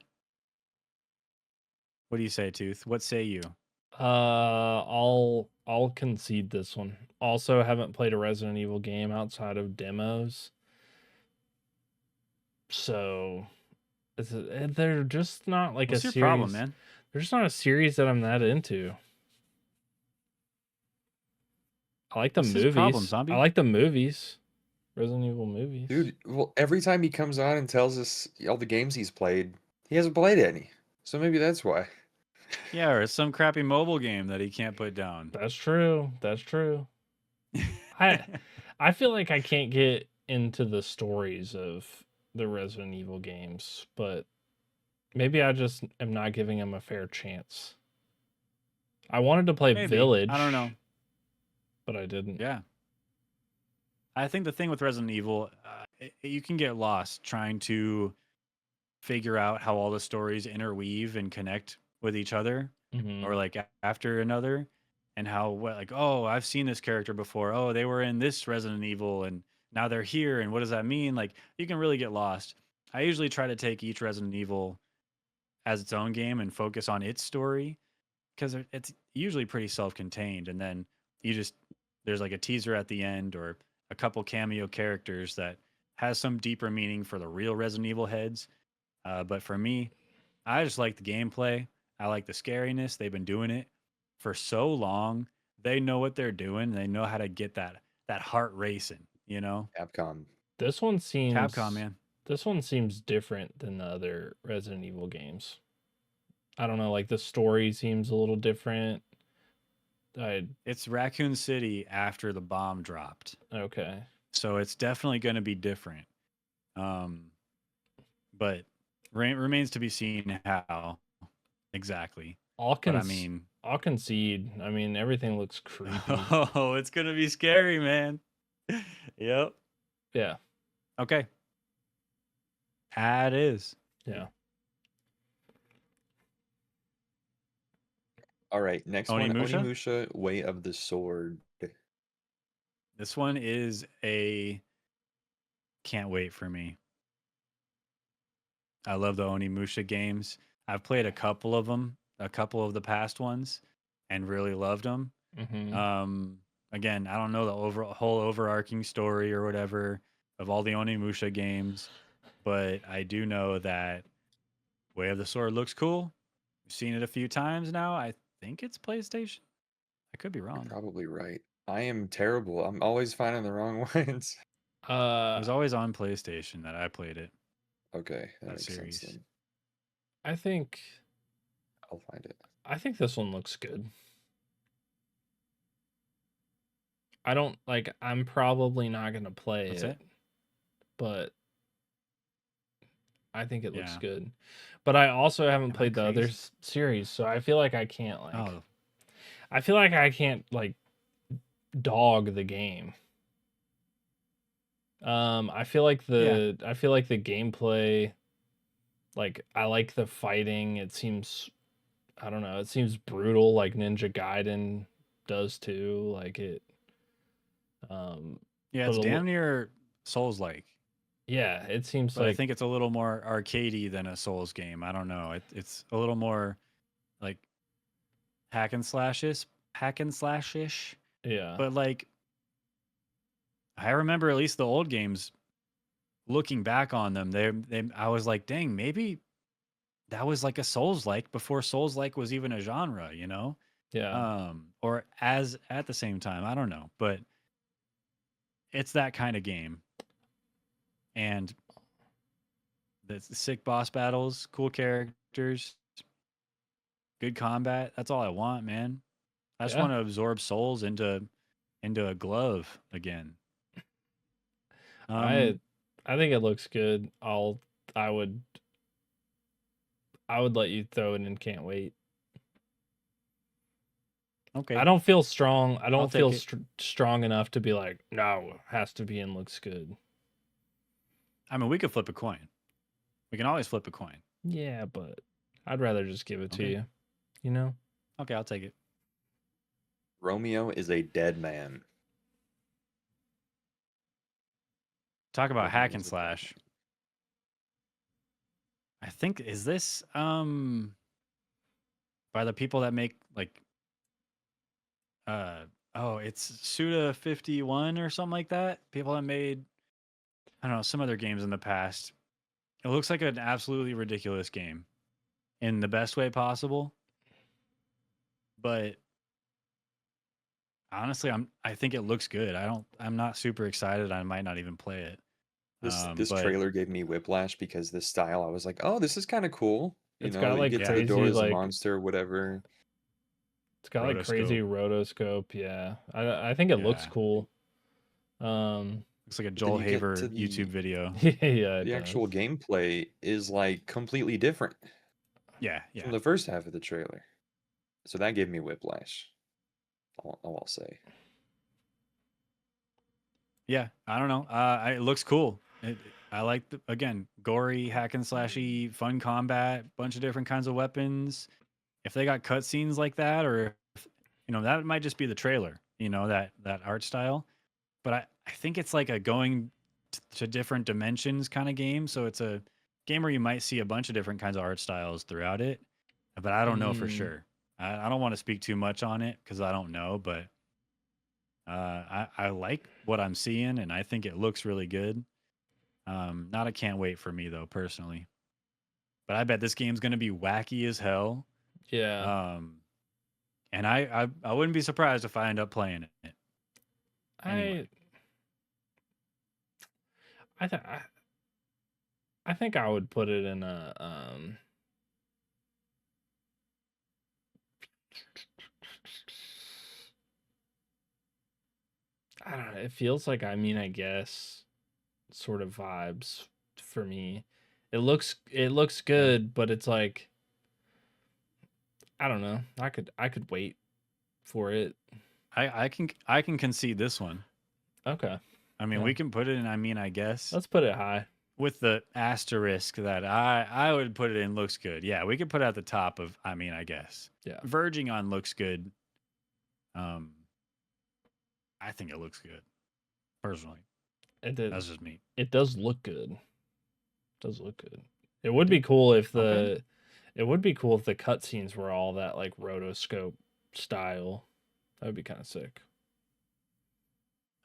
S2: What do you say, Tooth? What say you?
S1: I'll concede this one. Also, haven't played a Resident Evil game outside of demos, so they're just not like a
S2: What's your problem,
S1: series.
S2: man?
S1: They're just not a series that I'm that into. I like the
S2: What's his problem,
S1: movies. I
S2: zombie?
S1: like the movies. Resident Evil movies.
S3: Dude, well, every time he comes on and tells us all the games he's played, he hasn't played any. So maybe that's why.
S2: Yeah, or some crappy mobile game that he can't put down.
S1: That's true. That's true. I feel like I can't get into the stories of the Resident Evil games, but maybe I just am not giving them a fair chance. I wanted to play
S2: Maybe.
S1: Village.
S2: I don't know.
S1: But I didn't.
S2: Yeah. I think the thing with Resident Evil, you can get lost trying to figure out how all the stories interweave and connect with each other
S1: Mhm.
S2: or like after another, and how like, oh, I've seen this character before. Oh, they were in this Resident Evil and now they're here, and what does that mean? Like, you can really get lost. I usually try to take each Resident Evil as its own game and focus on its story, because it's usually pretty self-contained, and then you just there's like a teaser at the end or a couple cameo characters that has some deeper meaning for the real Resident Evil heads. But for me, I just like the gameplay. I like the scariness. They've been doing it for so long. They know what they're doing. They know how to get that heart racing. You know,
S3: Capcom.
S1: This one seems
S2: Capcom, man.
S1: This one seems different than the other Resident Evil games. I don't know, like the story seems a little different.
S2: It's Raccoon City after the bomb dropped,
S1: Okay.
S2: so it's definitely going to be different. But remains to be seen how exactly.
S1: I'll
S2: But I mean,
S1: I'll concede. I mean, everything looks creepy.
S2: oh, it's gonna be scary, man. Yep.
S1: Yeah.
S2: Okay. It is.
S1: Yeah.
S3: All right, next one,
S2: Onimusha?
S3: Onimusha, Way of the Sword.
S2: This one is a can't wait for me. I love the Onimusha games. I've played a couple of them, a couple of the past ones, and really loved them.
S1: Mhm.
S2: Again, I don't know the whole overarching story or whatever of all the Onimusha games, but I do know that Way of the Sword looks cool. I've seen it a few times now. I think it's PlayStation. I could be
S3: You're
S2: wrong.
S3: probably right. I am terrible. I'm always finding the wrong ones.
S2: It was always on PlayStation that I played it.
S3: Okay, that
S2: That
S3: makes
S2: series.
S3: sense then.
S1: I think
S3: I'll find it.
S1: this one looks good. I don't like I'm probably not going to play
S2: What's
S1: it,
S2: it?
S1: but I think it looks
S2: Yeah.
S1: good. But I also haven't
S2: Am I
S1: played the other
S2: crazy?
S1: series, so I feel like I can't
S2: Oh,
S1: I feel like I can't like dog the game. I feel like the gameplay, like I like the fighting. It seems, I don't know, it seems brutal like Ninja Gaiden does too. Like it
S2: yeah,
S1: but
S2: it's damn near Souls-like,
S1: yeah, it seems
S2: but I
S1: like
S2: think it's a little more arcadey than a Souls game. I don't know. It's a little more like hack and slashish,
S1: yeah.
S2: but like I remember at least the old games. Looking back on them, I was like, dang, maybe that was like a Souls-like before Souls-like was even a genre, you know?
S1: Yeah.
S2: Or as at the same time, I don't know, but it's that kind of game. And the sick boss battles, cool characters, good combat. That's all I want, man. I just
S1: Yeah.
S2: want to absorb souls into a glove again.
S1: I I think it looks good. I would I would let you throw it in can't wait.
S2: Okay,
S1: I don't feel strong. I
S2: I'll
S1: don't
S2: take
S1: feel
S2: it.
S1: strong enough to be like, no, has to be and looks good.
S2: I mean, we could flip a coin. We can always flip a coin.
S1: Yeah, but I'd rather just give it to
S2: Okay.
S1: you. You know?
S2: Okay, I'll take it.
S3: Romeo is a dead man.
S2: Talk about
S3: Romeo
S2: hack and
S3: is a dead man.
S2: slash. I think is this by the people that make like oh, it's Suda 51 or something like that. People that made I don't know, some other games in the past. It looks like an absolutely ridiculous game in the best way possible. But honestly, I think it looks good. I'm not super excited. I might not even play it.
S3: This
S2: But
S3: trailer gave me whiplash because this style, I was like, oh, this is kind of cool. You
S1: It's
S3: know,
S1: got
S3: you
S1: like
S3: get to the
S2: yeah,
S3: door
S1: crazy
S3: as a
S1: like
S3: monster, whatever.
S1: it's got like crazy
S2: rotoscope.
S1: rotoscope. Yeah. I think it looks
S2: Yeah.
S1: cool. Um
S2: Looks like a
S3: But then
S2: Joel
S3: you get
S2: Haver
S3: to
S2: YouTube video.
S1: yeah, it
S3: the
S1: does.
S3: actual gameplay is like completely different
S2: Yeah,
S3: from
S2: yeah.
S3: the first half of the trailer. So that gave me whiplash. All I'll say.
S2: Yeah, I don't know. It looks cool. I like again, gory, hack and slashy, fun combat, bunch of different kinds of weapons. If they got cutscenes like that, or if, that might just be the trailer. That art style. But I think it's like a going to different dimensions kind of game. So it's a game where you might see a bunch of different kinds of art styles throughout it. But I don't know for
S1: Mm,
S2: sure. I don't want to speak too much on it because I don't know. But I like what I'm seeing, and I think it looks really good. Not a can't wait for me though, personally. But I bet this game's gonna be wacky as hell.
S1: yeah.
S2: Um, and I wouldn't be surprised if I end up playing it anyway.
S1: I I th- I think I would put it in a I don't know. It feels like I guess sort of vibes for me. It looks
S2: Okay.
S1: good, but it's like I don't know. I could wait for it.
S2: I can concede this one.
S1: Okay.
S2: I mean,
S1: Yeah.
S2: we can put it in. I mean, I guess
S1: Let's put it high.
S2: with the asterisk that I would put it in. Looks good. Yeah, we could put it at the top of. I mean, I guess
S1: Yeah.
S2: verging on looks good. Um, I think it looks good personally.
S1: It did.
S2: That's just me.
S1: It does look good. It does look good. It would be cool if
S2: Okay.
S1: it would be cool if the cutscenes were all that like rotoscope style. That would be kind of sick.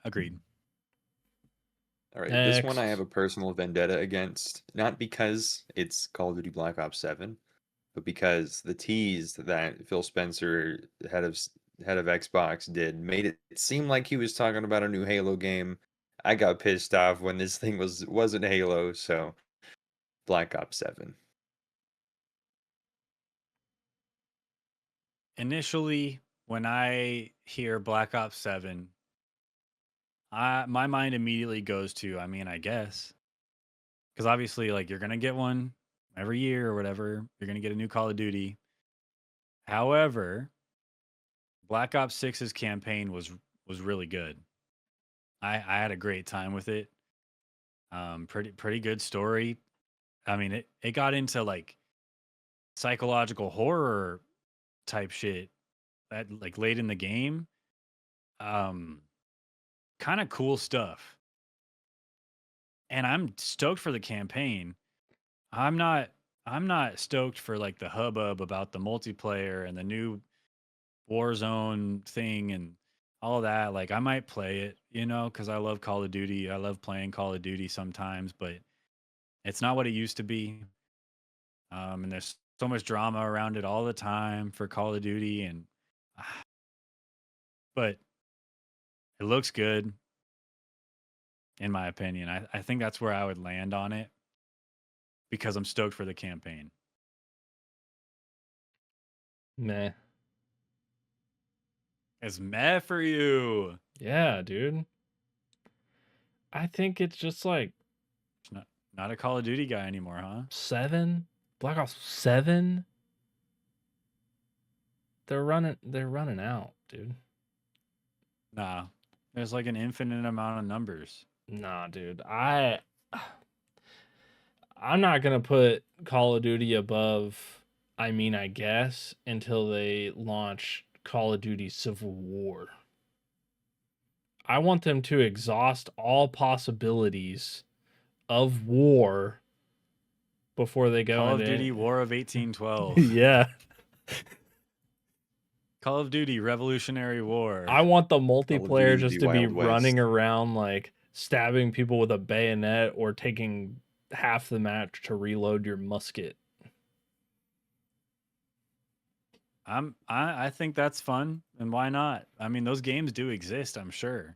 S2: Agreed.
S3: All right, this one I have
S1: Next.
S3: a personal vendetta against, not because it's Call of Duty Black Ops 7, but because the tease that Phil Spencer, head of Xbox, did made it seem like he was talking about a new Halo game. I got pissed off when this thing wasn't Halo, so Black Ops 7.
S2: Initially, when I hear Black Ops 7, my mind immediately goes to, I mean, I guess, because obviously, like, you're gonna get one every year or whatever. You're gonna get a new Call of Duty. However, Black Ops 6's campaign was really good. I had a great time with it. Pretty good story. I mean, it got into like psychological horror type shit that like late in the game. Um, Kind of cool stuff. And I'm stoked for the campaign. I'm not I'm not stoked for like the hubbub about the multiplayer and the new Warzone thing and all that. Like I might play it, cuz I love Call of Duty. I love playing Call of Duty sometimes, but it's not what it used to be. And there's so much drama around it all the time for Call of Duty, and but it looks good in my opinion. I think that's where I would land on it because I'm stoked for the campaign.
S1: Meh.
S2: It's meh for you.
S1: Yeah, dude. I think it's just like
S2: It's not a Call of Duty guy anymore, huh?
S1: 7. Black Ops 7. They're running out, dude.
S2: Nah. There's like an infinite amount of numbers.
S1: Nah, dude. I'm not gonna put Call of Duty above, I mean, I guess, until they launch Call of Duty Civil War. I want them to exhaust all possibilities of war before they go
S2: Call of
S1: into
S2: Duty War of 1812.
S1: yeah.
S2: Call of Duty Revolutionary War.
S1: I want the
S3: Call of
S1: multiplayer
S3: Duty
S1: just to be
S3: Wild West.
S1: running around like stabbing people with a bayonet or taking half the match to reload your musket.
S2: I think that's fun, and why not? I mean, those games do exist, I'm sure.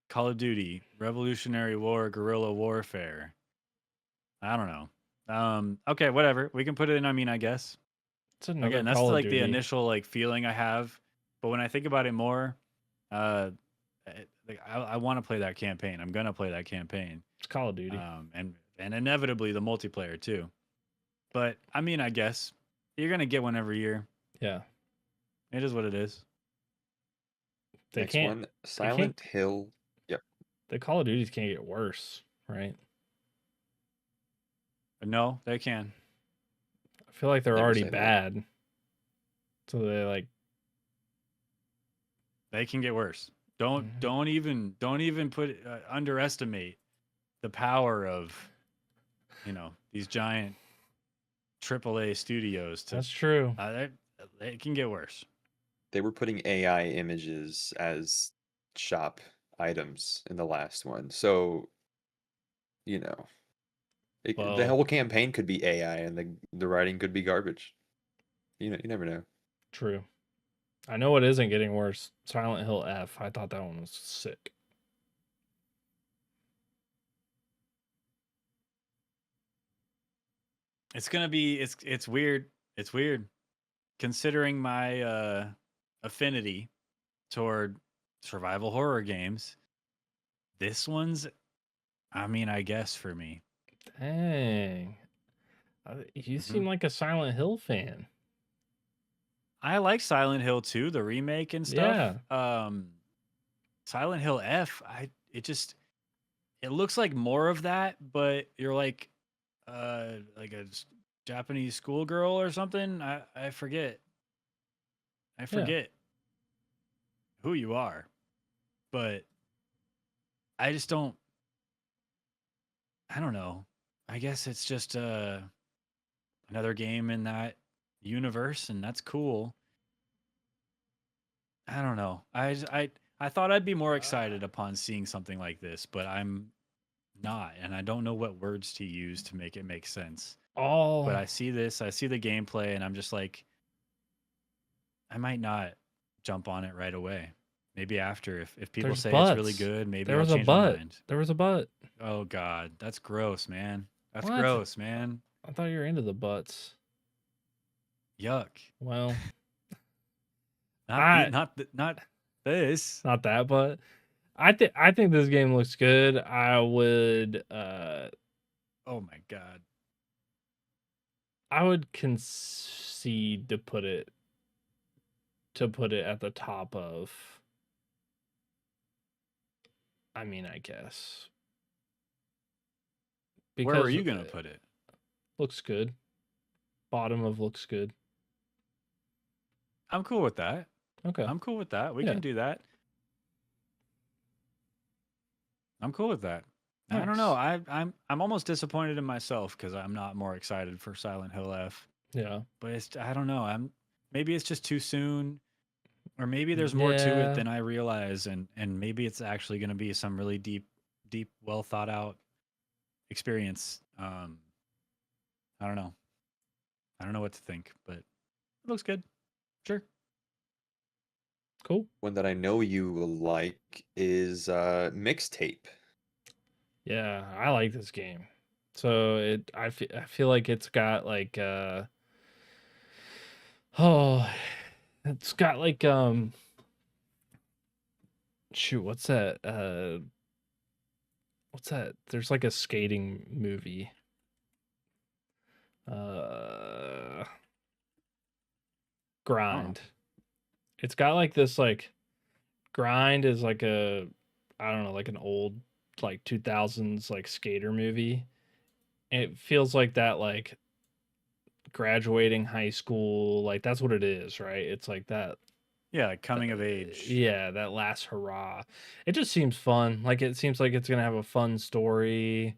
S2: Call of Duty, Revolutionary War, Guerrilla Warfare. I don't know. Okay, whatever. We can put it in, I mean, I guess.
S1: It's another
S2: Again, that's
S1: Call of
S2: like the
S1: Duty.
S2: initial like feeling I have. But when I think about it more, I want to play that campaign. I'm gonna play that campaign.
S1: It's Call of Duty.
S2: And inevitably the multiplayer too. But I mean, I guess you're gonna get one every year.
S1: Yeah.
S2: It is what it is.
S1: They
S3: Next
S1: can't
S3: one, Silent Hill. Yep.
S1: the Call of Duties can't get worse, right?
S2: But no, they can.
S1: I feel like they're
S3: Never
S1: already
S3: say that.
S1: bad. So they like
S2: They can get worse. Don't even put underestimate the power of these giant AAA studios.
S1: That's true.
S2: They can get worse.
S3: They were putting AI images as shop items in the last one. So, the
S1: Well,
S3: whole campaign could be AI and the writing could be garbage. You never know.
S1: true. I know it isn't getting worse. Silent Hill F. I thought that one was sick.
S2: It's gonna be it's weird. It's weird considering my affinity toward survival horror games. This one's, I mean, I guess for me.
S1: Dang. You seem like a Silent Hill fan.
S2: I like Silent Hill 2, the remake and stuff. Silent Hill F, it looks like more of that, but you're like a Japanese schoolgirl or something. I forget. I forget who you are. But I just don't know. I guess it's just another game in that universe, and that's cool. I don't know. I thought I'd be more excited upon seeing something like this, but I'm not, and I don't know what words to use to make it make sense. But I see this, I see the gameplay, and I'm just like, I might not jump on it right away. Maybe after, if people
S1: There's
S2: say
S1: butts.
S2: it's really good, maybe
S1: There
S2: I'll
S1: was a
S2: change my
S1: butt.
S2: mind.
S1: There was a butt.
S2: Oh God, that's gross, man. That's
S1: What?
S2: gross, man.
S1: I thought you were into the butts.
S2: Yuck.
S1: Well,
S2: Not this.
S1: not that, but I think this game looks good. I would
S2: Oh my God.
S1: I would concede to put it at the top of, I mean, I guess.
S2: Where were you gonna put it?
S1: Looks good. Bottom of looks good.
S2: I'm cool with that.
S1: Okay.
S2: I'm cool with that. We
S1: Yeah.
S2: can do that. I'm cool with that. I don't know. I'm almost disappointed in myself because I'm not more excited for Silent Hill F.
S1: Yeah.
S2: But I don't know. Maybe it's just too soon, or maybe there's more to it than I realize, and maybe it's actually going to be some really deep, well thought out experience. I I don't know. I don't know what to think, but it looks good. Sure.
S1: Cool.
S3: One that I know you will like is Mixtape.
S1: Yeah, I like this game. So I feel like it's got like oh, it's got like shoot, what's that? There's like a skating movie.
S2: Oh.
S1: Grind. It's got like this like Grind is like a I don't know, like an old like 2000s like skater movie. It feels like that like graduating high school, like that's what it is, right? It's like that
S2: Yeah, like coming of age.
S1: yeah, that last hurrah. It just seems fun. Like it seems like it's gonna have a fun story,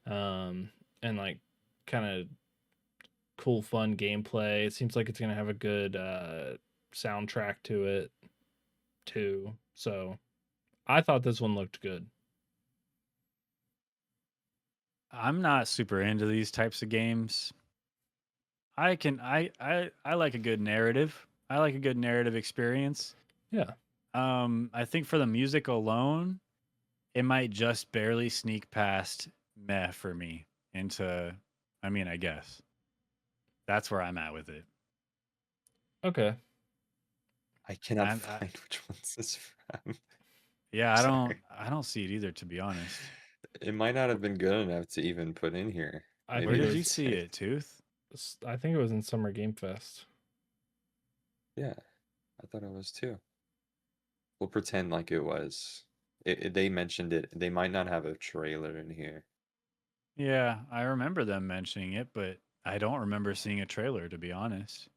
S1: and like kind of cool, fun gameplay. It seems like it's gonna have a good soundtrack to it too. So I thought this one looked good.
S2: I'm not super into these types of games. I like a good narrative. I like a good narrative experience.
S1: Yeah.
S2: I think for the music alone, it might just barely sneak past meh for me into I mean, I guess. That's where I'm at with it.
S1: Okay.
S3: I cannot
S2: I
S3: find which one's this from.
S2: yeah,
S3: Sorry.
S2: I don't see it either, to be honest.
S3: It might not have been good enough to even put in here.
S1: I
S2: Where
S1: think
S2: did
S1: it
S2: you
S1: was
S2: see it, Tooth?
S1: I think it was in Summer Game Fest.
S3: Yeah, I thought it was too. We'll pretend like it was. They mentioned it. They might not have a trailer in here.
S2: Yeah, I remember them mentioning it, but I don't remember seeing a trailer, to be honest.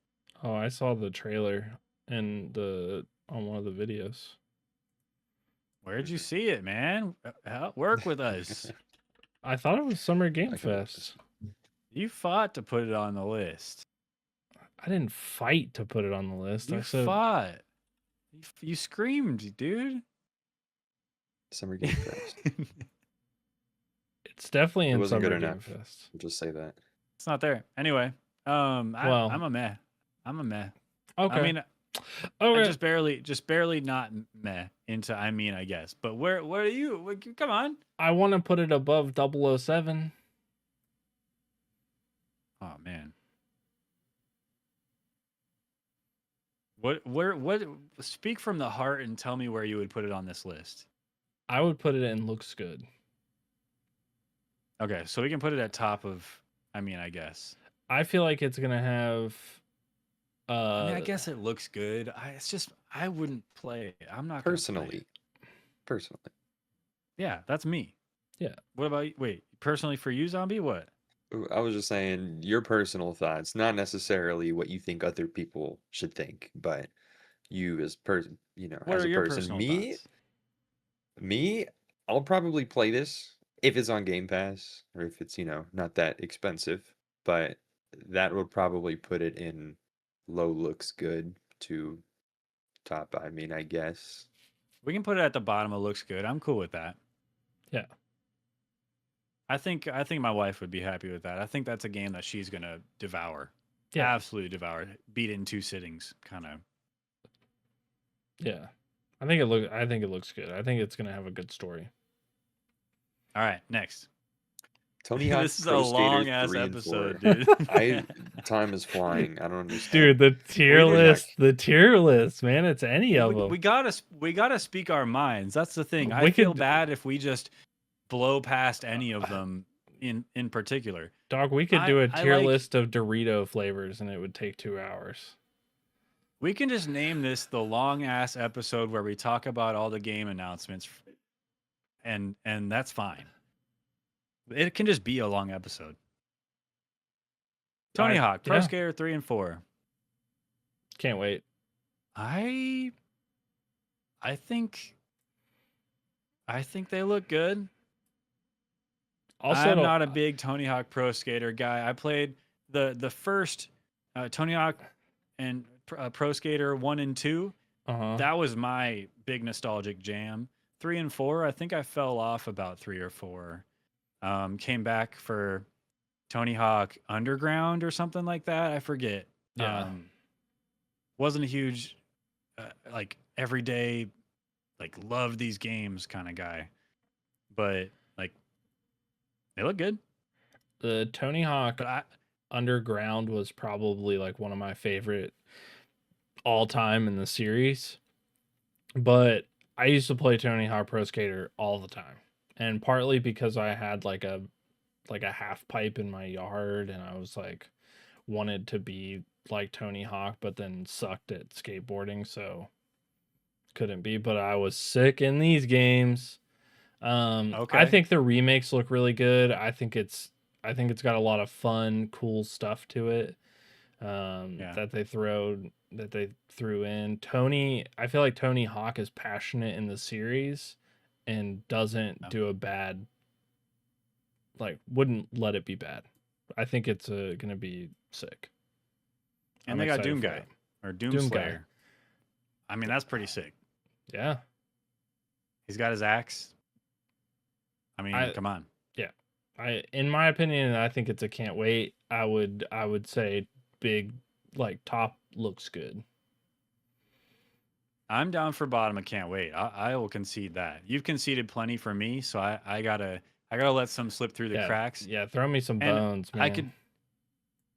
S1: Oh, I saw the trailer and the on one of the videos.
S2: Where'd you
S3: Mhm.
S2: see it, man? Work with us.
S1: I thought it was Summer Game
S3: I can look this
S1: Fest.
S2: You fought to put it on the list.
S1: I didn't fight to put it on the list.
S2: You
S1: I said
S2: fought. You screamed, dude.
S3: Summer Game Fest.
S1: it's definitely
S3: It
S1: in
S3: wasn't good
S1: Summer Game
S3: enough.
S1: Fest.
S3: I'll just say that.
S2: It's not there. Anyway, I'm
S1: Well,
S2: a meh. I'm a meh.
S1: okay.
S2: I mean, I
S1: okay.
S2: just barely not meh into. I mean, I guess. But where are you? Come on.
S1: I want to put it above 007.
S2: Oh man. What? Speak from the heart and tell me where you would put it on this list.
S1: I would put it in looks good.
S2: Okay, so we can put it at top of. I mean, I guess.
S1: I feel like it's gonna have.
S2: I mean, I guess it looks good. It's just I wouldn't play. I'm not gonna play it.
S3: Personally.
S2: Yeah, that's me.
S1: Yeah.
S2: What about you? Wait, personally for you, Zombie? What?
S3: I was just saying your personal thoughts, not necessarily what you think other people should think, but you as person,
S2: What
S3: as
S2: are
S3: a
S2: your
S3: person.
S2: personal
S3: Me,
S2: thoughts?
S3: me, I'll probably play this if it's on Game Pass or if it's, not that expensive, but that would probably put it in low looks good to top, I mean, I guess.
S2: We can put it at the bottom. It looks good. I'm cool with that.
S1: Yeah.
S2: I think my wife would be happy with that. I think that's a game that she's gonna devour.
S1: Yeah.
S2: Absolutely devour. Beat it in 2 sittings, kind of.
S1: Yeah. I think it looks good. I think it's gonna have a good story.
S2: All right, next.
S3: Tony Hawk
S2: This is a
S3: Pro Skater
S2: long ass
S3: 3 and
S2: episode,
S3: 4.
S2: dude.
S3: Time is flying. I don't understand.
S1: Dude, the tier
S3: We're
S1: list,
S3: not-
S1: man. It's any of them.
S2: we gotta speak our minds. That's the thing.
S1: We
S2: I feel
S1: could-
S2: bad if we just blow past any of them in particular.
S1: Dog, we could do a
S2: I
S1: tier
S2: like-
S1: list of Dorito flavors and it would take 2 hours.
S2: We can just name this the long ass episode where we talk about all the game announcements, and that's fine. It can just be a long episode. Tony Hawk, Pro
S1: yeah.
S2: Skater 3 and 4.
S1: Can't wait.
S2: I think they look good.
S1: Also,
S2: I'm not a big Tony Hawk Pro Skater guy. I played the first Tony Hawk and Pro Skater 1 and 2.
S1: Uh-huh.
S2: That was my big nostalgic jam. 3 and 4, I think I fell off about 3 or 4. Came back for Tony Hawk Underground or something like that. I forget.
S1: Yeah.
S2: Wasn't a huge like everyday like love these games kind of guy, but like they look good.
S1: The Tony Hawk
S2: But I
S1: Underground was probably like one of my favorite all time in the series. But I used to play Tony Hawk Pro Skater all the time. And partly because I had like a half pipe in my yard and I was like wanted to be like Tony Hawk but then sucked at skateboarding, so couldn't be, but I was sick in these games. I
S2: okay.
S1: think the remakes look really good. I think it's got a lot of fun, cool stuff to it.
S2: Yeah.
S1: That they threw in. Tony, I feel like Tony Hawk is passionate in the series and doesn't
S2: Yeah.
S1: do a bad, like wouldn't let it be bad. I think it's gonna be sick.
S2: And
S1: I'm
S2: they got
S1: excited
S2: Doom
S1: for
S2: Guy
S1: it.
S2: or Doom
S1: Doom Guy.
S2: Slayer. I mean, that's pretty sick.
S1: Yeah.
S2: He's got his axe. I mean, come on.
S1: Yeah. In my opinion, I think it's a can't wait. I would say big, like top looks good.
S2: I'm down for bottom. I can't wait. I will concede that. You've conceded plenty for me, so I gotta let some slip through the
S1: Yeah.
S2: cracks.
S1: Yeah, throw me some
S2: And
S1: bones, man.
S2: I could,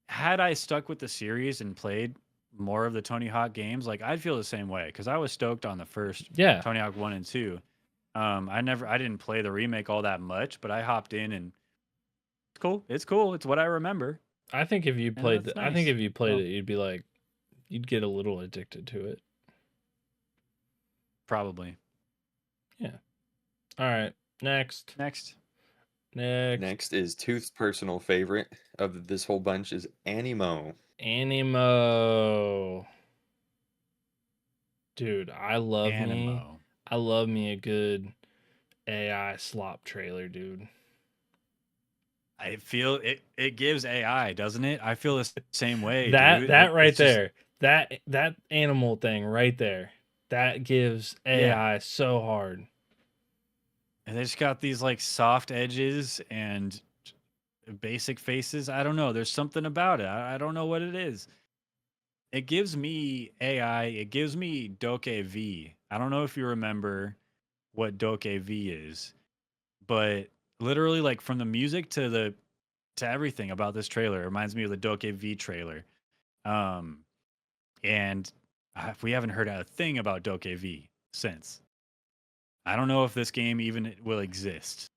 S2: had I stuck with the series and played more of the Tony Hawk games, like I'd feel the same way because I was stoked on the first
S1: Yeah.
S2: Tony Hawk 1 and 2. I didn't play the remake all that much, but I hopped in and it's cool. It's cool. It's what I remember.
S1: I think if you
S2: And
S1: played
S2: that's
S1: I think
S2: nice.
S1: if you played
S2: So,
S1: it, you'd be like you'd get a little addicted to it.
S2: probably.
S1: Yeah. All right. Next.
S2: Next.
S3: Next is Tooth's personal favorite of this whole bunch is Animo.
S1: Animo. Dude, I love
S2: Animo.
S1: me a good AI slop trailer, dude.
S2: I feel it gives AI, doesn't it? I feel the same way,
S1: That
S2: dude.
S1: that right
S2: It's just,
S1: there. That animal thing right there. That gives
S2: yeah.
S1: AI so hard.
S2: And they just got these like soft edges and basic faces. I don't know. There's something about it. I don't know what it is. It gives me AI. It gives me Doke V. I don't know if you remember what Doke V is, but literally like from the music to everything about this trailer it reminds me of the Doke V trailer. Um, and we haven't heard a thing about Doke V since. I don't know if this game even will exist.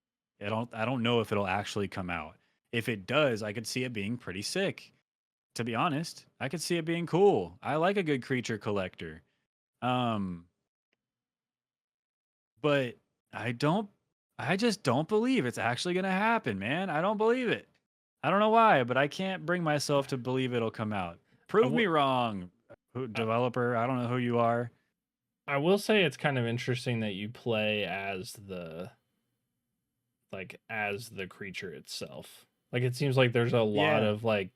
S2: I don't know if it'll actually come out. If it does, I could see it being pretty sick. To be honest, I could see it being cool. I like a good creature collector. Um, but I just don't believe it's actually going to happen, man. I don't believe it. I don't know why, but I can't bring myself to believe it'll come out. Prove me wrong, developer. I don't know who you are.
S1: I will say it's kind of interesting that you play as the creature itself. Like it seems like there's a lot
S2: Yeah.
S1: of like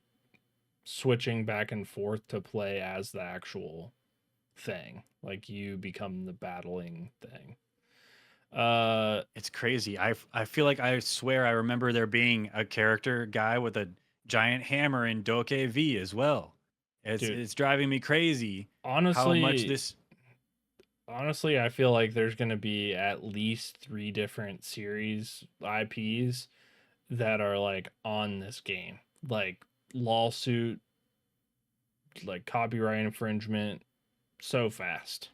S1: switching back and forth to play as the actual thing. Like you become the battling thing.
S2: It's crazy. I feel like I swear I remember there being a character guy with a giant hammer in Doke V as well.
S1: Dude,
S2: It's driving me crazy how much
S1: honestly,
S2: this.
S1: honestly, I feel like there's going to be at least 3 different series IPs that are like on this game. Like lawsuit, like copyright infringement so fast.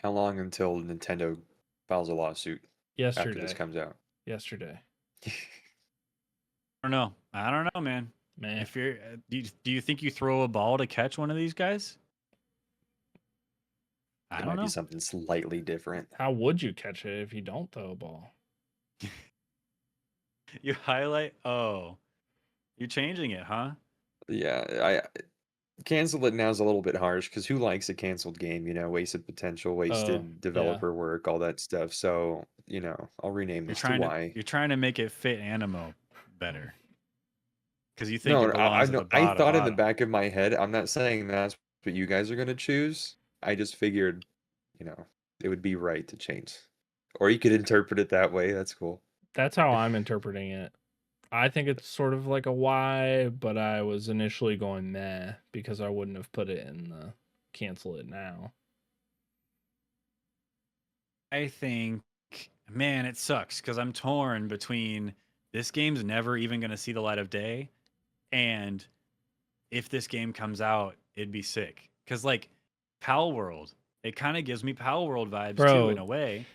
S3: How long until Nintendo files a lawsuit after this
S1: Yesterday.
S3: comes out?
S1: Yesterday.
S2: I don't know. I don't know, man.
S1: Man.
S2: If you're, do you think you throw a ball to catch one of these guys? I
S3: It
S2: don't
S3: might
S2: know.
S3: be something slightly different.
S1: How would you catch it if you don't throw a ball?
S2: You highlight. Oh, you're changing it, huh?
S3: Yeah, I cancel it now is a little bit harsh because who likes a canceled game? You know, wasted potential, wasted
S1: Yeah.
S3: developer work, all that stuff. So, you know, I'll rename
S2: You're
S3: this to
S2: trying to
S3: Y.
S2: you're trying to make it fit Animo better because you think
S3: No,
S2: it belongs at
S3: know.
S2: the
S3: I thought in the
S2: bottom.
S3: back of my head, I'm not saying that's what you guys are gonna choose. I just figured, you know, it would be right to change. Or you could interpret it that way. That's cool.
S1: That's how I'm interpreting it. I think it's sort of like a Y, but I was initially going meh because I wouldn't have put it in the cancel it now.
S2: I think, man, it sucks because I'm torn between this game's never even going to see the light of day, and if this game comes out, it'd be sick. Because like Pal World, it kind of gives me Pal World vibes too in
S1: Bro,
S2: a way.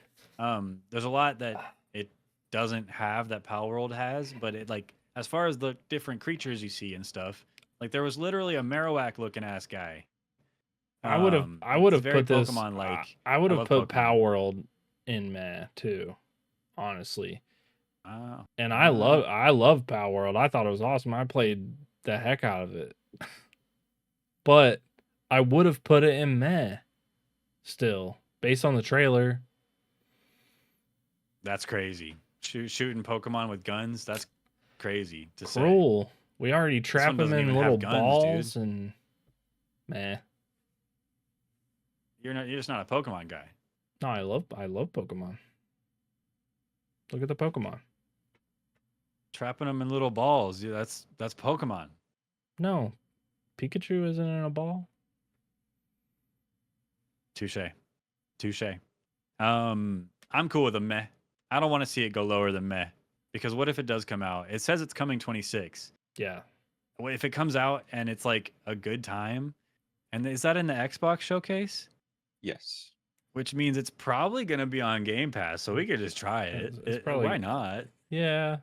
S2: There's a lot that it doesn't have that Pal World has, but it like as far as the different creatures you see and stuff, like there was literally a Marowak looking ass guy.
S1: I would
S2: It's
S1: have
S2: very
S1: put this
S2: Pokemon like.
S1: I would
S2: I
S1: have
S2: love
S1: put
S2: Pokemon.
S1: Power World in meh too, honestly.
S2: Oh,
S1: And
S2: oh.
S1: I love Power World. I thought it was awesome. I played the heck out of it. But I would have put it in meh still, based on the trailer.
S2: That's crazy. Shooting Pokemon with guns. That's crazy to say.
S1: Cruel. We already
S2: This one
S1: trap them
S2: doesn't
S1: in
S2: even
S1: little
S2: have guns, dude.
S1: balls and meh.
S2: You're just not a Pokemon guy.
S1: No, I love Pokemon. Look at the Pokemon.
S2: Trapping them in little balls. Yeah, that's Pokemon.
S1: No, Pikachu isn't in a ball.
S2: Touche. Touche. I'm cool with a meh. I don't want to see it go lower than meh. Because what if it does come out? It says it's coming 26.
S1: Yeah.
S2: What if it comes out and it's like a good time? And is that in the Xbox showcase?
S3: Yes.
S2: Which means it's probably going to be on Game Pass, so we could just try it.
S1: It's probably
S2: Why not?
S1: yeah.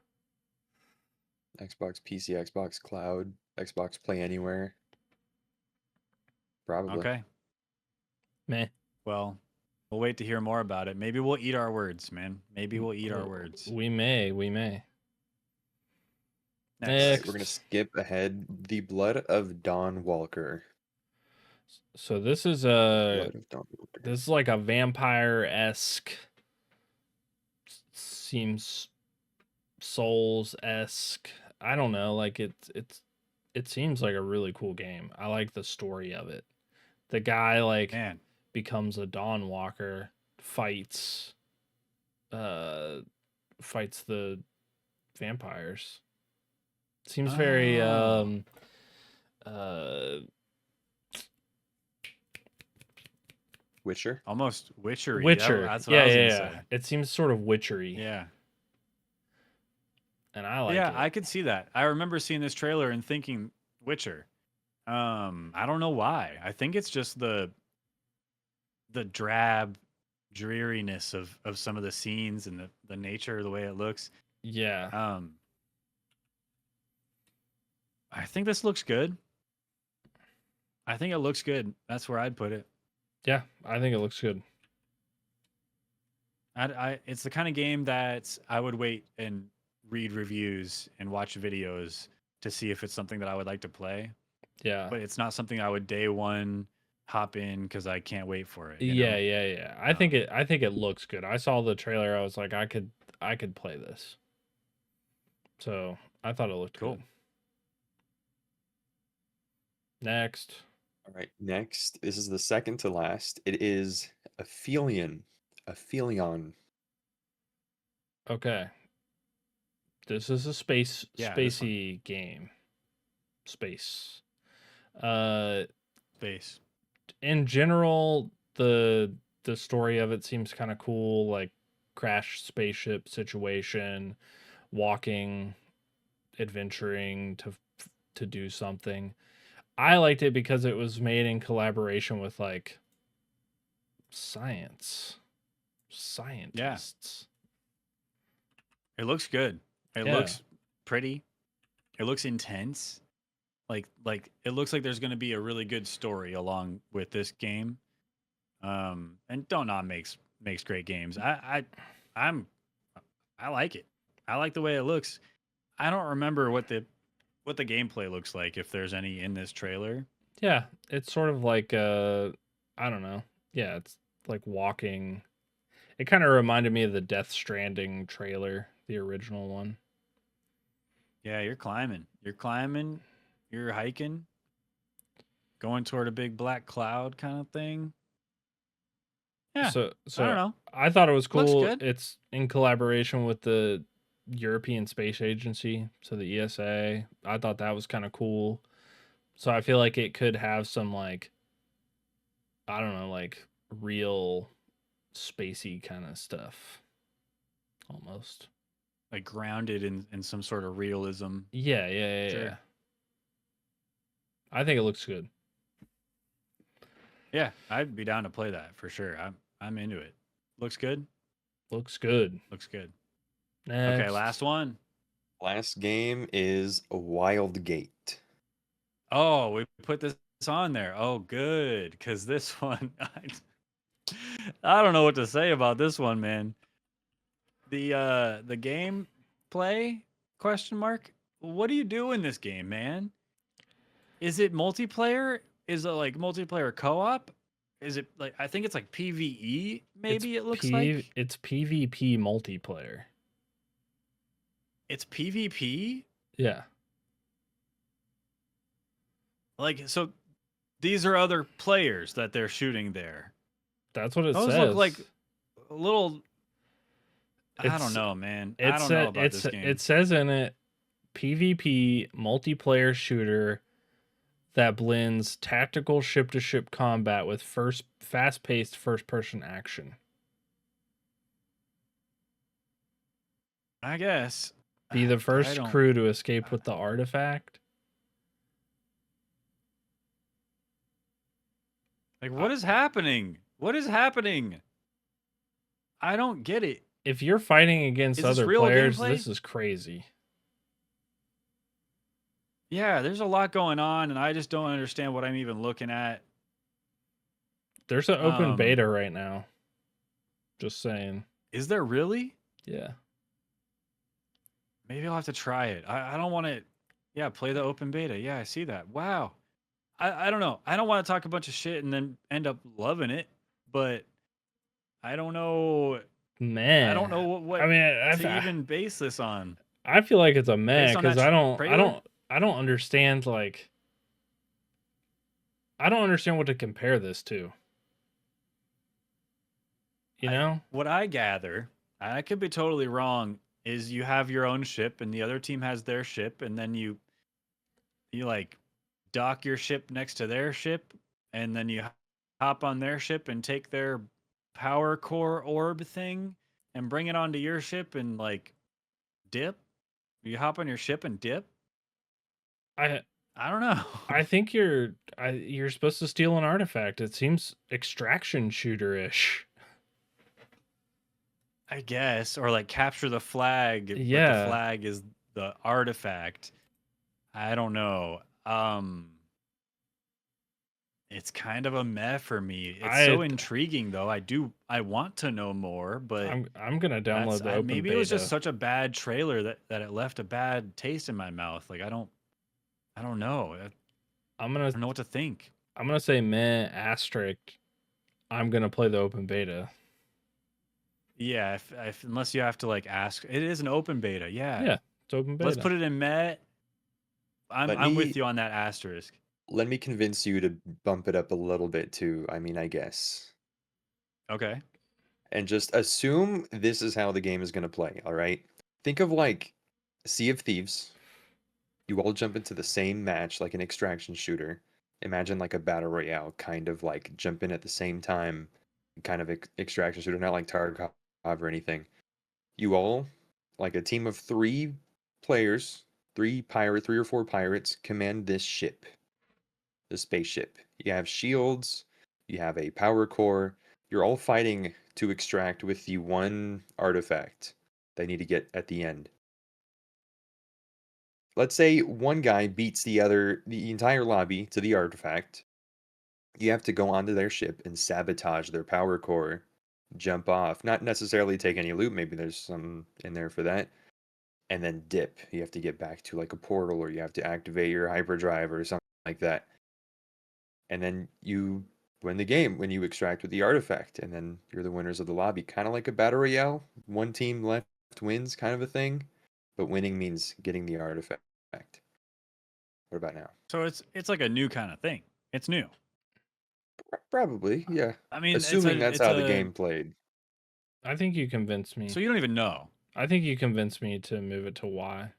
S3: Xbox PC, Xbox Cloud, Xbox Play Anywhere. Probably.
S2: Okay.
S1: Meh.
S2: Well, we'll wait to hear more about it. Maybe we'll eat our words, man. Maybe we'll eat our words.
S1: We may.
S2: Next.
S3: Alright, we're gonna skip ahead. The Blood of Dawn Walker.
S1: So this is
S3: Blood of Dawn Walker.
S1: this is like a vampire-esque, seems Souls-esque. I don't know, like it seems like a really cool game. I like the story of it. The guy like
S2: Man,
S1: becomes a Dawn Walker, fights fights the vampires. Seems very
S2: Oh.
S3: Witcher.
S2: Almost witchery.
S1: Witcher.
S2: That's what I was gonna say.
S1: It seems sort of witchery.
S2: Yeah.
S1: And I like
S2: Yeah,
S1: it.
S2: I could see that. I remember seeing this trailer and thinking Witcher. I don't know why. I think it's just the drab dreariness of some of the scenes and the nature of the way it looks.
S1: Yeah.
S2: I think this looks good. I think it looks good. That's where I'd put it.
S1: Yeah, I think it looks good.
S2: It's the kind of game that I would wait and read reviews and watch videos to see if it's something that I would like to play.
S1: Yeah.
S2: But it's not something I would day one hop in because I can't wait for it.
S1: Yeah. I think it looks good. I saw the trailer. I was like, I could play this. So I thought it looked
S2: cool.
S1: good. Next.
S3: All right. Next, this is the second to last. It is Aphelion.
S1: Okay. This is a spacey game. Space.
S2: Space.
S1: In general, the story of it seems kind of cool, like crash spaceship situation, walking, adventuring to do something. I liked it because it was made in collaboration with like scientists.
S2: It looks good. It
S1: Yeah.
S2: looks pretty. It looks intense. Like it looks like there's going to be a really good story along with this game. And Don't Not makes great games. I like it. I like the way it looks. I don't remember what the gameplay looks like, if there's any in this trailer.
S1: Yeah, it's sort of like I don't know. Yeah, it's like walking. It kind of reminded me of the Death Stranding trailer, the original one.
S2: Yeah, you're climbing. You're hiking. Going toward a big black cloud kind of thing. Yeah.
S1: So
S2: I don't know.
S1: I thought it was
S2: Looks
S1: cool.
S2: good.
S1: It's in collaboration with the European Space Agency, so the ESA. I thought that was kind of cool. So I feel like it could have some like, I don't know, like real spacey kind of stuff almost.
S2: Like grounded in some sort of realism.
S1: Yeah, yeah, yeah,
S2: Sure.
S1: yeah. I think it looks good.
S2: Yeah, I'd be down to play that for sure. I'm into it. Looks good.
S1: Looks good.
S2: Looks good.
S1: Next.
S2: Okay, last one.
S3: Last game is Wild Gate.
S2: Oh, we put this on there. Oh, good, because this one, I don't know what to say about this one, man. The game play question mark. What do you do in this game, man? Is it multiplayer? Is it like multiplayer co-op? Is it like, I think it's like PvE? Maybe it looks like
S1: it's PvP multiplayer.
S2: it's PvP.
S1: Yeah.
S2: Like, so these are other players that they're shooting there.
S1: That's what it
S2: Those
S1: says.
S2: look like a little. I don't
S1: It's-
S2: know, man.
S1: It
S2: I don't know about
S1: it's
S2: this game.
S1: it says in it PvP multiplayer shooter that blends tactical ship-to-ship combat with fast-paced first-person action.
S2: I guess.
S1: Be the
S2: I
S1: first
S2: don't-
S1: crew to escape with the artifact.
S2: Like, what is happening? What is happening? I don't get it.
S1: If you're fighting against
S2: Is this
S1: other
S2: real
S1: players,
S2: gameplay?
S1: this is crazy.
S2: Yeah, there's a lot going on, and I just don't understand what I'm even looking at.
S1: There's an open
S2: Um,
S1: beta right now. Just saying.
S2: Is there really?
S1: Yeah.
S2: Maybe I'll have to try it. I don't want to. Yeah, play the open beta. Yeah, I see that. Wow. I don't know. I don't want to talk a bunch of shit and then end up loving it, but I don't know.
S1: Man.
S2: I don't know what
S1: I mean,
S2: to even base this on.
S1: I feel like it's a meh
S2: Based on that
S1: because
S2: trailer?
S1: I don't understand like I don't understand what to compare this to. You know?
S2: What I gather, I could be totally wrong, is you have your own ship and the other team has their ship, and then you like dock your ship next to their ship, and then you hop on their ship and take their power core orb thing and bring it onto your ship and like dip. You hop on your ship and dip. I don't know.
S1: I think you're supposed to steal an artifact. It seems extraction shooter-ish.
S2: I guess, or like capture the flag. But
S1: Yeah.
S2: the flag is the artifact. I don't know. It's kind of a meh for me. It's so intriguing though. I want to know more, but
S1: I'm gonna download the open
S2: maybe
S1: beta.
S2: it was just such a bad trailer that it left a bad taste in my mouth. Like I don't know. I don't know what to think.
S1: I'm gonna say meh asterisk. I'm gonna play the open beta.
S2: Yeah, if unless you have to like ask, it is an open beta. Yeah,
S1: Yeah, it's open beta.
S2: Let's put it in meh. I'm with you on that asterisk.
S3: Let me convince you to bump it up a little bit too. I mean, I guess.
S2: Okay.
S3: And just assume this is how the game is going to play, all right? Think of like Sea of Thieves. You all jump into the same match like an extraction shooter. Imagine like a battle royale, kind of like jump in at the same time, kind of extraction shooter, not like Tarkov or anything. You all, like a team of 3 players, 3 or 4 pirates, command this ship, the spaceship. You have shields, you have a power core. You're all fighting to extract with the one artifact they need to get at the end. Let's say one guy beats the entire lobby to the artifact. You have to go onto their ship and sabotage their power core, jump off, not necessarily take any loot, maybe there's some in there for that, and then dip. You have to get back to like a portal, or you have to activate your hyperdrive or something like that. And then you win the game when you extract with the artifact, and then you're the winners of the lobby. Kind of like a battle royale. One team left wins kind of a thing, but winning means getting the artifact. What about now?
S2: So it's like a new kind of thing. It's new.
S3: Probably, yeah.
S2: I mean,
S3: Assuming that's how the game played.
S1: I think you convinced me.
S2: So you don't even know.
S1: I think you convinced me to move it to Y.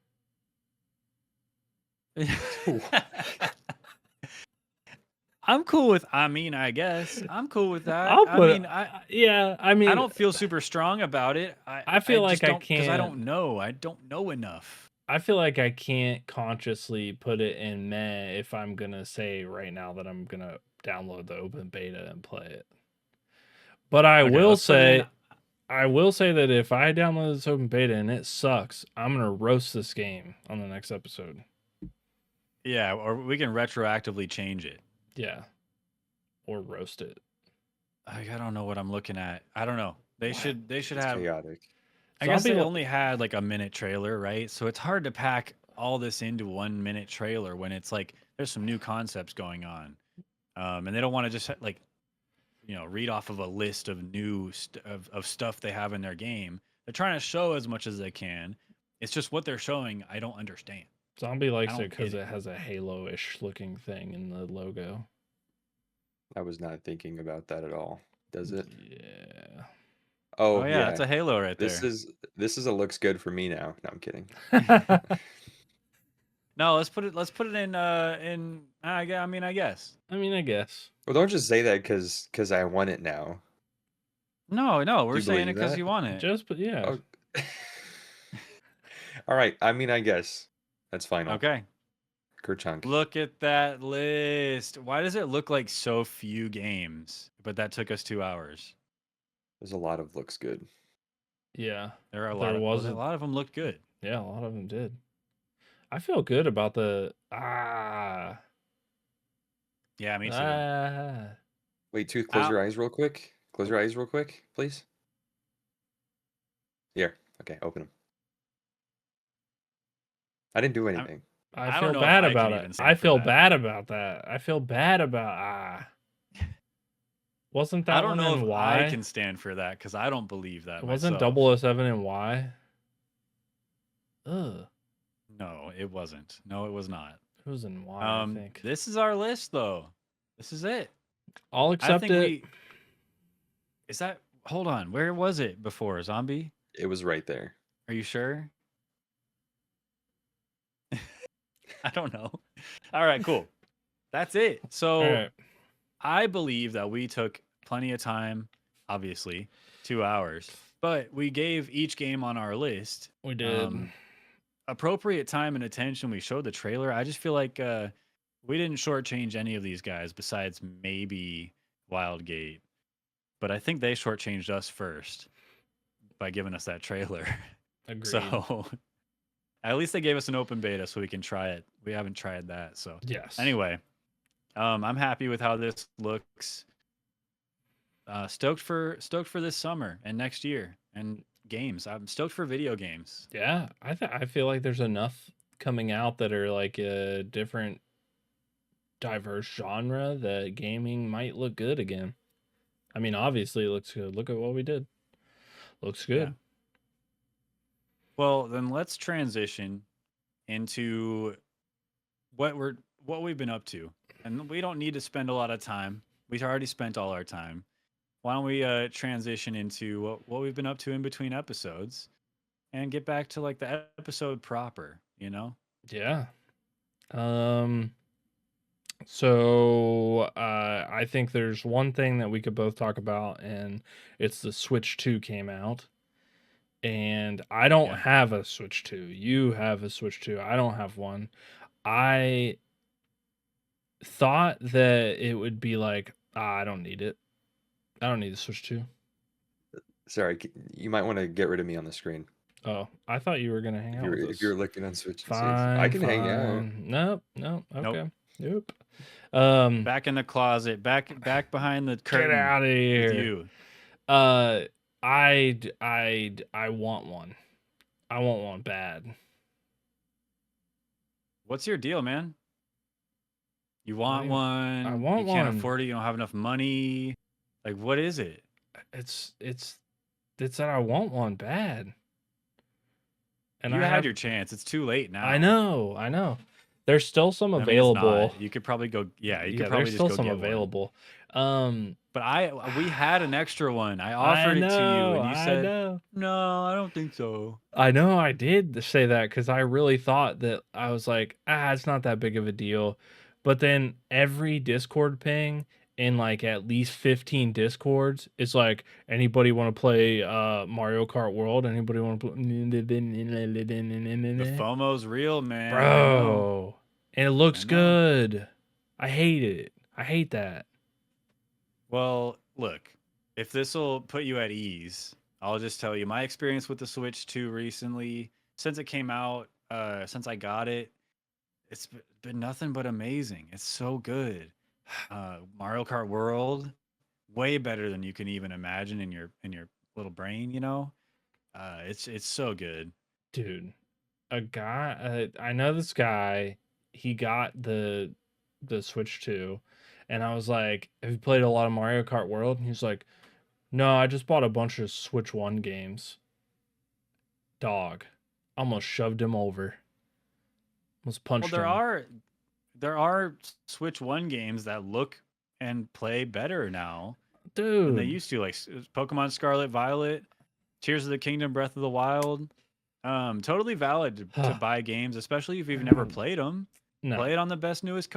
S2: I'm cool with. I mean, I guess I'm cool with that.
S1: I'll
S2: I
S1: put it.
S2: mean,
S1: Yeah, I
S2: I
S1: mean,
S2: don't feel super strong about it.
S1: I
S2: I
S1: feel
S2: just
S1: like I
S2: don't because I
S1: can't.
S2: don't know. I don't know enough.
S1: I feel like I can't consciously put it in meh if I'm gonna say right now that I'm gonna download the open beta and play it. But
S2: Okay, let's put it in.
S1: I will say that if I download this open beta and it sucks, I'm gonna roast this game on the next episode.
S2: Yeah, or we can retroactively change it.
S1: Yeah, or roast it.
S2: I don't know what I'm looking at. I don't know. They should
S3: It's
S2: have.
S3: chaotic.
S2: I guess
S1: Zombie
S2: they
S1: Lo-
S2: only had like a minute trailer, right? So it's hard to pack all this into 1 minute trailer when it's like there's some new concepts going on, and they don't want to just like read off of a list of of stuff they have in their game. They're trying to show as much as they can. It's just what they're showing. I don't understand.
S1: Zombie likes
S2: don't
S1: it because
S2: get
S1: it has a Halo-ish looking thing in the logo.
S3: I was not thinking about that at all. Does it?
S1: Yeah.
S3: Oh,
S2: Oh yeah, it's a Halo right there.
S3: This is a looks good for me now. No, I'm kidding.
S2: No, let's put it in. I mean, I guess.
S1: I mean, I guess.
S3: Well, don't just say that because I want it now.
S2: No, we're
S3: you
S2: saying it
S3: believe
S2: because
S3: that?
S2: you want it.
S1: Just, but yeah.
S3: Oh. All right. I mean, I guess that's final.
S2: Okay.
S3: Kerchunk.
S2: Look at that list. Why does it look like so few games? But that took us 2 hours.
S3: There's a lot of looks good.
S1: Yeah.
S2: There are a
S1: There
S2: lot.
S1: was
S2: A
S1: a-
S2: lot of them looked good.
S1: Yeah, a lot of them did. I feel good about the ah.
S2: Yeah, me too.
S1: Ah.
S3: Wait, Tooth, close
S2: Ow.
S3: your eyes real quick. Close your eyes real quick, please. Here. Okay, open them. I didn't do anything.
S1: I
S2: I
S1: feel
S2: don't know if
S1: bad
S2: I
S1: about
S2: can
S1: it.
S2: even stand
S1: I
S2: for
S1: feel
S2: that.
S1: bad about that. I feel bad about Wasn't that
S2: I don't
S1: one
S2: know
S1: in
S2: if
S1: Y?
S2: I can stand for that because I don't believe that
S1: Wasn't
S2: myself.
S1: 007 in Y? Ugh.
S2: No, it wasn't. No, it was not.
S1: It was in Y, I think.
S2: This is our list though. This is it.
S1: I'll
S2: I
S1: accept
S2: think
S1: it.
S2: Is that? Hold on. Where was it before? Zombie?
S3: It was right there.
S2: Are you sure? I don't know. All right, cool. That's it. So
S1: All right.
S2: I believe that we took plenty of time, obviously, 2 hours, but we gave each game on our list
S1: We did.
S2: appropriate time and attention. We showed the trailer. I just feel like we didn't shortchange any of these guys besides maybe Wildgate, but I think they shortchanged us first by giving us that trailer.
S1: Agreed.
S2: So at least they gave us an open beta so we can try it. We haven't tried that. So
S1: yes.
S2: anyway, I'm happy with how this looks. Stoked for this summer and next year and games. I'm stoked for video games.
S1: Yeah, I feel like there's enough coming out that are like a different diverse genre that gaming might look good again. I mean, obviously it looks good. Look at what we did. Looks good.
S2: Yeah. Well, then let's transition into what we've been up to. And we don't need to spend a lot of time. We've already spent all our time. Why don't we transition into what we've been up to in between episodes and get back to like the episode proper, you know?
S1: Yeah. So I think there's one thing that we could both talk about, and it's the Switch 2 came out. And I don't
S2: Yeah.
S1: have a Switch 2. You have a Switch 2. I don't have one. I thought that it would be like, I don't need it. I don't need the Switch 2.
S3: Sorry, you might want to get rid of me on the screen.
S1: Oh, I thought you were gonna hang out with us.
S3: If you're looking on Switch,
S1: Fine,
S3: I can hang out.
S1: fine. Nope. Okay. Nope.
S2: Back in the closet, back behind the curtain.
S1: Get out of
S2: with
S1: here.
S2: you.
S1: I want one. I want one bad.
S2: What's your deal, man? You want one?
S1: I want
S2: you can't
S1: one.
S2: afford it. You don't have enough money. Like, what is it?
S1: It's that I want one bad. And
S2: You
S1: I
S2: had
S1: have
S2: your chance. It's too late now.
S1: I know. There's still some
S2: I mean, it's
S1: available.
S2: not. You could probably go. Yeah, you
S1: Yeah,
S2: could probably
S1: there's
S2: just
S1: still
S2: go
S1: some
S2: get one.
S1: available.
S2: But we had an extra one. I
S1: I
S2: offered it to you,
S1: know,
S2: and you
S1: I
S2: said,
S1: know.
S2: "No, I don't think so."
S1: I know I did say that because I really thought that I was like, it's not that big of a deal. But then every Discord ping in like at least 15 Discords is like, anybody want to play Mario Kart World? Anybody want to
S2: The
S1: play?
S2: FOMO's real, man. I know.
S1: Bro. And it
S2: I
S1: looks
S2: know.
S1: good. I hate it. I hate that.
S2: Well, look, if this will put you at ease, I'll just tell you my experience with the Switch 2 recently, since it came out, since I got it, it's been nothing but amazing. It's so good. Mario Kart World, way better than you can even imagine in your little brain, you know? It's so good.
S1: Dude, a guy, I know this guy, he got the Switch 2, and I was like, "Have you played a lot of Mario Kart World?" And he's like, "No, I just bought a bunch of Switch 1 games." Dog. Almost shoved him over. Almost
S2: Well,
S1: punched him.
S2: there are Switch 1 games that look and play better now than they
S1: Dude.
S2: used to, like Pokemon Scarlet Violet, Tears of the Kingdom, Breath of the Wild. Totally valid to buy games, especially if you've never played them.
S1: No.
S2: Play it on the best newest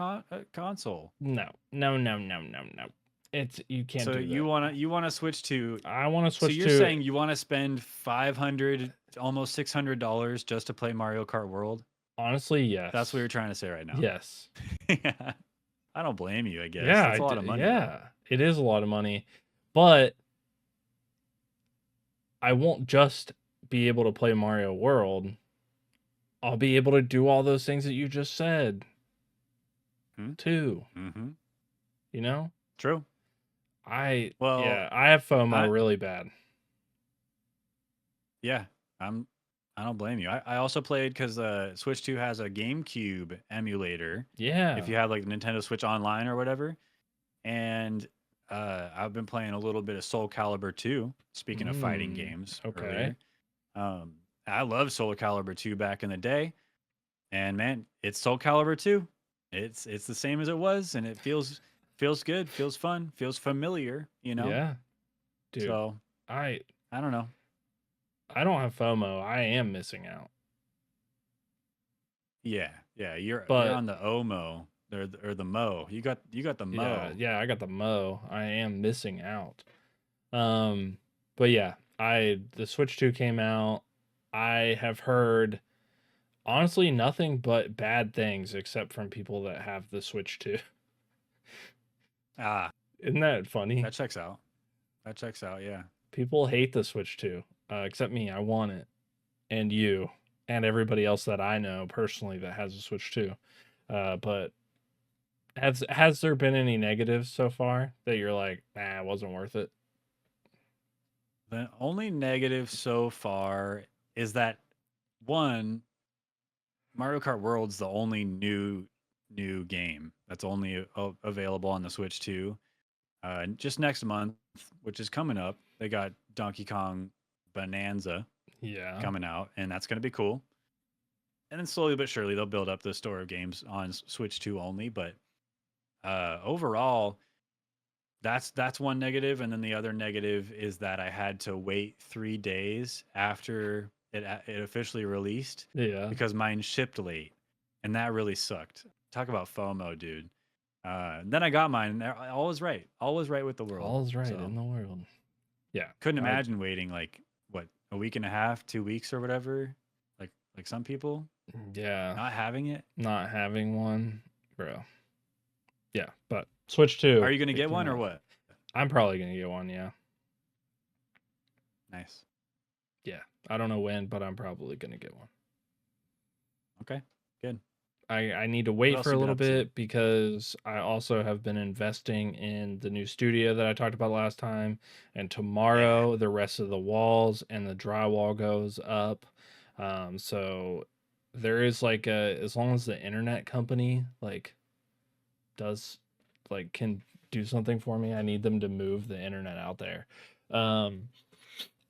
S2: console.
S1: No. No, no, no, no, no. It's you can't
S2: So
S1: do that.
S2: you wanna switch to.
S1: I want to
S2: So
S1: switch
S2: you're
S1: to
S2: saying you want to spend $500, almost $600 just to play Mario Kart World?
S1: honestly,
S2: That's what
S1: yes.
S2: you're trying to say right now.
S1: Yes.
S2: Yeah. I don't blame you. I guess
S1: Yeah,
S2: that's a lot of money though.
S1: yeah. It is a lot of money. But I won't just be able to play Mario World. I'll be able to do all those things that you just said too.
S2: Mm-hmm.
S1: You know?
S2: True. Well,
S1: Yeah, I have FOMO
S2: I
S1: really bad.
S2: yeah, I don't blame you. I also played because Switch 2 has a GameCube emulator. If
S1: Yeah.
S2: you have like Nintendo Switch Online or whatever, and I've been playing a little bit of Soul Calibur 2. Speaking of fighting games
S1: Okay.
S2: earlier, um, I love Soul Calibur 2 back in the day, and man, it's Soul Calibur 2. It's the same as it was, and it feels good, feels fun, feels familiar. You know,
S1: Yeah. Dude,
S2: so
S1: I
S2: I don't know.
S1: I don't have FOMO. I am missing out.
S2: Yeah, yeah, you're
S1: But
S2: on the OMO or the Mo. You got the
S1: yeah,
S2: Mo.
S1: yeah, I got the Mo. I am missing out. Um, but yeah, I the Switch 2 came out. I have heard honestly nothing but bad things except from people that have the Switch 2.
S2: Ah,
S1: Isn't that funny?
S2: that checks out. That checks out. Yeah.
S1: People hate the Switch 2, except me. I want it, and you, and everybody else that I know personally that has a Switch 2. But has there been any negatives so far that you're like, nah, it wasn't worth it?
S2: The only negative so far is that one, Mario Kart World's the only new game that's only available on the Switch 2. Just next month, which is coming up, they got Donkey Kong Bonanza
S1: Yeah.
S2: coming out, and that's going to be cool. And then slowly but surely they'll build up the store of games on Switch 2 only. But overall, that's one negative, and then the other negative is that I had to wait 3 days after it officially released
S1: Yeah.
S2: because mine shipped late, and that really sucked. Talk about FOMO, dude. Then I got mine, and all was right with the world.
S1: All's right
S2: So
S1: in the world. Yeah.
S2: couldn't
S1: I
S2: imagine waiting like what, a week and a half, 2 weeks or whatever, like some people
S1: yeah.
S2: not having it.
S1: Not having one, bro. Yeah, but Switch 2,
S2: Are you gonna
S1: it
S2: get
S1: came
S2: one or
S1: out.
S2: what?
S1: I'm probably gonna get one, yeah.
S2: Nice.
S1: Yeah. I don't know when, but I'm probably gonna get one.
S2: Okay, good.
S1: I need to
S2: What
S1: wait
S2: else
S1: for a
S2: you been
S1: little
S2: up to?
S1: bit because I also have been investing in the new studio that I talked about last time. And
S2: Yeah.
S1: tomorrow, the rest of the walls and the drywall goes up. So there is like as long as the internet company like does like can do something for me, I need them to move the internet out there. Um,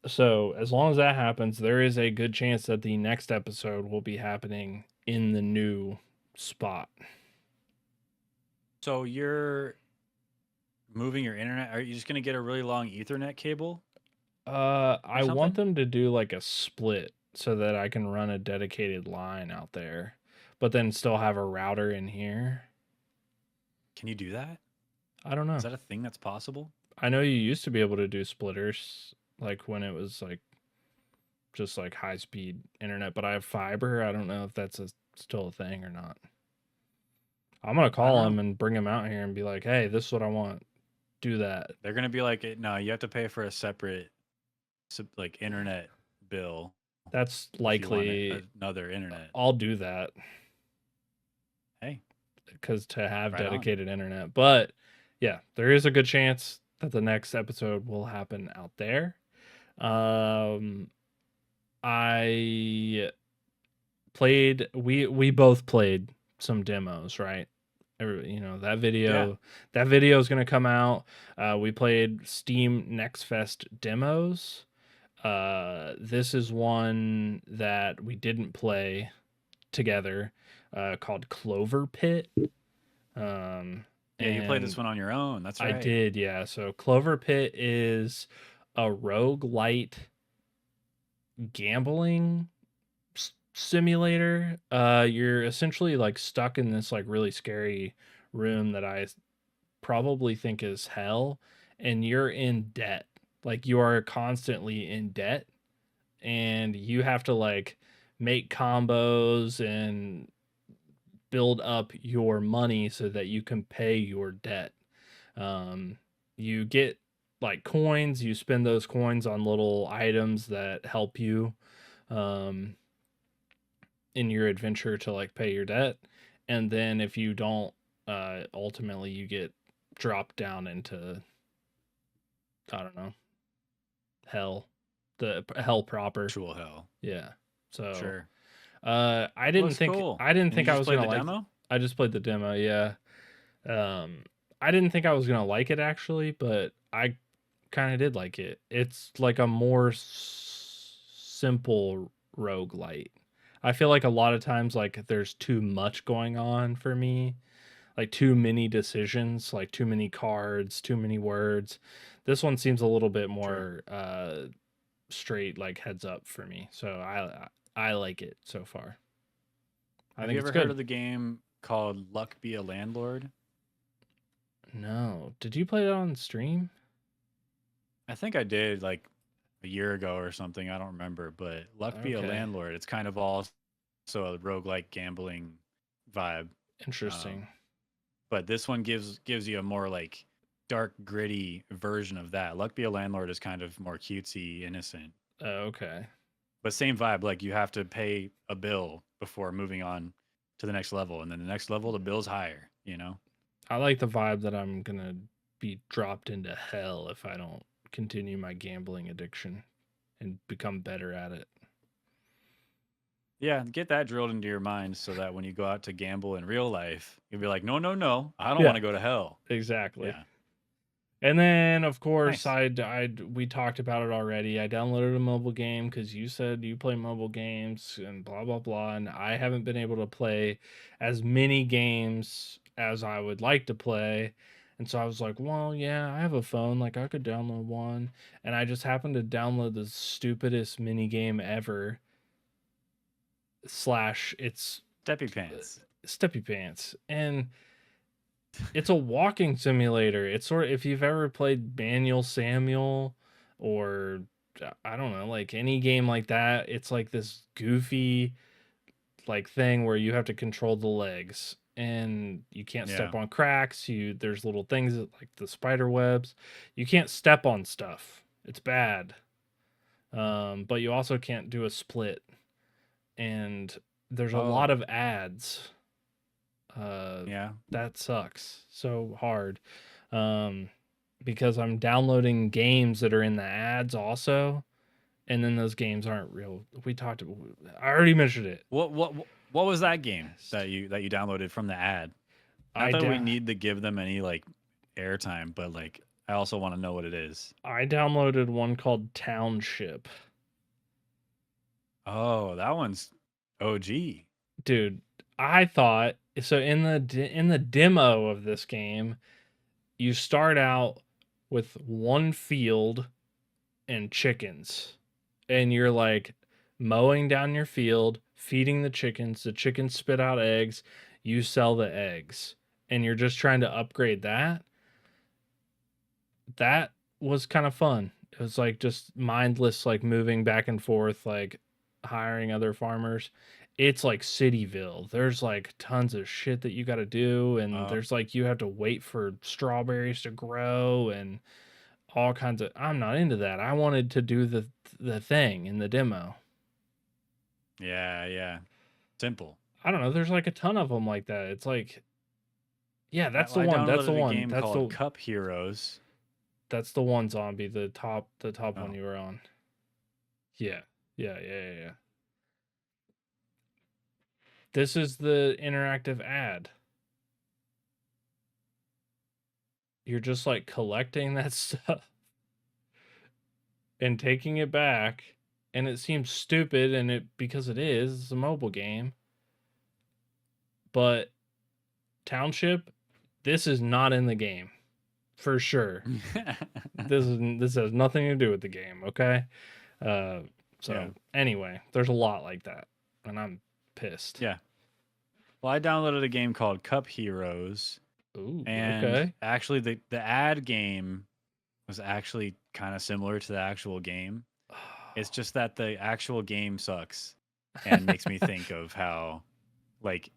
S1: so as long as that happens, there is a good chance that the next episode will be happening in the new spot.
S2: So moving your internet? Are you just gonna get a really long Ethernet cable or
S1: I want
S2: something?
S1: them to do like a split so that I can run a dedicated line out there, but then still have a router in here.
S2: Can you do that?
S1: I don't
S2: Is
S1: know.
S2: that a thing that's possible?
S1: I know you used to be able to do splitters like when it was like just like high speed internet, but I have fiber. I don't know if that's still a thing or not. I'm gonna
S2: I don't
S1: call him
S2: know.
S1: and bring him out here and be like, "Hey, this is what I want. Do that."
S2: They're gonna be like, no, you have to pay for a separate like internet bill
S1: That's
S2: if you want
S1: likely.
S2: another internet.
S1: I'll do that
S2: Hey,
S1: because to have
S2: right on.
S1: dedicated internet. But yeah, there is a good chance that the next episode will happen out there. Um, I played. We both played some demos, right? You know that
S2: Yeah.
S1: video. That video is gonna come out. We played Steam Next Fest demos. This is one that we didn't play together, called Clover Pit. Um,
S2: Yeah, you played this
S1: and
S2: one on your own. That's
S1: I
S2: right.
S1: did, yeah. So Clover Pit is a roguelite gambling simulator. You're essentially like stuck in this like really scary room that I probably think is hell, and you're in debt. Like you are constantly in debt, and you have to like make combos and build up your money so that you can pay your debt. You get like coins, you spend those coins on little items that help you um, in your adventure to like pay your debt. And then if you don't, ultimately you get dropped down into, I don't know, hell, the hell proper.
S2: Actual hell.
S1: Yeah. So
S2: Sure.
S1: I didn't
S2: Looks
S1: think
S2: cool.
S1: I didn't
S2: And
S1: think
S2: you
S1: I
S2: just
S1: was
S2: played
S1: gonna
S2: the
S1: like.
S2: demo?
S1: I just played the demo. Yeah. Um, I didn't think I was gonna like it actually, but I kind of did like it. It's like a more simple roguelite. I feel like a lot of times like there's too much going on for me, like too many decisions, like too many cards, too many words. This one seems a little bit
S2: Sure.
S1: more straight, like heads up for me. So I like it so far. I
S2: Have
S1: think
S2: you
S1: it's
S2: ever heard
S1: good.
S2: of the game called Luck Be a Landlord?
S1: No, did you play that on stream?
S2: I think I did like a year ago or something. I don't remember, but Luck Be a
S1: Okay,
S2: Landlord. It's kind of also a roguelike gambling vibe. Um,
S1: interesting.
S2: but this one gives you a more like dark, gritty version of that. Luck Be a Landlord is kind of more cutesy, innocent,
S1: Okay.
S2: but same vibe. Like you have to pay a bill before moving on to the next level, and then the next level, the bill's higher. You know?
S1: I like the vibe that I'm gonna be dropped into hell if I don't continue my gambling addiction and become better at it.
S2: Yeah, get that drilled into your mind so that when you go out to gamble in real life, you'll be like, no, no, no, I don't want
S1: Yeah,
S2: to go to hell.
S1: exactly.
S2: Yeah,
S1: And then, of course,
S2: nice.
S1: we talked about it already. I downloaded a mobile game because you said you play mobile games and blah blah blah, and I haven't been able to play as many games as I would like to play. And so I was like, well, yeah, I have a phone, like I could download one. And I just happened to download the stupidest mini game ever. Slash, it's
S2: Steppy pants.
S1: Steppy Pants, and it's a walking simulator. It's sort of, if you've ever played Manual Samuel or I don't know, like any game like that, it's like this goofy like thing where you have to control the legs and you can't
S2: Yeah.
S1: step on cracks. There's little things like the spider webs. You can't step on stuff. It's bad. But you also can't do a split, and there's a lot
S2: Oh,
S1: of ads. Uh,
S2: yeah.
S1: that sucks so hard. Um, because I'm downloading games that are in the ads also, and then those games aren't real. I already mentioned it.
S2: What was that game that you downloaded from the ad? Not
S1: I
S2: that we
S1: da-
S2: need to give them any like airtime, but like I also want to know what it is.
S1: I downloaded one called Township.
S2: Oh, that one's OG.
S1: Dude, I thought so in the demo of this game, you start out with one field and chickens, and you're like mowing down your field, feeding the chickens spit out eggs, you sell the eggs, and you're just trying to upgrade that. That was kind of fun. It was like just mindless, like moving back and forth, like hiring other farmers. It's like Cityville. There's like tons of shit that you got to do, and
S2: Uh,
S1: there's like you have to wait for strawberries to grow and all kinds of. I'm not into that. I wanted to do the thing in the demo.
S2: yeah. Simple.
S1: I don't know. There's like a ton of them like that. It's like, yeah, that's the
S2: I
S1: one. That's the
S2: downloaded a
S1: one.
S2: game called Cup Heroes.
S1: That's the one zombie. The top one
S2: Oh,
S1: you were on. Yeah, yeah. This is the interactive ad. You're just like collecting that stuff and taking it back, and it seems stupid, and it because it is, it's a mobile game. But Township, this is not in the game for sure. This has nothing to do with the game, okay? Uh, so
S2: yeah,
S1: anyway, there's a lot like that, and I'm pissed.
S2: yeah. Well, I downloaded a game called Cup Heroes,
S1: Ooh,
S2: and
S1: okay.
S2: actually, the ad game was actually kind of similar to the actual game. It's just that the actual game sucks and makes me think of how, like,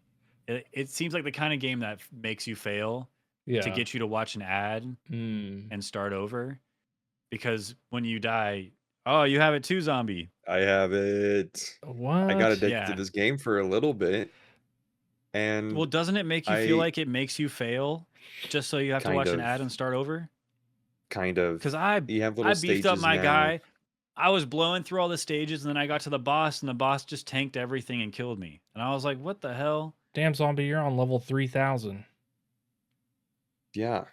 S2: it seems like the kind of game that makes you fail to
S1: Yeah.
S2: get you to watch an ad
S1: Mm.
S2: and start over. Because when you die, oh, you have it too, zombie.
S3: I have it. I got
S1: What?
S3: addicted to
S2: Yeah.
S3: this game for a little bit,
S2: Well,
S3: and
S2: doesn't it make you feel
S3: I
S2: like it makes you fail just so you have to
S3: kind
S2: watch an
S3: of,
S2: ad and start over?
S3: kind of.
S2: Because I
S3: You have
S2: I
S3: little
S2: beefed up
S3: stages
S2: my
S3: now.
S2: guy. I was blowing through all the stages, and then I got to the boss, and the boss just tanked everything and killed me. And I was like, "What the hell?"
S1: Damn zombie, you're on level 3000.
S3: Yeah,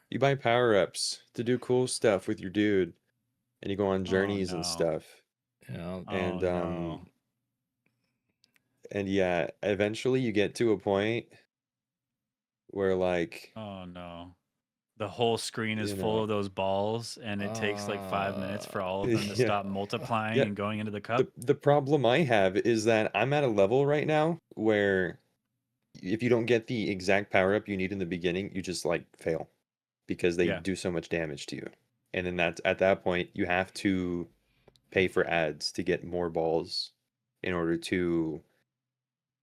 S3: you buy power-ups to do cool stuff with your dude, and you go on
S2: Oh
S3: journeys and
S2: no!
S3: stuff.
S1: Yeah.
S2: Oh
S3: And
S2: no!
S3: and yeah, eventually you get to a point where like,
S2: Oh no! The whole screen is
S3: you
S2: full
S3: know,
S2: of those balls, and it takes like 5 minutes for all of them to
S3: yeah.
S2: stop multiplying
S3: Yeah,
S2: and going into the
S3: the
S2: cup.
S3: the problem I have is that I'm at a level right now where if you don't get the exact power up you need in the beginning, you just like fail because they
S2: Yeah.
S3: do so much damage to you. And then that's at that point you have to pay for ads to get more balls in order to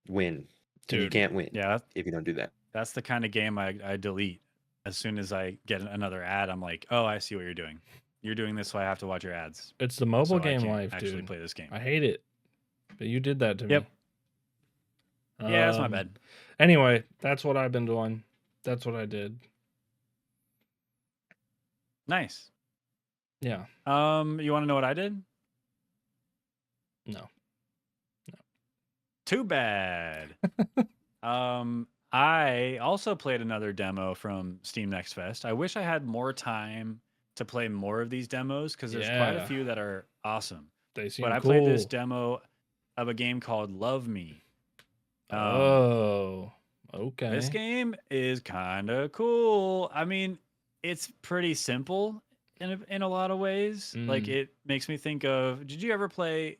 S3: win. And you
S1: Dude.
S3: can't win
S2: Yeah,
S3: if you don't do that.
S2: that's the kind of game I delete. As soon as I get another ad, I'm like, oh, I see what you're doing. You're doing this, so I have to watch your ads.
S1: It's the mobile
S2: So I
S1: game
S2: can't
S1: life,
S2: actually
S1: dude.
S2: play this game.
S1: I hate it. But you did that to
S2: Yep.
S1: me.
S2: Yeah, that's my bad.
S1: Anyway, that's what I've been doing. That's what I did.
S2: Nice.
S1: Yeah.
S2: You want to know what I did?
S1: No.
S2: Too bad. I also played another demo from Steam Next Fest. I wish I had more time to play more of these demos because there's quite a
S1: Yeah.
S2: few that are awesome.
S1: They seem
S2: But I
S1: cool.
S2: played this demo of a game called Love Me.
S1: Oh. Okay.
S2: This game is kind of cool. I mean, it's pretty simple in a lot of ways. Like
S1: Mm.
S2: it makes me think of. Did you ever play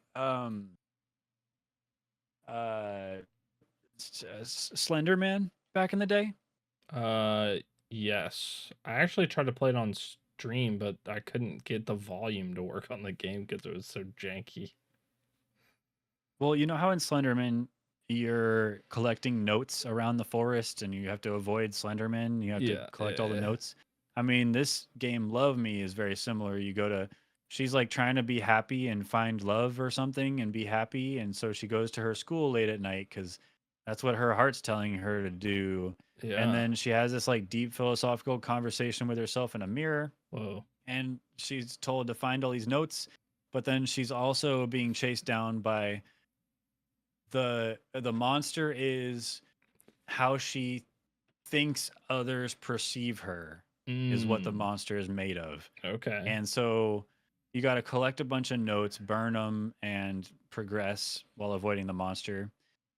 S2: Slender Man back in the day?
S1: Yes. I actually tried to play it on stream, but I couldn't get the volume to work on the game because it was so janky.
S2: Well, you know how in Slenderman you're collecting notes around the forest and you have to avoid Slenderman, you have to
S1: Yeah.
S2: collect all the
S1: Yeah.
S2: notes. I mean, this game Love Me is very similar. You go to she's like trying to be happy and find love or something and be happy, and so she goes to her school late at night cuz that's what her heart's telling her to do. And
S1: Yeah.
S2: then she has this like deep philosophical conversation with herself in a mirror,
S1: Whoa.
S2: and she's told to find all these notes, but then she's also being chased down by the monster is how she thinks others perceive her is what the
S1: Mm.
S2: monster is made of.
S1: Okay.
S2: And so you got to collect a bunch of notes, burn them, and progress while avoiding the monster.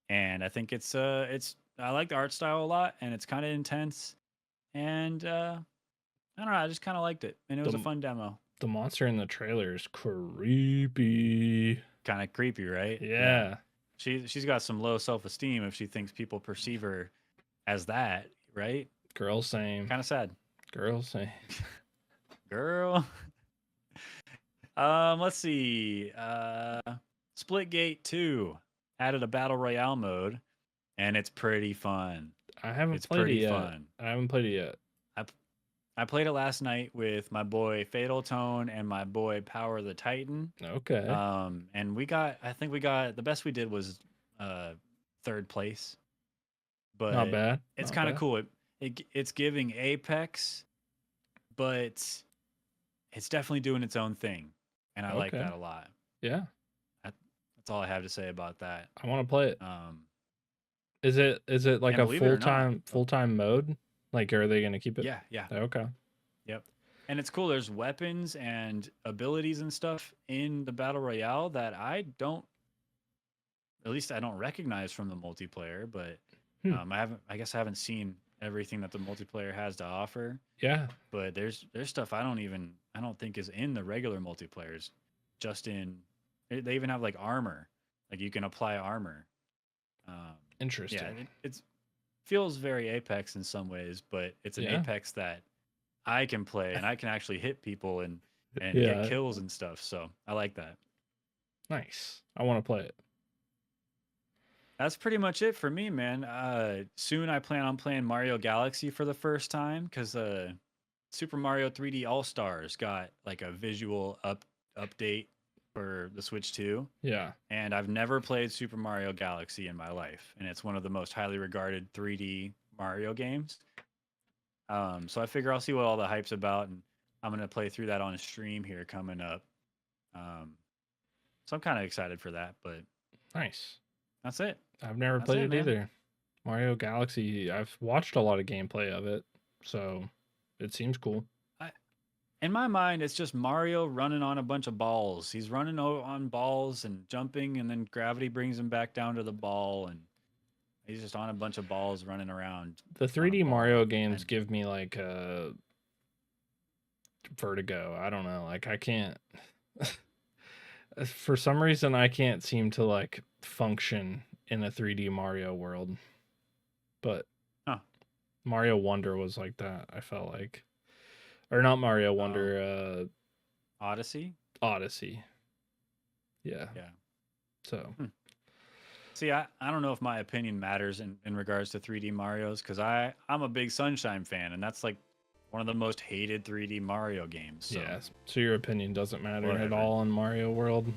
S2: And I think it's I like the art style a lot, and it's kind of intense. and I don't know, I just kind of liked it, and it was a
S1: The
S2: fun demo.
S1: the monster in the trailer is creepy.
S2: Kind of creepy, right?
S1: Yeah.
S2: She's got some low self-esteem if she thinks people perceive her as that, right?
S1: Girl same.
S2: Kind of sad.
S1: Girl same.
S2: Girl. Let's see. Splitgate 2 added a battle royale mode, and it's pretty fun.
S1: I haven't
S2: It's
S1: played it
S2: pretty
S1: yet.
S2: fun.
S1: I haven't played it yet.
S2: I played it last night with my boy Fatal Tone and my boy Power the Titan.
S1: Okay.
S2: And I think we got the best we did was third place. But
S1: Not bad.
S2: it's
S1: Not
S2: kind of
S1: bad.
S2: cool. It's giving Apex, but it's definitely doing its own thing, and I like
S1: Okay.
S2: that a lot.
S1: Yeah.
S2: That's all I have to say about that.
S1: I want to play it.
S2: Um,
S1: Is it like
S2: and
S1: a
S2: believe it or not,
S1: full-time mode? Like, are they gonna keep it?
S2: yeah,
S1: Okay.
S2: yep. And it's cool. There's weapons and abilities and stuff in the battle royale that at least I don't recognize from the multiplayer. But I guess I haven't seen everything that the multiplayer has to offer.
S1: Yeah.
S2: But there's stuff I don't think is in the regular multiplayers. They even have like armor, like you can apply armor.
S1: Interesting.
S2: Yeah, it feels very Apex in some ways, but it's an
S1: Yeah.
S2: Apex that I can play and I can actually hit people and
S1: Yeah.
S2: get kills and stuff. So I like that.
S1: Nice. I want to play it.
S2: That's pretty much it for me, man. Soon I plan on playing Mario Galaxy for the first time because Super Mario 3D All Stars got like a visual update for the Switch 2.
S1: Yeah.
S2: And I've never played Super Mario Galaxy in my life, and it's one of the most highly regarded 3D Mario games. So I figure I'll see what all the hype's about, and I'm gonna play through that on a stream here coming up. So I'm kind of excited for that, but
S1: Nice.
S2: that's it.
S1: I've never
S2: That's
S1: played
S2: it,
S1: it
S2: man.
S1: either. Mario Galaxy, I've watched a lot of gameplay of it, so it seems cool.
S2: In my mind, it's just Mario running on a bunch of balls. He's running on balls and jumping, and then gravity brings him back down to the ball, and he's just on a bunch of balls running around.
S1: The 3D
S2: ball,
S1: Mario games
S2: and-
S1: give me like vertigo. I don't know. Like I can't for some reason I can't seem to like function in a 3D Mario world. But
S2: Huh.
S1: Mario Wonder was like that, I felt like. Or not Mario Wonder,
S2: Odyssey.
S1: Odyssey. Yeah.
S2: Yeah.
S1: So
S2: See, I don't know if my opinion matters in regards to 3D Marios because I'm a big Sunshine fan, and that's like one of the most hated 3D Mario games. So
S1: yes. So your opinion doesn't matter at
S2: Whatever.
S1: all in Mario World.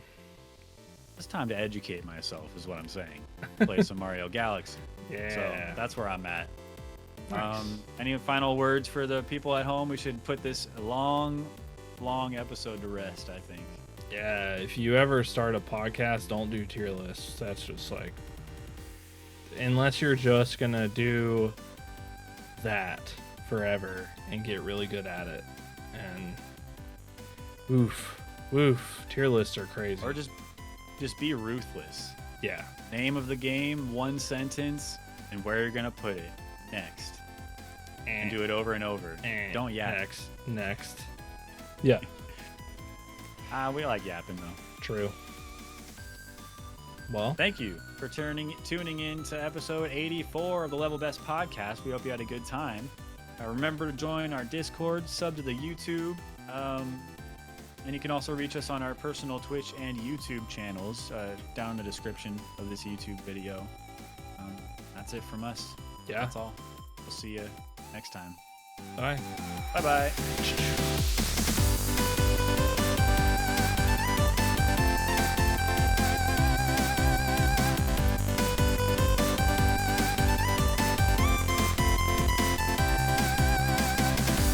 S2: it's time to educate myself, is what I'm saying. Play some Mario Galaxy.
S1: Yeah.
S2: So that's where I'm at.
S1: Nice.
S2: Any final words for the people at home? We should put this long episode to rest, I think.
S1: Yeah, if you ever start a podcast, don't do tier lists. That's just like, unless you're just gonna do that forever and get really good at it. And oof, tier lists are crazy.
S2: Or just be ruthless.
S1: Yeah,
S2: Name of the game, one sentence, and where you're gonna put it next. And do it over and over. Don't yap.
S1: Next. Yeah,
S2: We like yapping though.
S1: true. Well,
S2: Thank you for tuning in to episode 84 of the Level Best podcast. We hope you had a good time. Remember to join our Discord, sub to the YouTube, and you can also reach us on our personal Twitch and YouTube channels down in the description of this YouTube video. That's it from us.
S1: yeah.
S2: That's all. We'll see you next time.
S1: Bye.
S2: Bye-bye.